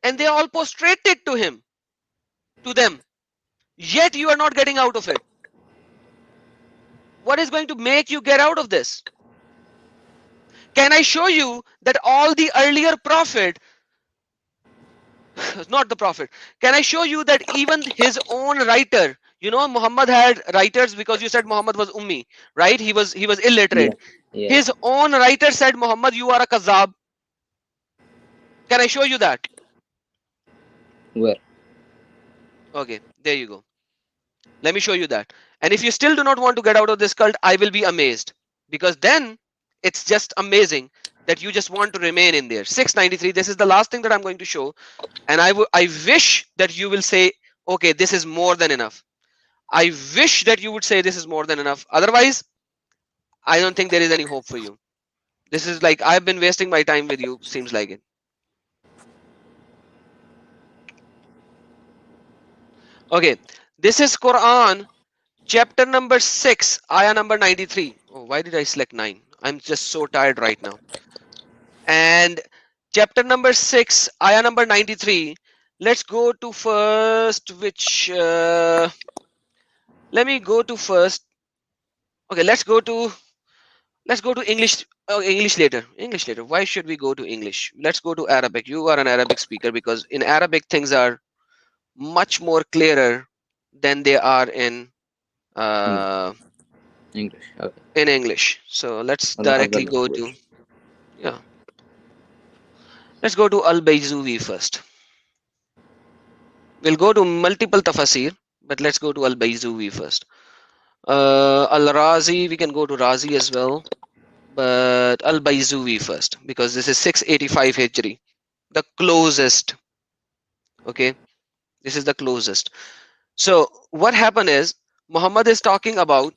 and they all prostrated to him, to them, yet you are not getting out of it? What is going to make you get out of this? Can I show you that all the earlier prophet, not the prophet, can I show you that even his own writer, you know, Muhammad had writers, because you said Muhammad was ummi, right? He was illiterate. Yeah. His own writer said, Muhammad, you are a kazab. Can I show you that? Where? Okay, there you go. Let me show you that. And if you still do not want to get out of this cult, I will be amazed, because then it's just amazing that you just want to remain in there. 693, this is the last thing that I'm going to show. And I wish that you will say, okay, this is more than enough. I wish that you would say this is more than enough. Otherwise, I don't think there is any hope for you. This is like, I've been wasting my time with you, seems like it. Okay, this is Quran, chapter number 6, ayah number 93. Oh, why did I select 9? I'm just so tired right now. And chapter number 6, ayah number 93. Let's go to first, which, let me go to first. Okay, let's go to English. Oh, English later. English later. Why should we go to English? Let's go to Arabic. You are an Arabic speaker, because in Arabic things are much more clearer than they are in English. Okay. in English. So let's directly go to, yeah. Let's go to Al-Bayzuwi first. We'll go to multiple tafasir, but let's go to Al-Bayzuwi first. Al-Razi, we can go to Razi as well, but Al-Bayzuwi first, because this is 685 Hijri, the closest. Okay, this is the closest. So what happened is, Muhammad is talking about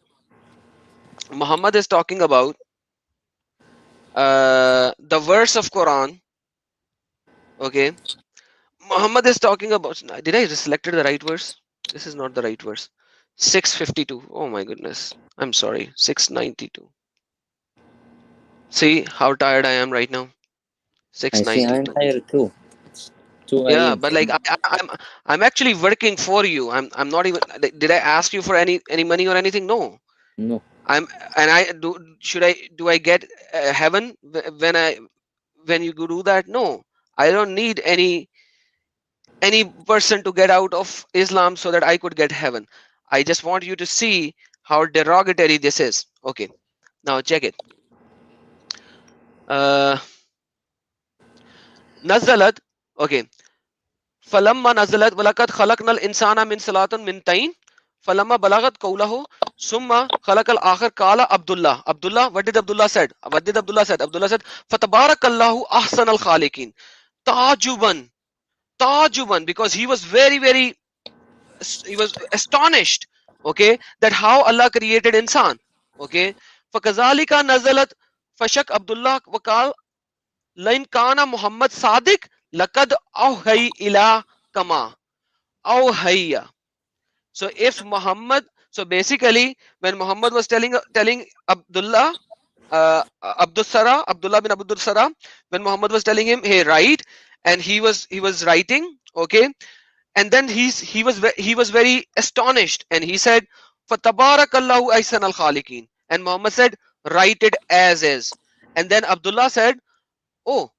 the verse of Quran. Okay, Muhammad is talking about, did I just selected the right verse? This is not the right verse. 652. Oh my goodness, I'm sorry. 692. See how tired I am right now. I see. 692. I'm tired too. It's 2 Yeah, a.m. but like I'm actually working for you. I'm not even. Did I ask you for any money or anything? No. No. Do I get heaven when you do that? No. I don't need any person to get out of Islam so that I could get heaven. I just want you to see how derogatory this is. Okay, now check it. Nazalat. Okay. فلما نزلت ولقد خلقنا الإنسان من صلاة من طين فلما بلغت قوله ثم خلق الآخر قال Abdullah, what did Abdullah said? Abdullah said فتبارك الله أحسن الخالقين tajuban, because he was he was astonished, okay, that how Allah created insan. Okay, فكذلك نزلت فشك Abdullah وقال لئن كان محمد صادق لقد أوحي إلى كما أوحي. So if Muhammad, so basically when Muhammad was telling Abdullah bin Abdul Sara, when Muhammad was telling him, hey, write, and he was writing, okay, and then he was very astonished, and he said, فَتَبَارَكَ أَحْسَنَ الْخَالِقِينَ, and Muhammad said, write it as is. And then Abdullah said, oh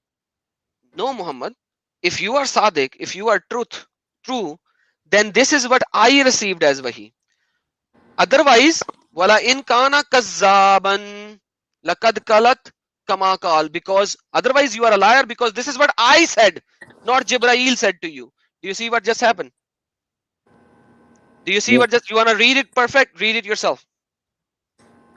no, Muhammad, if you are Sadiq, if you are true, then this is what I received as wahi. Otherwise, wala in kana kazzaban laqad kalat kama qal, because otherwise you are a liar, because this is what I said, not Jibreel said to you. Do you see what just happened? Do you see what just, you want to read it perfect? Read it yourself.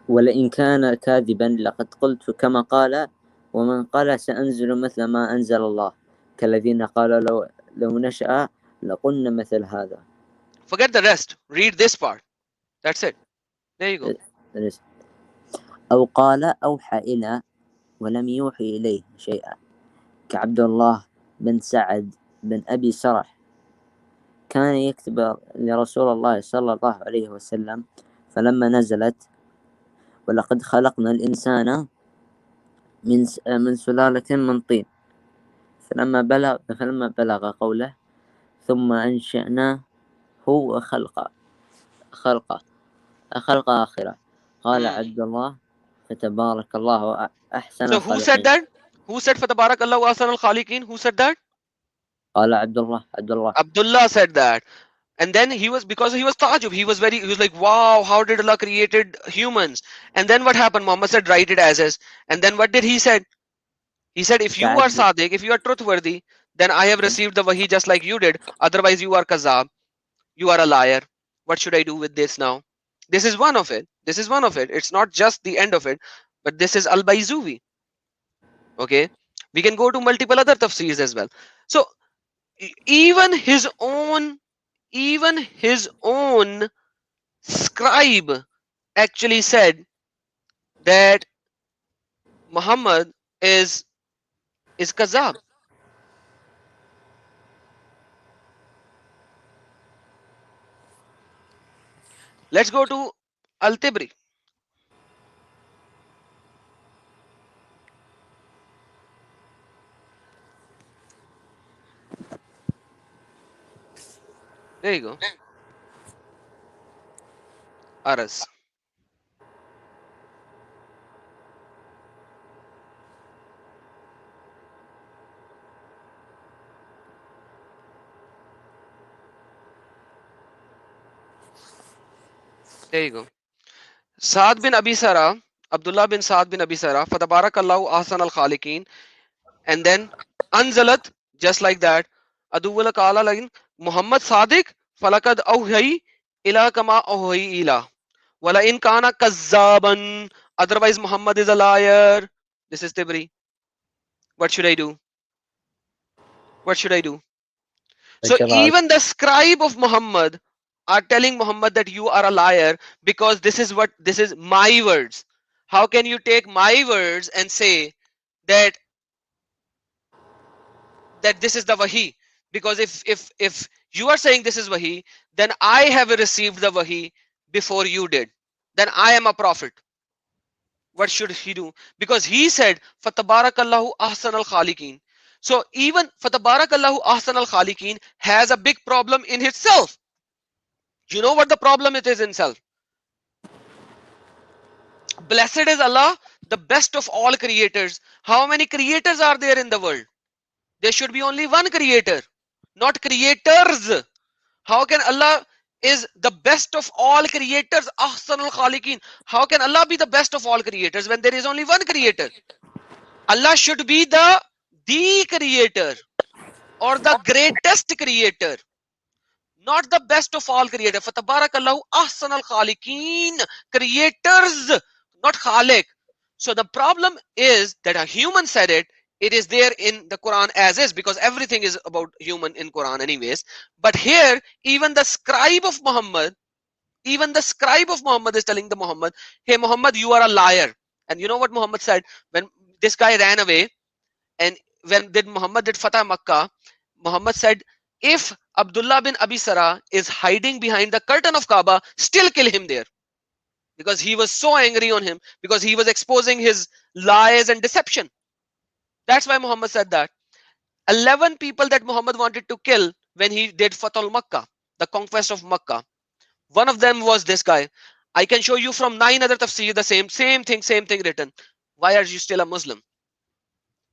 ولئن كان كاذبا لقد قلت كما قال ومن قال سأنزل مثل ما أنزل الله كالذين قالوا لو نشأ لقلنا مثل هذا. Forget the rest. Read this part. That's it. There you go. أو قال أوحى إلى ولم يوحي إليه شيئا كعبد الله بن سعد بن أبي سرح كان يكتب لرسول الله صلى الله عليه وسلم، فلما نزلت ولقد خلقنا الإنسان من سلالة من طين، فلما بلغ قوله ثم أنشأناه خلقا آخرة، قال عبد الله فتبارك الله أحسن So who said الخالقين. that? Who said Fatabarakallahu ahsanul khaliqin? Who said that? قال عبد الله. Abdullah said that. And then because he was ta'ajub, he was like, wow, how did Allah created humans? And then what happened? Muhammad said, write it as is. And then what did he said? He said, if you are sadiq, if you are truthworthy, then I have received the wahi just like you did. Otherwise you are kazab. You are a liar. What should I do with this now? This is one of it. This is one of it. It's not just the end of it, but this is al-Bayzuvi. Okay. We can go to multiple other tafsirs as well. So even his own scribe actually said that Muhammad is kazab. Let's go to Al-Tibri. There you go. Aras. There you go. Saad bin Abi Sarah, Abdullah bin Saad bin Abi Sarah, Fatabarakallahu ahsan al-khaliqin. And then Anzalat, just like that. Aduwala Kala Lagin, Muhammad Sadiq, Falakad Auhai, Ila Kama Auhai Ila. Wala in Kana Kazzaban. Otherwise, Muhammad is a liar. This is Tibri. What should I do? What should I do? So even the scribe of Muhammad are telling Muhammad that you are a liar because this is my words. How can you take my words and say that this is the wahi? Because if you are saying this is wahi, then I have received the wahi before you did. Then I am a prophet. What should he do? Because he said, Fatabarakallahu ahsan al-khaliqin. So even Fatabarakallahu ahsan al-khaliqin has a big problem in itself. You know what the problem it is in itself? Blessed is Allah, the best of all creators. How many creators are there in the world? There should be only one creator, not creators. How can Allah is the best of all creators? Ahsanul Khaliqin. How can Allah be the best of all creators when there is only one creator? Allah should be the creator or the greatest creator, not the best of all creators. Fatabarakallahu ahsanul khaliqin. Creators, not khaliq. So the problem is that a human said it. It is there in the Quran as is, because everything is about human in Quran anyways. But here, even the scribe of Muhammad is telling the Muhammad, hey Muhammad, you are a liar. And you know what Muhammad said? When this guy ran away, and when Muhammad did Fatah Makkah, Muhammad said, if Abdullah bin Abi Sarah is hiding behind the curtain of Kaaba, still kill him there. Because he was so angry on him, because he was exposing his lies and deception. That's why Muhammad said that. 11 people that Muhammad wanted to kill when he did Fath Makkah, the conquest of Makkah. One of them was this guy. I can show you from 9 other tafsir the same thing written. Why are you still a Muslim?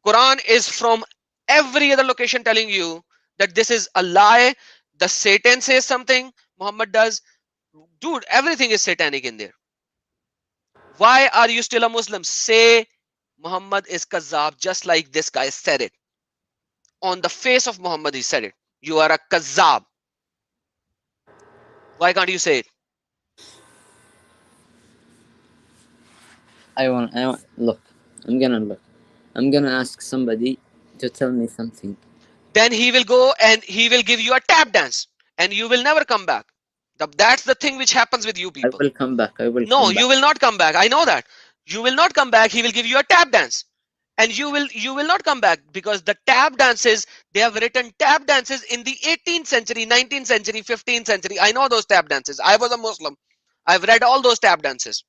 Quran is from every other location telling you that this is a lie. The Satan says something, Muhammad does. Dude, everything is satanic in there. Why are you still a Muslim? Say Muhammad is Kazzab, just like this guy said it. On the face of Muhammad, he said it. You are a Kazzab. Why can't you say it? I want look. I'm gonna ask somebody to tell me something. Then he will go and he will give you a tap dance, and you will never come back. That's the thing which happens with you people. I will come back. No, you will not come back. I know that. You will not come back. He will give you a tap dance. and you will not come back, because the tap dances, they have written tap dances in the 18th century, 19th century, 15th century. I know those tap dances. I was a Muslim. I've read all those tap dances.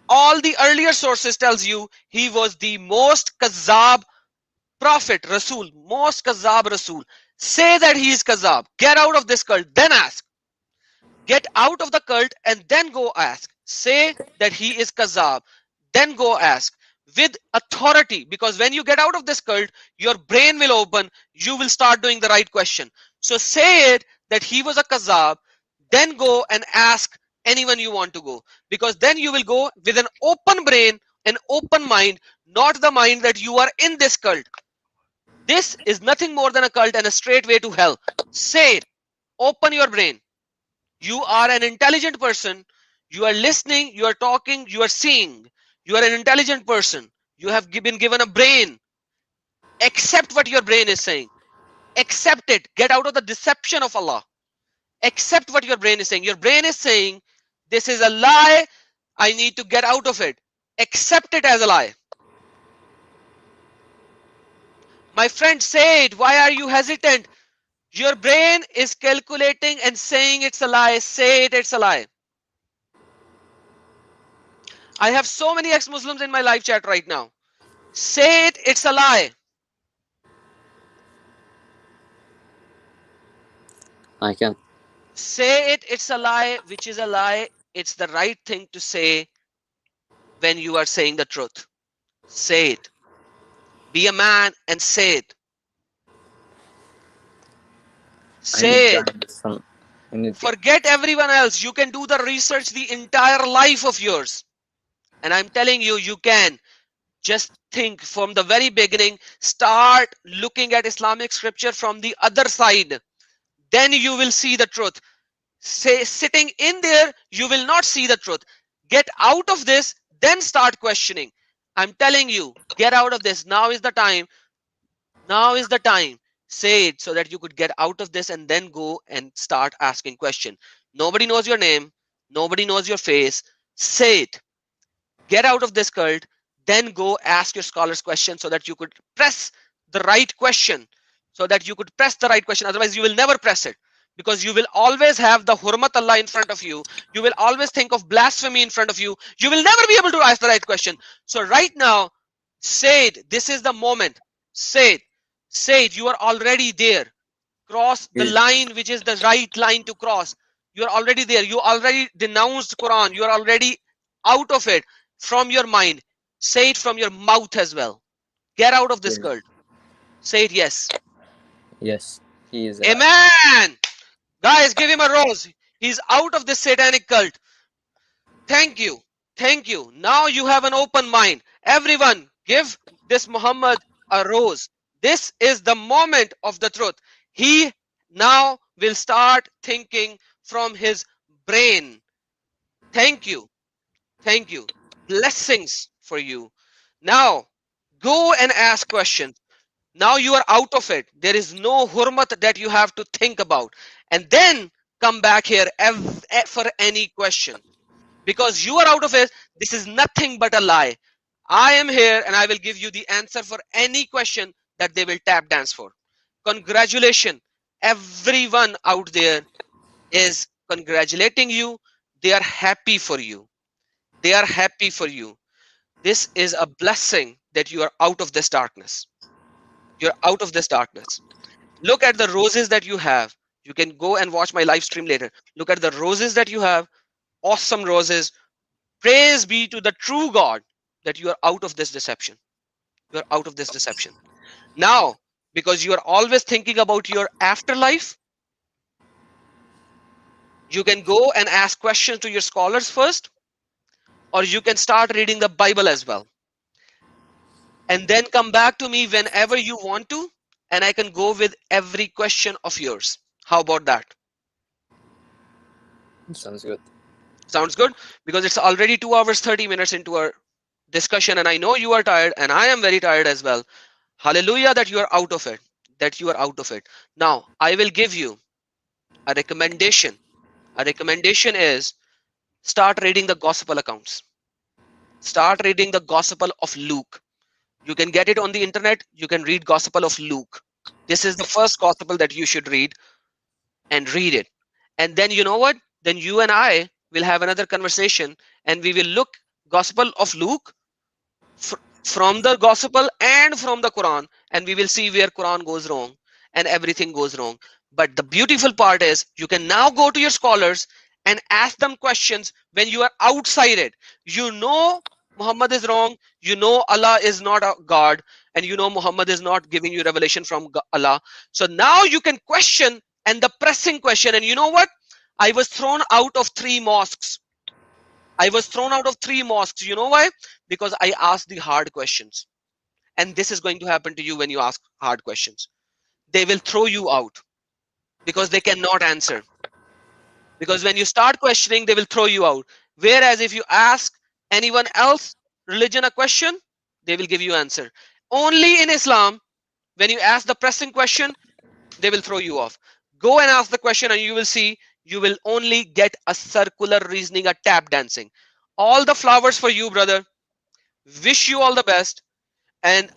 All the earlier sources tells you he was the most kazzab prophet, Rasul, most kazzab Rasul. Say that he is kazzab. Get out of this cult, then ask. Get out of the cult and then go ask. Say that he is kazzab, then go ask with authority, because when you get out of this cult, your brain will open, you will start doing the right question. So say it that he was a kazzab, then go and ask anyone you want to go, because then you will go with an open brain, an open mind, not the mind that you are in this cult. This is nothing more than a cult and a straight way to hell. Say it. Open your brain. You are an intelligent person. You are listening, you are talking, you are seeing. You are an intelligent person. You have been given a brain. Accept what your brain is saying. Accept it. Get out of the deception of Allah. Accept what your brain is saying. Your brain is saying, this is a lie. I need to get out of it. Accept it as a lie. My friend, say it. Why are you hesitant? Your brain is calculating and saying it's a lie. Say it, it's a lie. I have so many ex-Muslims in my live chat right now. Say it, it's a lie. I can. Say it, it's a lie, which is a lie. It's the right thing to say when you are saying the truth. Say it. Be a man and say it. Say it. Forget everyone else. You can do the research the entire life of yours. And I'm telling you, you can. Just think from the very beginning. Start looking at Islamic scripture from the other side. Then you will see the truth. Say, sitting in there, you will not see the truth. Get out of this, then start questioning. I'm telling you, get out of this. Now is the time. Now is the time. Say it so that you could get out of this and then go and start asking questions. Nobody knows your name. Nobody knows your face. Say it. Get out of this cult. Then go ask your scholars questions so that you could press the right question. So that you could press the right question. Otherwise, you will never press it. Because you will always have the Hurmat Allah in front of you. You will always think of blasphemy in front of you. You will never be able to ask the right question. So right now, say it. This is the moment. Say it. Say it. You are already there. Cross the line, which is the right line to cross. You are already there. You already denounced Quran. You are already out of it from your mind. Say it from your mouth as well. Get out of this cult. Say it, yes. Yes. He is. Amen. Guys, give him a rose. He's out of this satanic cult. Thank you. Thank you. Now you have an open mind. Everyone, give this Muhammad a rose. This is the moment of the truth. He now will start thinking from his brain. Thank you. Thank you. Blessings for you. Now, go and ask questions. Now you are out of it. There is no hurmat that you have to think about. And then come back here for any question. Because you are out of it, this is nothing but a lie. I am here and I will give you the answer for any question that they will tap dance for. Congratulations. Everyone out there is congratulating you. They are happy for you. They are happy for you. This is a blessing that you are out of this darkness. You're out of this darkness. Look at the roses that you have. You can go and watch my live stream later. Look at the roses that you have. Awesome roses. Praise be to the true God that you are out of this deception. You are out of this deception. Now, because you are always thinking about your afterlife, you can go and ask questions to your scholars first, or you can start reading the Bible as well. And then come back to me whenever you want to, and I can go with every question of yours. How about that? Sounds good. Sounds good? Because it's already 2 hours, 30 minutes into our discussion, and I know you are tired, and I am very tired as well. Hallelujah that you are out of it. That you are out of it. Now, I will give you a recommendation. A recommendation is start reading the gospel accounts. Start reading the gospel of Luke. You can get it on the internet. You can read Gospel of Luke. This is the first gospel that you should read, and read it. And then you know what? Then you and I will have another conversation, and we will look Gospel of Luke from the Gospel and from the Quran, and we will see where Quran goes wrong and everything goes wrong. But the beautiful part is you can now go to your scholars and ask them questions when you are outside it. You know Muhammad is wrong, you know Allah is not a God, and you know Muhammad is not giving you revelation from Allah. So now you can question, and the pressing question. And you know what? I was thrown out of 3 mosques. I was thrown out of 3 mosques. You know why? Because I asked the hard questions. And this is going to happen to you when you ask hard questions. They will throw you out because they cannot answer. Because when you start questioning, they will throw you out. Whereas if you ask anyone else religion a question, they will give you answer. Only in Islam, when you ask the pressing question, they will throw you off. Go and ask the question, and you will see you will only get a circular reasoning, a tap dancing. All the flowers for you, brother. Wish you all the best. And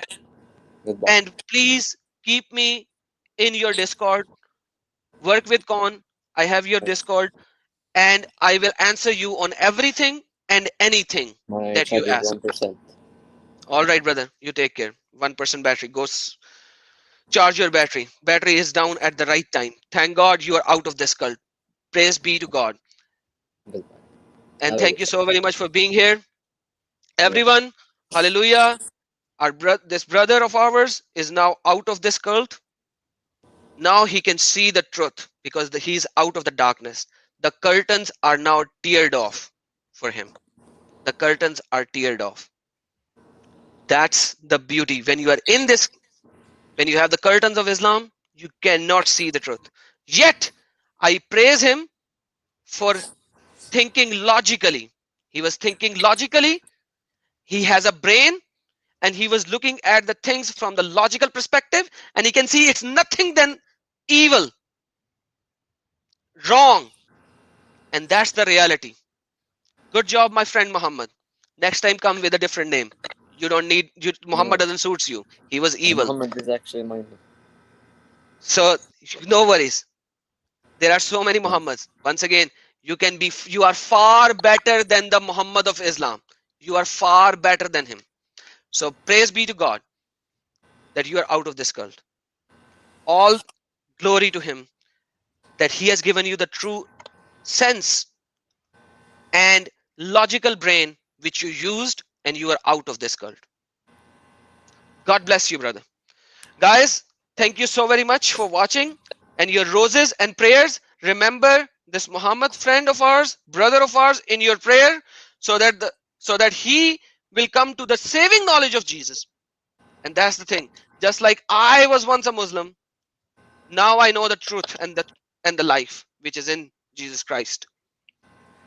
Goodbye. please keep me in your Discord. Work with Con. I have your Discord, and I will answer you on everything and anything My that you charge is ask. 1%. All right, brother. You take care. 1% battery goes. Charge your battery. Battery is down at the right time. Thank God you are out of this cult. Praise be to God. Goodbye. And Have a thank good you so very much for being here. Everyone, hallelujah. This brother of ours is now out of this cult. Now he can see the truth because he's out of the darkness. The curtains are now teared off for him. The curtains are teared off. That's the beauty. When you are in this, when you have the curtains of Islam, you cannot see the truth. Yet, I praise him for thinking logically. He was thinking logically. He has a brain, and he was looking at the things from the logical perspective, and he can see it's nothing than evil, wrong, and that's the reality. Good job, my friend Muhammad. Next time come with a different name. You don't need Muhammad doesn't suits you. He was evil. Muhammad is actually my name. So no worries. There are so many Muhammads. Once again, you are far better than the Muhammad of Islam. You are far better than him. So praise be to God that you are out of this cult. All glory to him that he has given you the true sense and logical brain which you used, and you are out of this cult. God bless you, brother. Guys, thank you so very much for watching, and your roses and prayers. Remember this Muhammad friend of ours, brother of ours, in your prayer, so that he will come to the saving knowledge of Jesus. And that's the thing. Just like I was once a Muslim, now I know the truth and the life which is in Jesus Christ.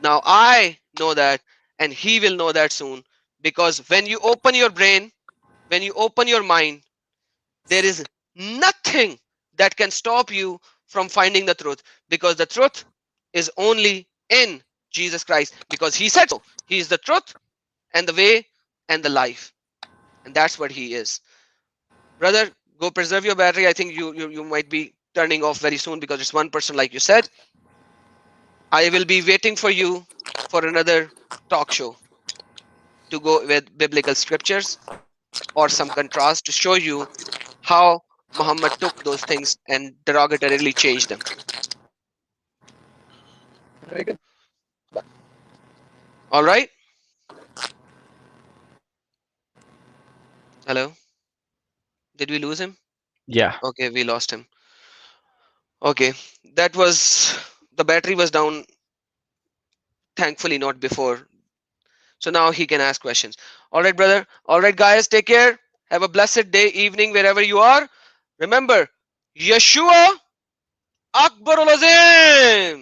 Now I know that, and he will know that soon, because when you open your brain, when you open your mind, there is nothing that can stop you from finding the truth, because the truth is only in Jesus Christ, because he said so. He is the truth and the way and the life, and that's what he is. Brother, go preserve your battery. I think you might be turning off very soon because it's 1%, like you said. I will be waiting for you for another talk show to go with biblical scriptures or some contrast to show you how Muhammad took those things and derogatorily changed them. Very good. All right. Hello. Did we lose him? Yeah. Okay, we lost him. Okay, that was, the battery was down. Thankfully, not before. So now he can ask questions. All right, brother. All right, guys, take care. Have a blessed day, evening, wherever you are. Remember, Yeshua Akbarul Azim.